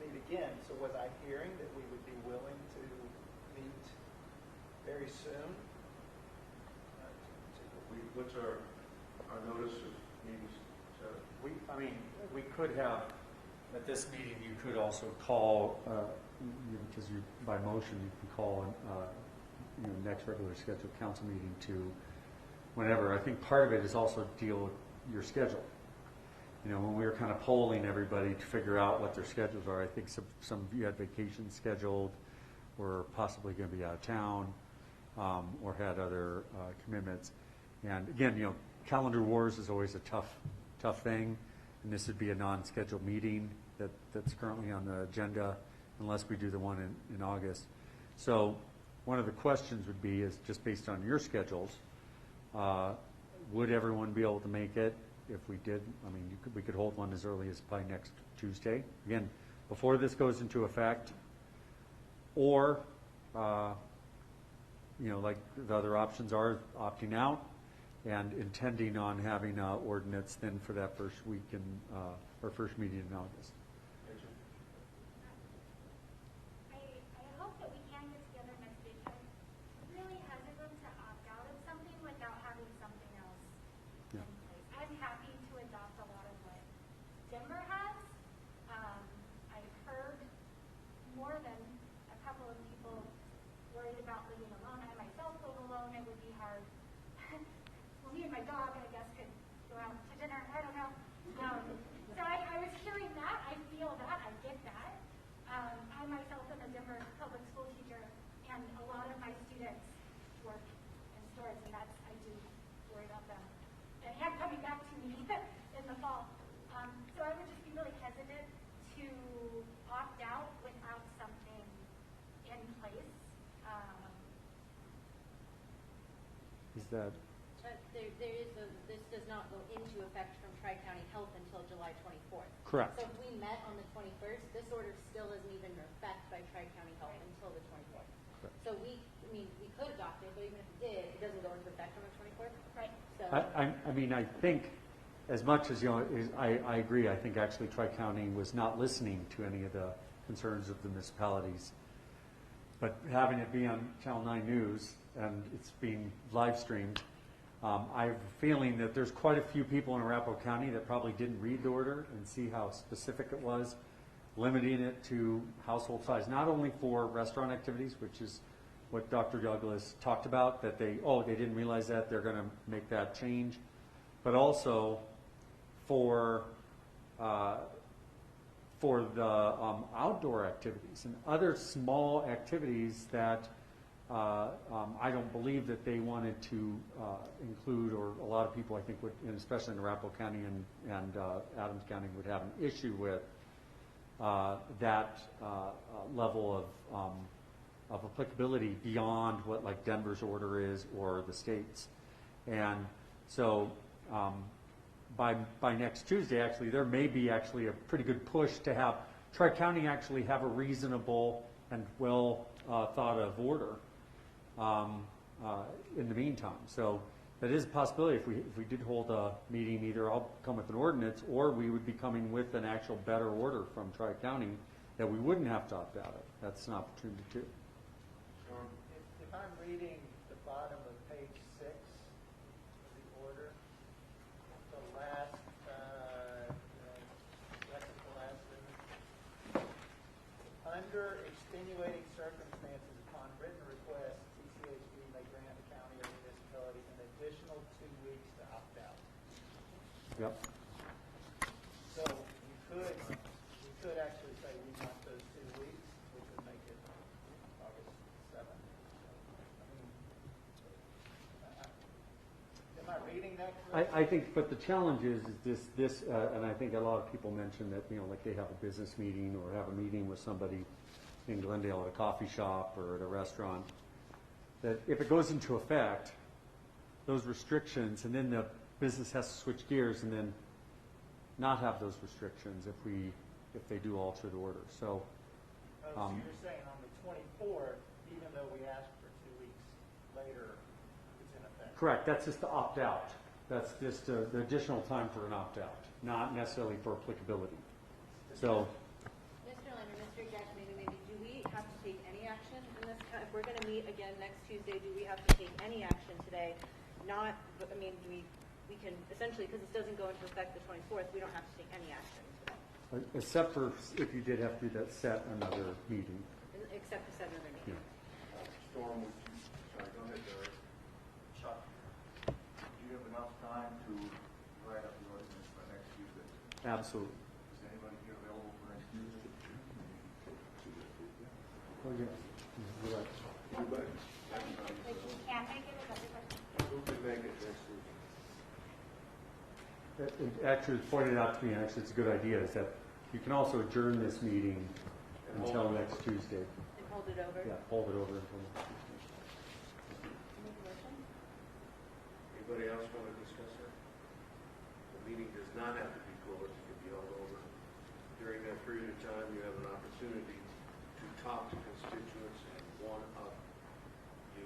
meet again. So was I hearing that we would be willing to meet very soon? What's our notice of meetings? We could have, at this meeting, you could also call, because by motion, you can call next regular scheduled council meeting to whenever. I think part of it is also deal with your schedule. When we were kind of polling everybody to figure out what their schedules are, I think some of you had vacations scheduled, or possibly going to be out of town, or had other commitments. And again, calendar wars is always a tough thing, and this would be a non-scheduled meeting that's currently on the agenda, unless we do the one in August. So one of the questions would be, is just based on your schedules, would everyone be able to make it? If we did, we could hold one as early as by next Tuesday. Again, before this goes into effect, or like the other options are opting out and intending on having an ordinance then for that first week or first meeting in August. I hope that we can get together next week. I'm really hesitant to opt out of something without having something else in place. I'm happy to adopt a lot of what Denver has. I dinner. I don't know. So I was hearing that. I feel that. I get that. I myself am a Denver public school teacher, and a lot of my students work in stores, and I do worry about them. And him coming back to me in the fall. So I would just be really hesitant to opt out without something in place. Is that? This does not go into effect from Tri-County Health until July 24th. Correct. So if we met on the 21st, this order still isn't even in effect by Tri-County Health until the 24th. Correct. So we could adopt it, but even if we did, it doesn't go into effect on the 24th. Right. So I mean, I think as much as, I agree, I think actually Tri-County was not listening to any of the concerns of the municipalities. But having it be on Channel 9 News and it's being live streamed, I have a feeling that there's quite a few people in Arapahoe County that probably didn't read the order and see how specific it was, limiting it to household size, not only for restaurant activities, which is what Dr. Douglas talked about, that they didn't realize that, they're going to make that change, but also for the outdoor activities and other small activities that I don't believe that they wanted to include, or a lot of people I think would, and especially in Arapahoe County and Adams County, would have an issue with that level of applicability beyond what like Denver's order is or the state's. And so by next Tuesday, actually, there may be actually a pretty good push to have Tri-County actually have a reasonable and well thought of order in the meantime. So that is a possibility. If we did hold a meeting, either I'll come with an ordinance or we would be coming with an actual better order from Tri-County that we wouldn't have to opt out of. That's an opportunity too. If I'm reading the bottom of page 6 of the order, the last, that's the last sentence. Under extenuating circumstances, upon written request, TCHD may grant the county or municipality an additional 2 weeks to opt out. Yep. So we could actually say we want those 2 weeks, which would make it August 7th. Am I reading that correctly? I think, but the challenge is this, and I think a lot of people mention that, like they have a business meeting or have a meeting with somebody in Glendale at a coffee shop or at a restaurant, that if it goes into effect, those restrictions, and then the business has to switch gears and then not have those restrictions if they do alter the order. So, So you're saying on the 24th, even though we asked for 2 weeks later, it's in effect? correct, that's just the opt-out. That's just the additional time for an opt-out, not necessarily for applicability. So, Mr. Lander, Mr. Jackson, maybe do we have to take any action in this? If we're going to meet again next Tuesday, do we have to take any action today? Not, I mean, we can essentially, because this doesn't go into effect the 24th, we don't have to take any action today. except for if you did have to do that, set another meeting. Except to set another meeting. Storm, sorry, go ahead, Derek. Chuck, do you have enough time to write up the ordinance by next Tuesday? Absolutely. Is anybody here available for next Tuesday? Oh, yeah. You're right. Everybody? If you can't make it, is that your question? Who can make it next week? It actually was pointed out to me, and actually it's a good idea, is that you can also adjourn this meeting until next Tuesday. And hold it over? Yeah, hold it over until next Tuesday. Anybody else want to discuss that? The meeting does not have to be closed, it can be held over. During that period of time, you have an opportunity to talk to constituents and one up you,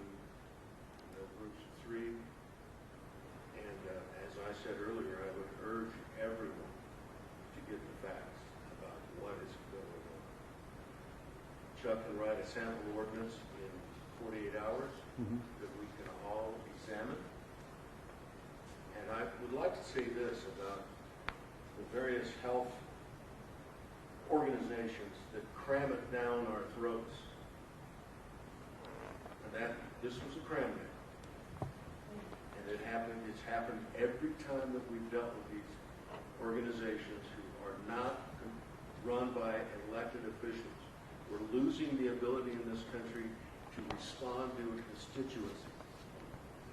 groups of 3. And as I said earlier, I would urge everyone to get the facts about what is going on. Chuck can write a sample ordinance in 48 hours that we can all examine. And I would like to say this about the various health organizations that cram it down our throats. And that this was a cram down. And it's happened every time that we've dealt with these organizations who are not run by elected officials. We're losing the ability in this country to respond to a constituency.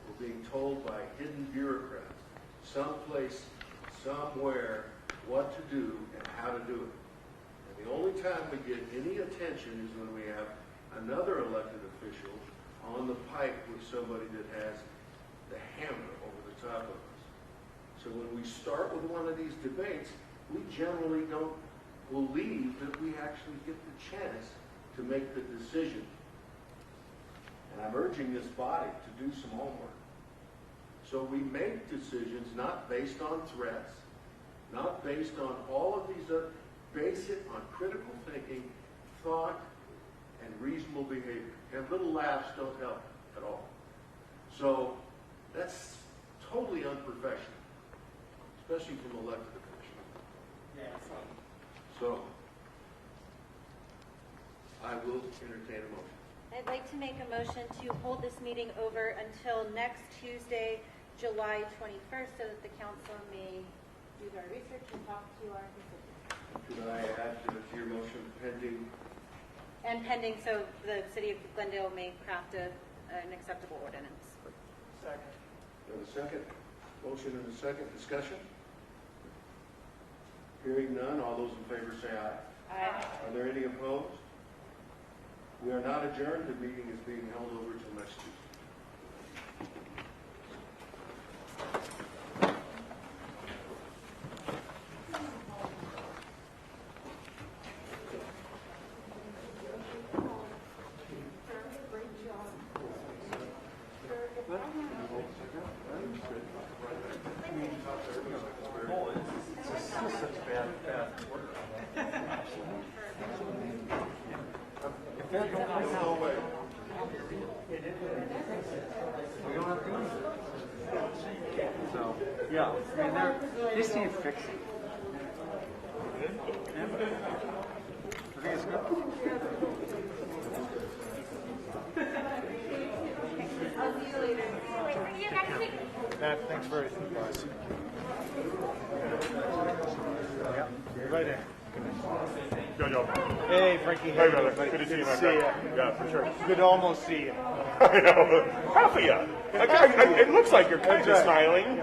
We're being told by hidden bureaucrats, someplace, somewhere, what to do and how to do it. And the only time we get any attention is when we have another elected official on the pike with somebody that has the hammer over the top of us. So when we start with one of these debates, we generally don't believe that we actually get the chance to make the decision. And I'm urging this body to do some homework. So we make decisions not based on threats, not based on all of these other, base it on critical thinking, thought, and reasonable behavior. And little laughs don't help at all. So that's totally unprofessional, especially from elected officials. Yeah. So I will entertain a motion. I'd like to make a motion to hold this meeting over until next Tuesday, July 21st, so that the council may do our research and talk to our constituents. Could I add to your motion pending? And pending, so the city of Glendale may craft an acceptable ordinance. Second. We have a second. Motion and a second. Discussion? Hearing none, all those in favor say aye. Aye. Are there any opposed? We are not adjourned. The meeting is being held over till next Tuesday. So, yeah, I mean, they just need fixing. Yeah. I think it's good. I'll see you later. Matt, thanks very much. Yeah, right there. Yo. Hey, Frankie. Hey, brother. Good to see you, my friend. Yeah, for sure. Good to almost see you. I know. Half of you. It looks like you're kind of smiling.